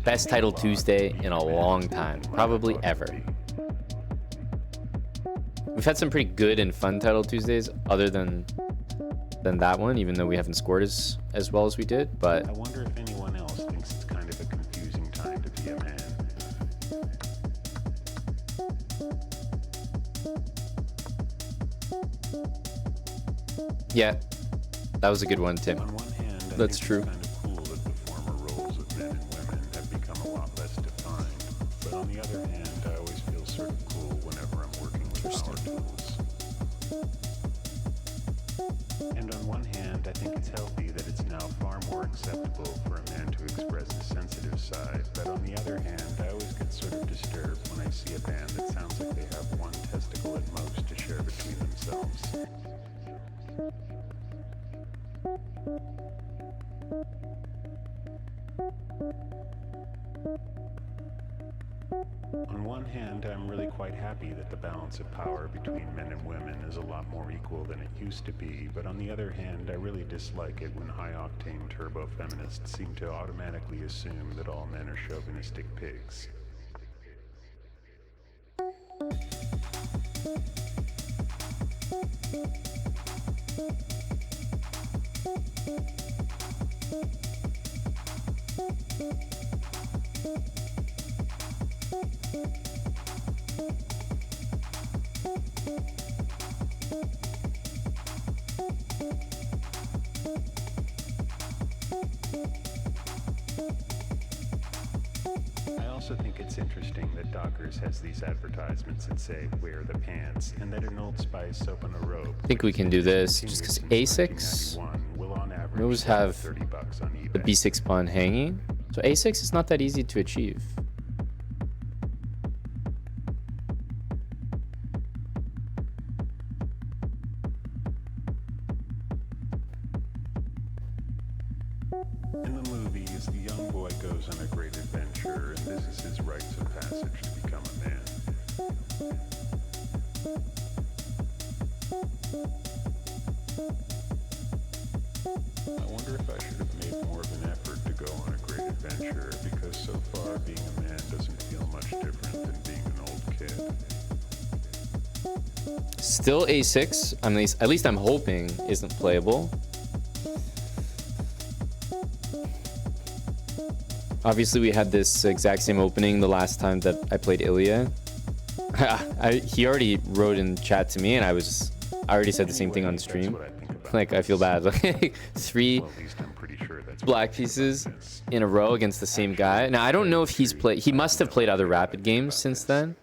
Best title Tuesday in a long time, probably ever. We've had some pretty good and fun title Tuesdays, other than that one, even though we haven't scored as well as we did. But I wonder if anyone else thinks it's kind of a confusing time to be a man. Yeah, that was a good one, Tim. On one hand, that's true. It's kind of cool that the former roles of men and women have become a lot less defined. But on the other hand, I always feel sort of cool whenever I'm working with power tools. And on one hand, I think it's healthy that it's now far more acceptable for a man to express his sensitive side. But on the other hand, I always get sort of disturbed when I see a band that sounds like they have one testicle at most to share between themselves. On one hand, I'm really quite happy that the balance of power between men and women is a lot more equal than it used to be, but on the other hand, I really dislike it when high-octane turbo-feminists seem to automatically assume that all men are chauvinistic pigs. I also think it's interesting that Dockers has these advertisements that say, wear the pants, and that an Old Spice soap on a robe. I think we can do this just because A6 we always have the B6 pawn hanging. So A6 is not that easy to achieve. In the movies, the young boy goes on a great adventure, and this is his rites of passage to become a man. I wonder if I should have made more of an effort to go on a great adventure, because so far being a man doesn't feel much different than being an old kid. Still A6, at least I'm hoping, isn't playable. Obviously, we had this exact same opening the last time that I played Ilya. He already wrote in chat to me, and I already said the same thing on stream. Like, I feel bad. Like, three black pieces in a row against the same guy. Now I don't know if he's played. He must have played other rapid games since then,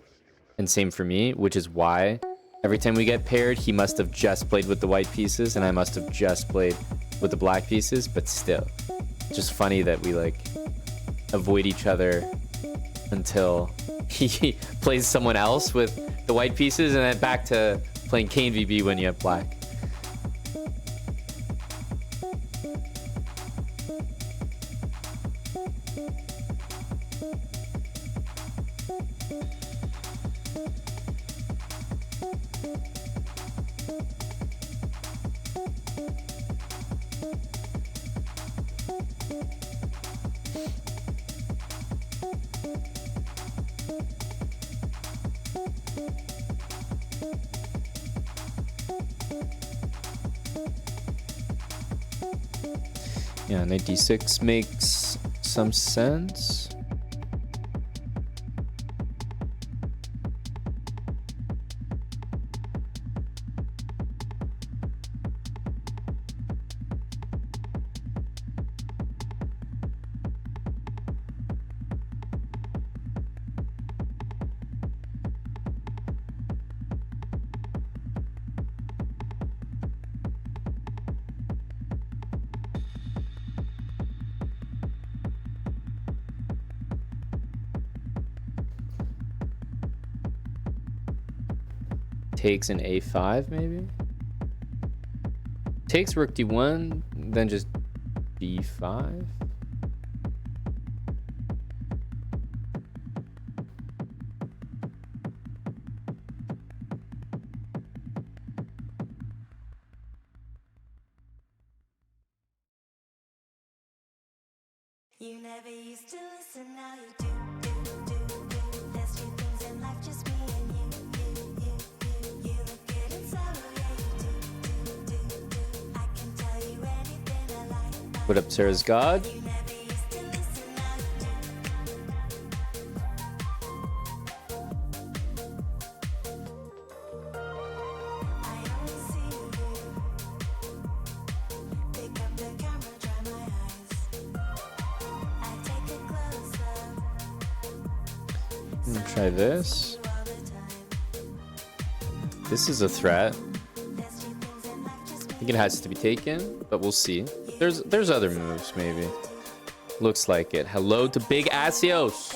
and same for me, which is why every time we get paired, he must have just played with the white pieces, and I must have just played with the black pieces. But still, just funny that we like avoid each other until he plays someone else with the white pieces, and then back to playing Kane VB when you have black. Yeah, knight d6 makes some sense. Takes an a5 maybe. Takes rook d1, then just d5. You never used to listen, now you do. There's few things in life, just me and you. You look good in sorrow, yeah, you do. I can tell you anything I like. What up, Sarah's God? You never used to listen, now you do. I only see you. Pick up the camera, dry my eyes. I take it closer. I'm gonna try this. This is a threat. I think it has to be taken, but we'll see. There's other moves, maybe. Looks like it. Hello to Big Asios.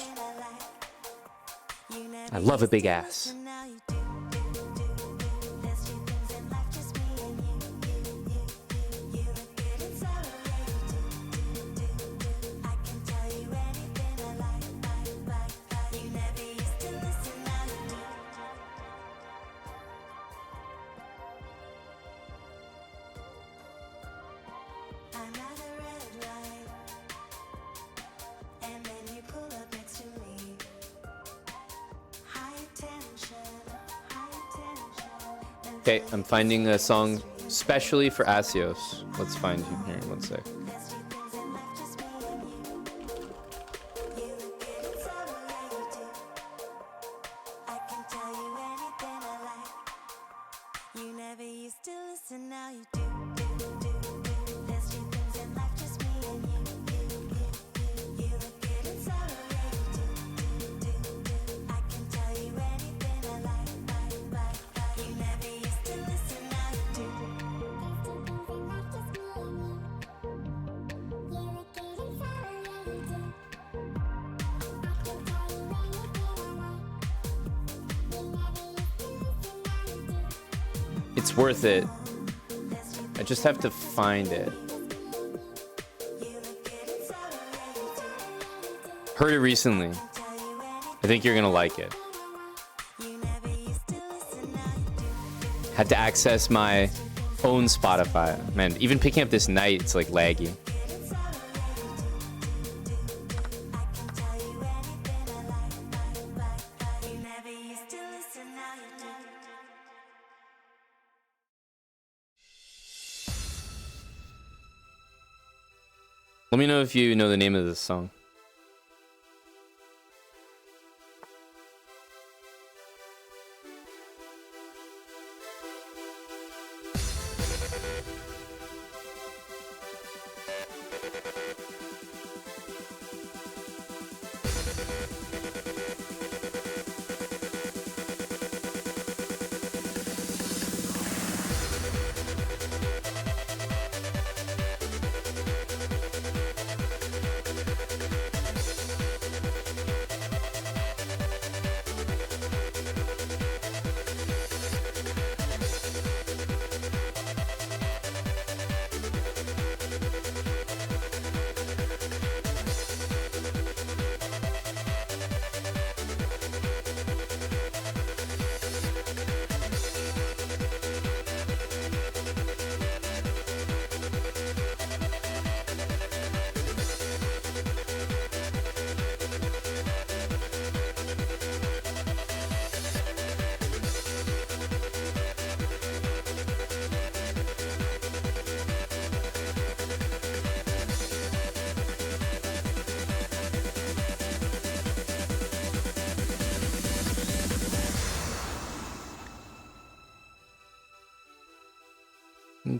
I love a big ass. Okay, I'm finding a song specially for Asios. Let's find him here in 1 sec. It's worth it. I just have to find it. Heard it recently. I think you're gonna like it. Had to access my own Spotify. Man, even picking up this night, it's like laggy. Let me know if you know the name of this song.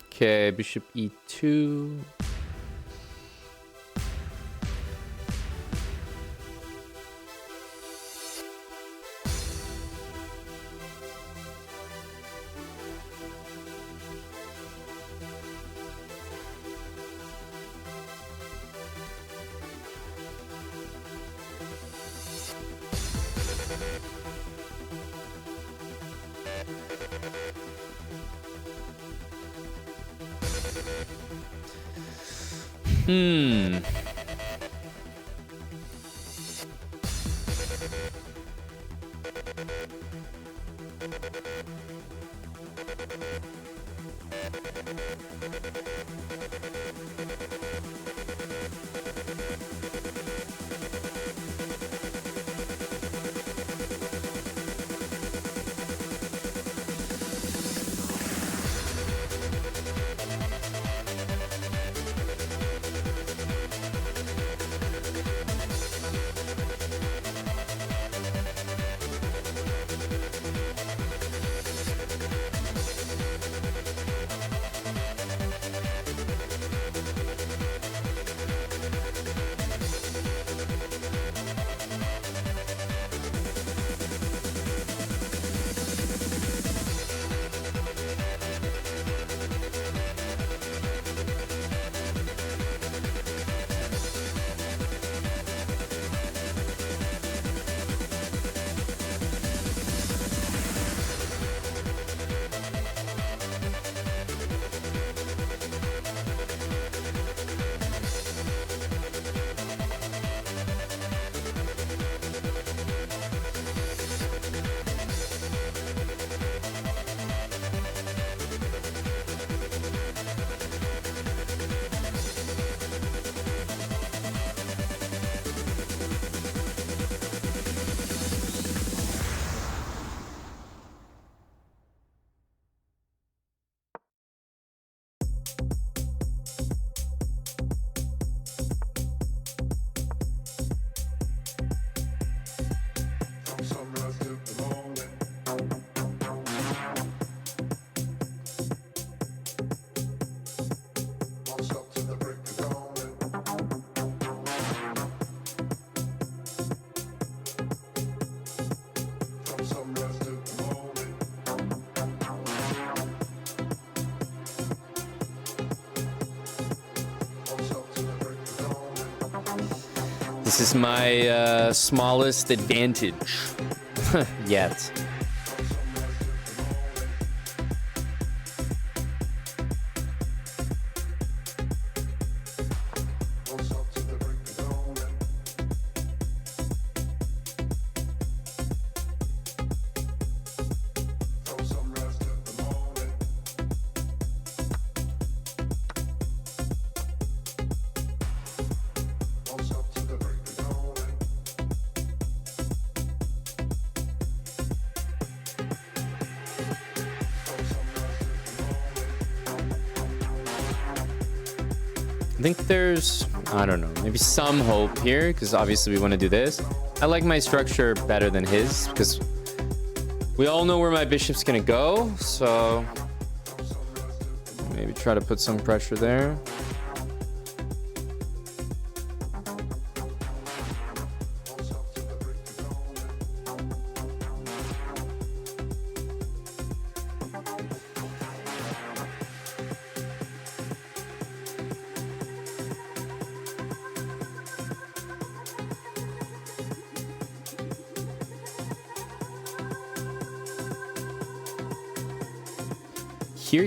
Okay, bishop e2. This is my smallest advantage yet. I think there's, I don't know, maybe some hope here, because obviously we want to do this. I like my structure better than his, because we all know where my bishop's going to go, so maybe try to put some pressure there.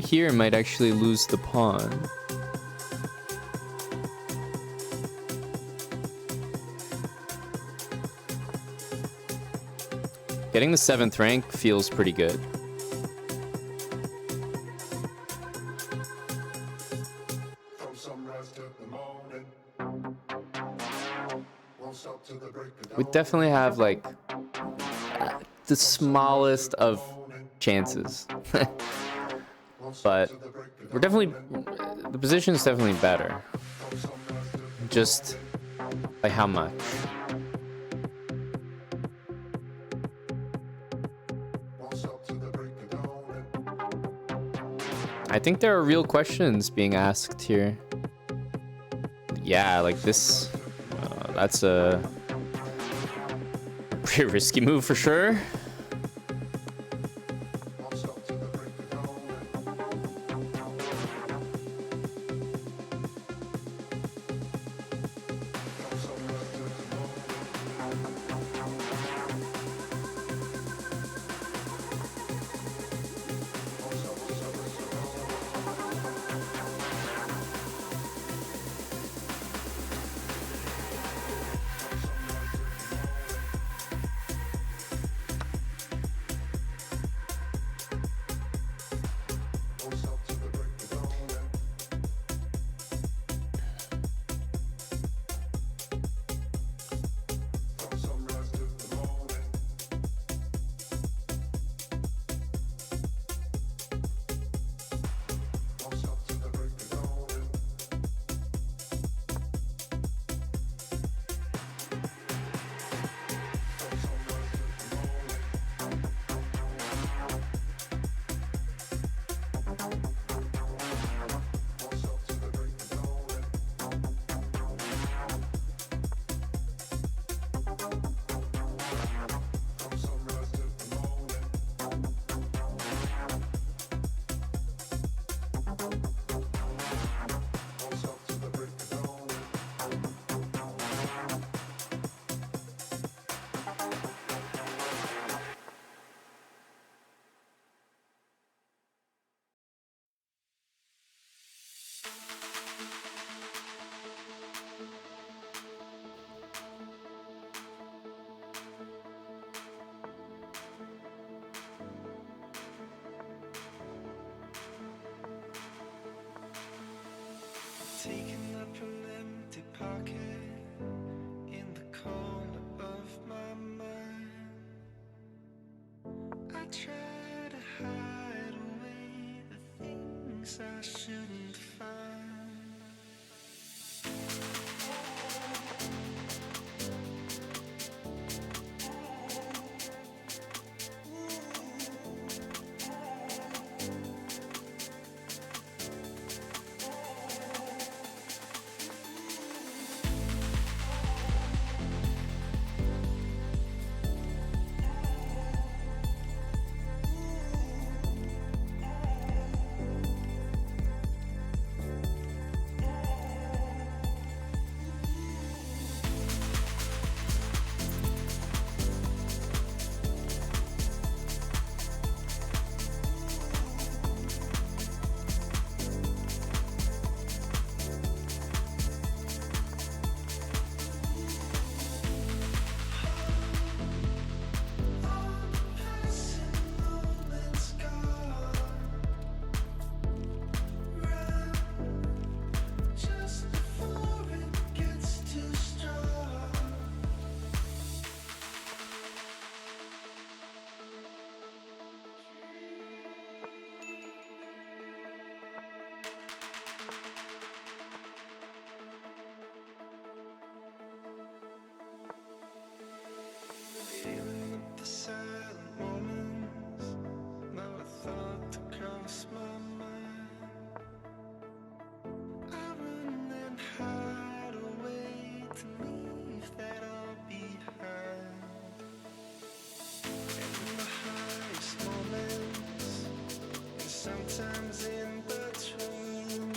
Here might actually lose the pawn. Getting the 7th rank feels pretty good. We definitely have like the smallest of chances. But we're definitely, the position is definitely better. Just by how much? I think there are real questions being asked here. Yeah, like this, that's a pretty risky move for sure. Taking up an empty pocket in the corner of my mind. I try to hide away the things I shouldn't find. Feeling the silent moments, not a thought to cross my mind. I run and hide away to leave that all behind. In the highest moments, and sometimes in between,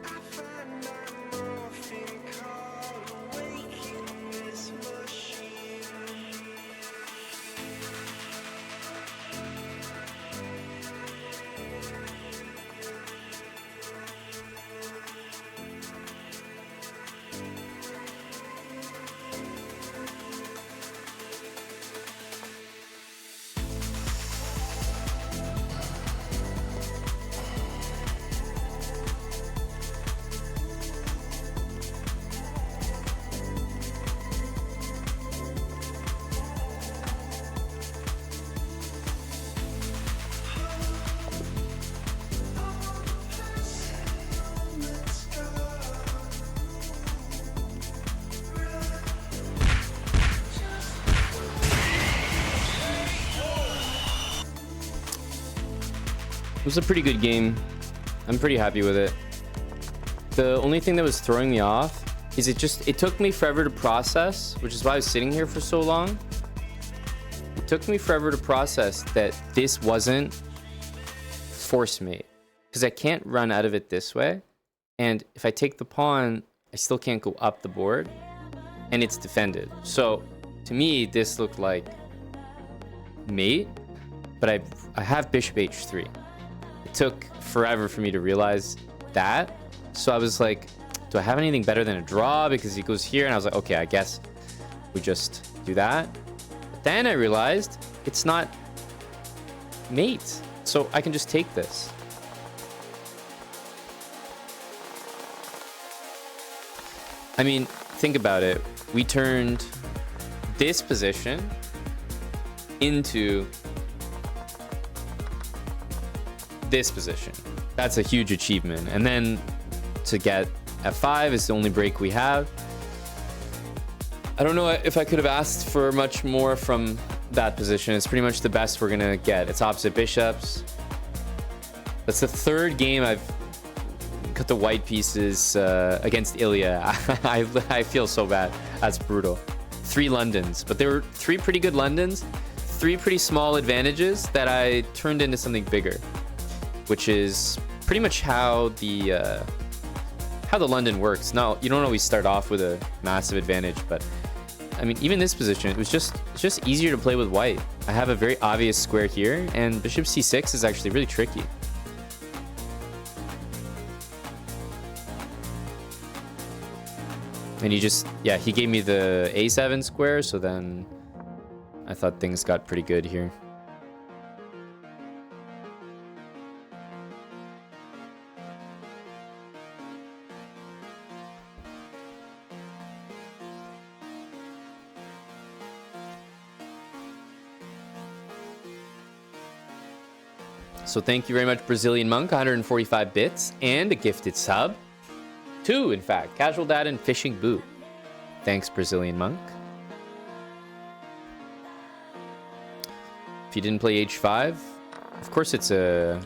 I find I'm often caught awake in this machine. was a pretty good game. I'm pretty happy with it. The only thing that was throwing me off is it took me forever to process, which is why I was sitting here for so long. It took me forever to process that this wasn't force mate, because I can't run out of it this way. And if I take the pawn, I still can't go up the board, and it's defended. So to me, this looked like mate, but I have bishop h3. It took forever for me to realize that. So I was like, do I have anything better than a draw? Because he goes here, and I was like, okay, I guess we just do that. But then I realized it's not mate, so I can just take this. I mean, think about it. We turned this position into this position. That's a huge achievement. And then to get f5 is the only break we have. I don't know if I could have asked for much more from that position. It's pretty much the best we're gonna get. It's opposite bishops. That's the third game I've cut the white pieces against Ilya. I feel so bad. That's brutal. 3 Londons, but there were 3 pretty good Londons, 3 pretty small advantages that I turned into something bigger, which is pretty much how the London works. Now, you don't always start off with a massive advantage, but I mean, even this position, it's just easier to play with white. I have a very obvious square here, and bishop c6 is actually really tricky. And he gave me the a7 square, so then I thought things got pretty good here. So thank you very much, Brazilian Monk, 145 bits, and a gifted sub. 2, in fact. Casual Dad and Fishing Boo. Thanks, Brazilian Monk. If you didn't play h5, of course it's a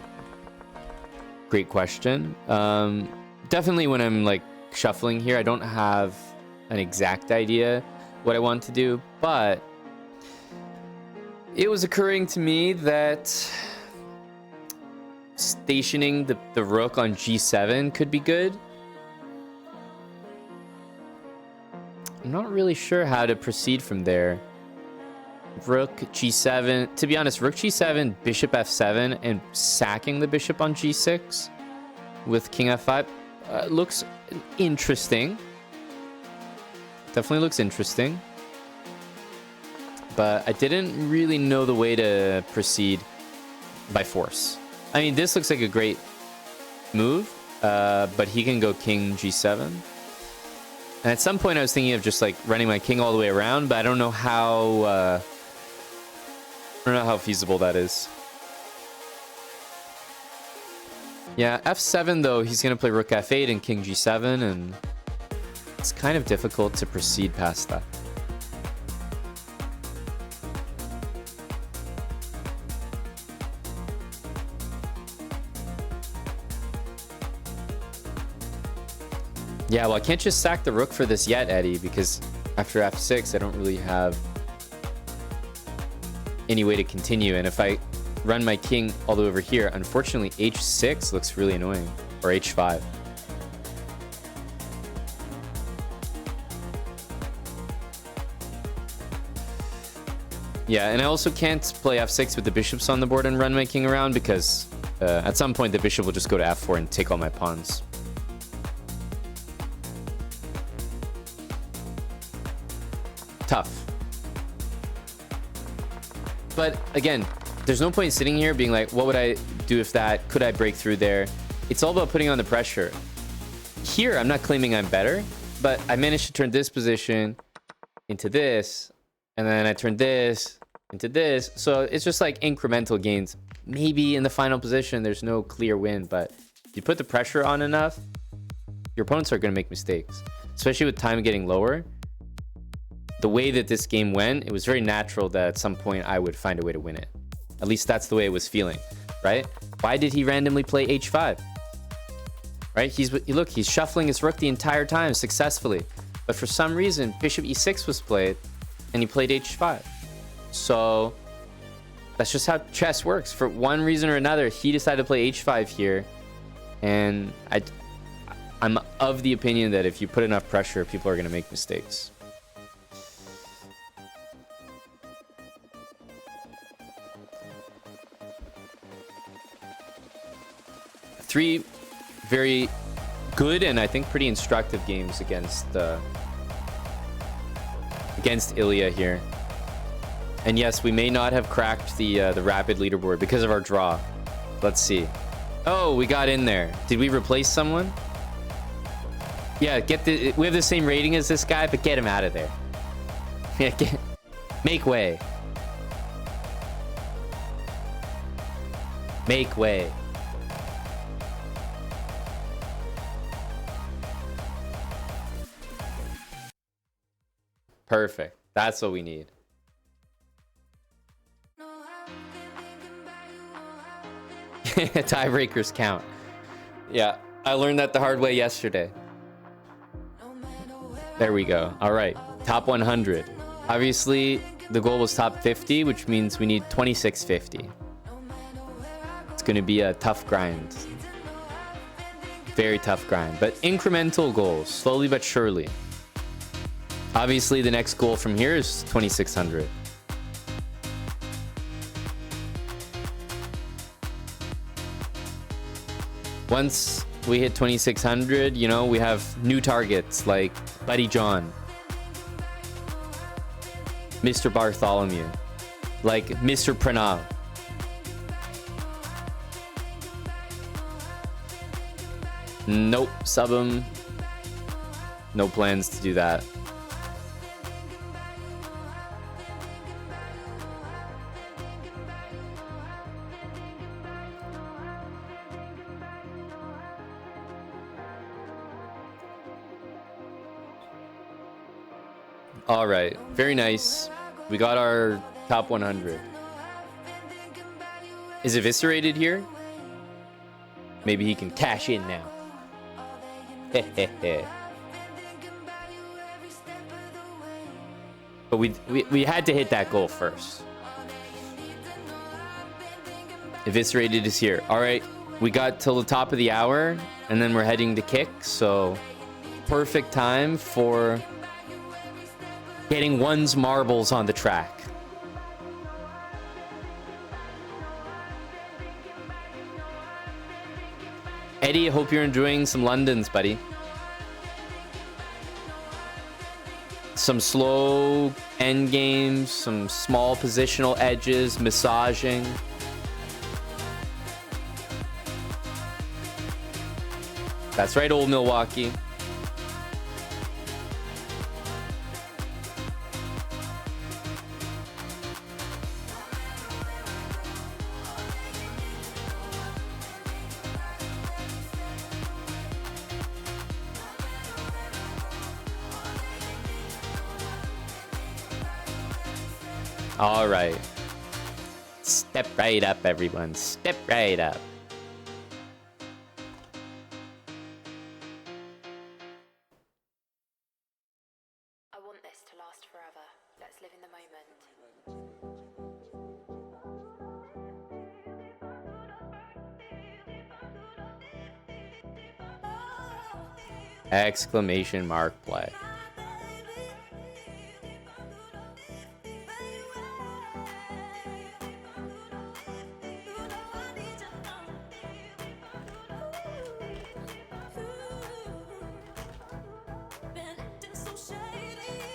great question. Definitely when I'm like shuffling here, I don't have an exact idea what I want to do, but it was occurring to me that stationing the rook on g7 could be good. I'm not really sure how to proceed from there. Rook g7. To be honest, rook g7, bishop f7, and sacking the bishop on g6 with king f5 looks interesting. Definitely looks interesting. But I didn't really know the way to proceed by force. I mean, this looks like a great move, but he can go king g7. And at some point I was thinking of just like running my king all the way around, but I don't know how feasible that is. Yeah, f7 though, he's gonna play rook f8 and king g7, and it's kind of difficult to proceed past that. Yeah, well, I can't just sack the rook for this yet, Eddie, because after f6, I don't really have any way to continue. And if I run my king all the way over here, unfortunately, h6 looks really annoying, or h5. Yeah, and I also can't play f6 with the bishops on the board and run my king around, because at some point the bishop will just go to f4 and take all my pawns. Tough. But again, there's no point sitting here being like, what would I do if that? Could I break through there? It's all about putting on the pressure. Here, I'm not claiming I'm better, but I managed to turn this position into this, and then I turned this into this. So it's just like incremental gains. Maybe in the final position, there's no clear win, but if you put the pressure on enough, your opponents are going to make mistakes, especially with time getting lower. The way that this game went, it was very natural that at some point I would find a way to win it. At least that's the way it was feeling, right? Why did he randomly play h5? Right? He's shuffling his rook the entire time successfully. But for some reason, bishop e6 was played, and he played h5. So that's just how chess works. For one reason or another, he decided to play h5 here. And I'm of the opinion that if you put enough pressure, people are going to make mistakes. Three very good and I think pretty instructive games against Ilya here. And yes, we may not have cracked the rapid leaderboard because of our draw. Let's see. Oh, we got in there. Did we replace someone? Yeah, we have the same rating as this guy, but get him out of there. Yeah, make way. Make way. Perfect. That's what we need. Tiebreakers count. Yeah, I learned that the hard way yesterday. There we go. All right, top 100. Obviously, the goal was top 50, which means we need 2650. It's going to be a tough grind. Very tough grind, but incremental goals, slowly but surely. Obviously, the next goal from here is 2600. Once we hit 2600, you know, we have new targets like Buddy John, Mr. Bartholomew, like Mr. Pranav. Nope, sub him. No plans to do that. All right, very nice. We got our top 100. Is Eviscerated here? Maybe he can cash in now. But we had to hit that goal first. Eviscerated is here. All right, we got till the top of the hour, and then we're heading to kick. So perfect time for getting one's marbles on the track. Eddie, I hope you're enjoying some Londons, buddy. Some slow end games, some small positional edges, massaging. That's right, old Milwaukee. All right. Step right up, everyone. Step right up. I want this to last forever. Let's live in the moment. Exclamation mark play.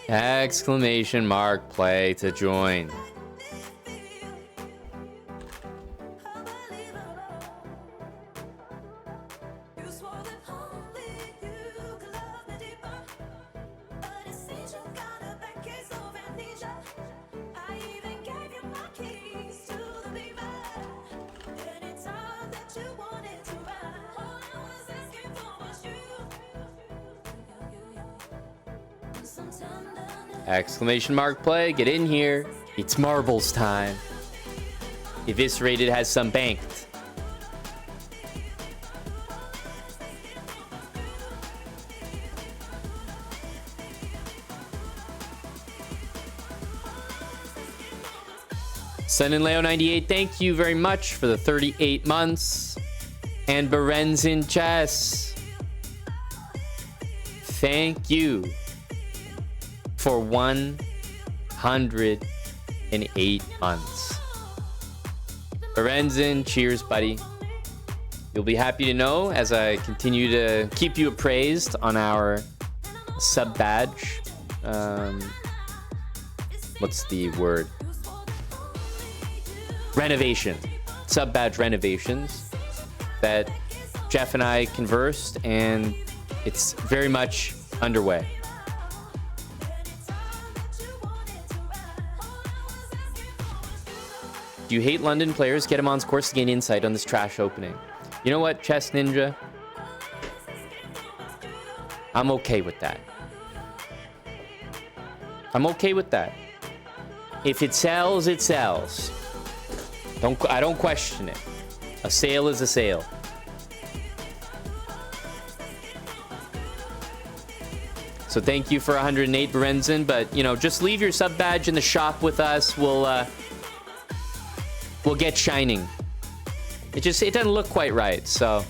Exclamation mark play to join. Exclamation mark play, get in here. It's marbles time. Eviscerated has some banked. Sun and Leo 98, thank you very much for the 38 months. And Berenzin Chess, thank you for 108 months. Berenzin, cheers, buddy. You'll be happy to know as I continue to keep you appraised on our sub badge. What's the word? Renovation. Sub badge renovations that Jeff and I conversed, and it's very much underway. Do you hate London players? Get them on course to gain insight on this trash opening. You know what, Chess Ninja? I'm okay with that. I'm okay with that. If it sells, it sells. I don't question it. A sale is a sale. So thank you for 108, Berenzin. But, you know, just leave your sub badge in the shop with us. We'll get shining. It doesn't look quite right. So,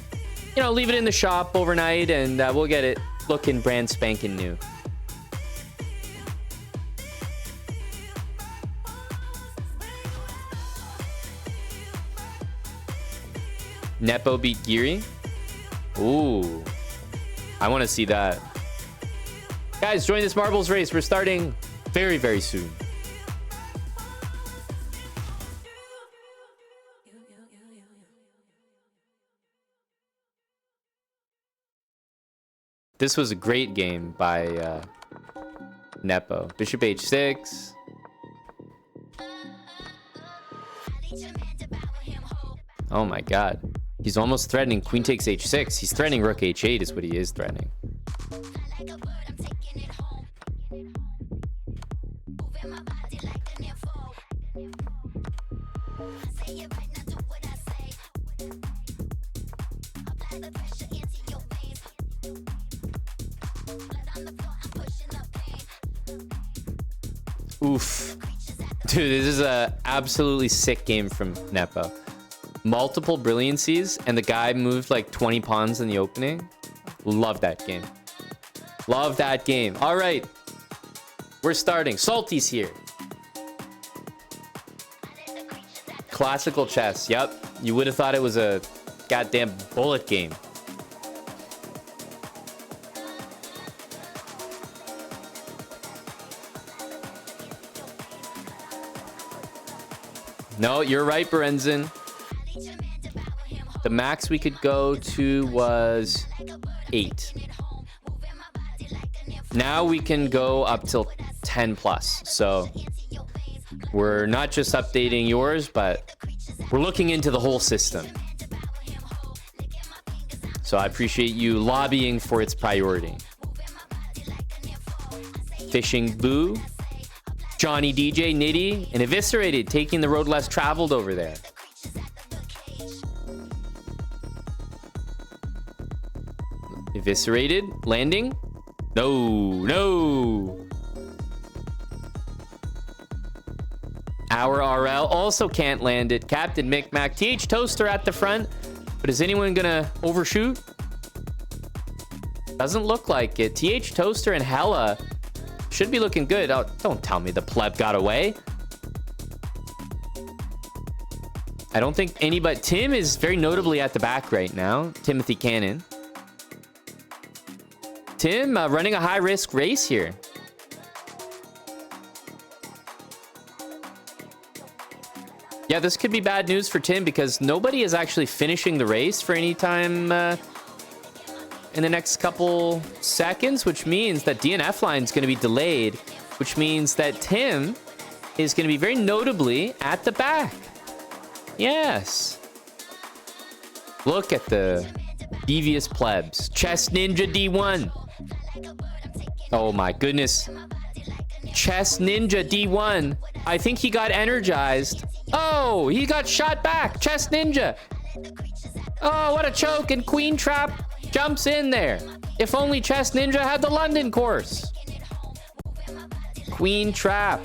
you know, leave it in the shop overnight and we'll get it looking brand spanking new. Nepo beat Geary. Ooh. I want to see that. Guys, join this marbles race. We're starting very, very soon. This was a great game by Nepo. Bishop h6. Oh my god. He's almost threatening queen takes h6. He's threatening rook h8 is what he is threatening. Oof. Dude, this is a absolutely sick game from Nepo. Multiple brilliancies, and the guy moved like 20 pawns in the opening. Love that game. Love that game. All right. We're starting. Salty's here. Classical chess. Yep. You would have thought it was a goddamn bullet game. No, you're right, Berenzin. The max we could go to was 8. Now we can go up till 10 plus. So we're not just updating yours, but we're looking into the whole system. So I appreciate you lobbying for its priority. Fishing Boo, Johnny DJ, Nitty, and Eviscerated, taking the road less traveled over there. Eviscerated, landing. No. Our RL also can't land it. Captain Micmac, TH Toaster at the front. But is anyone gonna overshoot? Doesn't look like it. TH Toaster and Hella should be looking good. Oh, don't tell me the pleb got away. I don't think any but Tim is very notably at the back right now. Timothy Cannon. Tim running a high-risk race here. Yeah, this could be bad news for Tim because nobody is actually finishing the race for any time in the next couple seconds, which means that DNF line is going to be delayed, which means that Tim is going to be very notably at the back. Yes. Look at the devious plebs. Chess Ninja D1. Oh my goodness. Chess Ninja D1. I think he got energized. Oh, he got shot back. Chess Ninja. Oh, what a choke. And Queen Trap jumps in there. If only Chess Ninja had the London course. Queen Trap.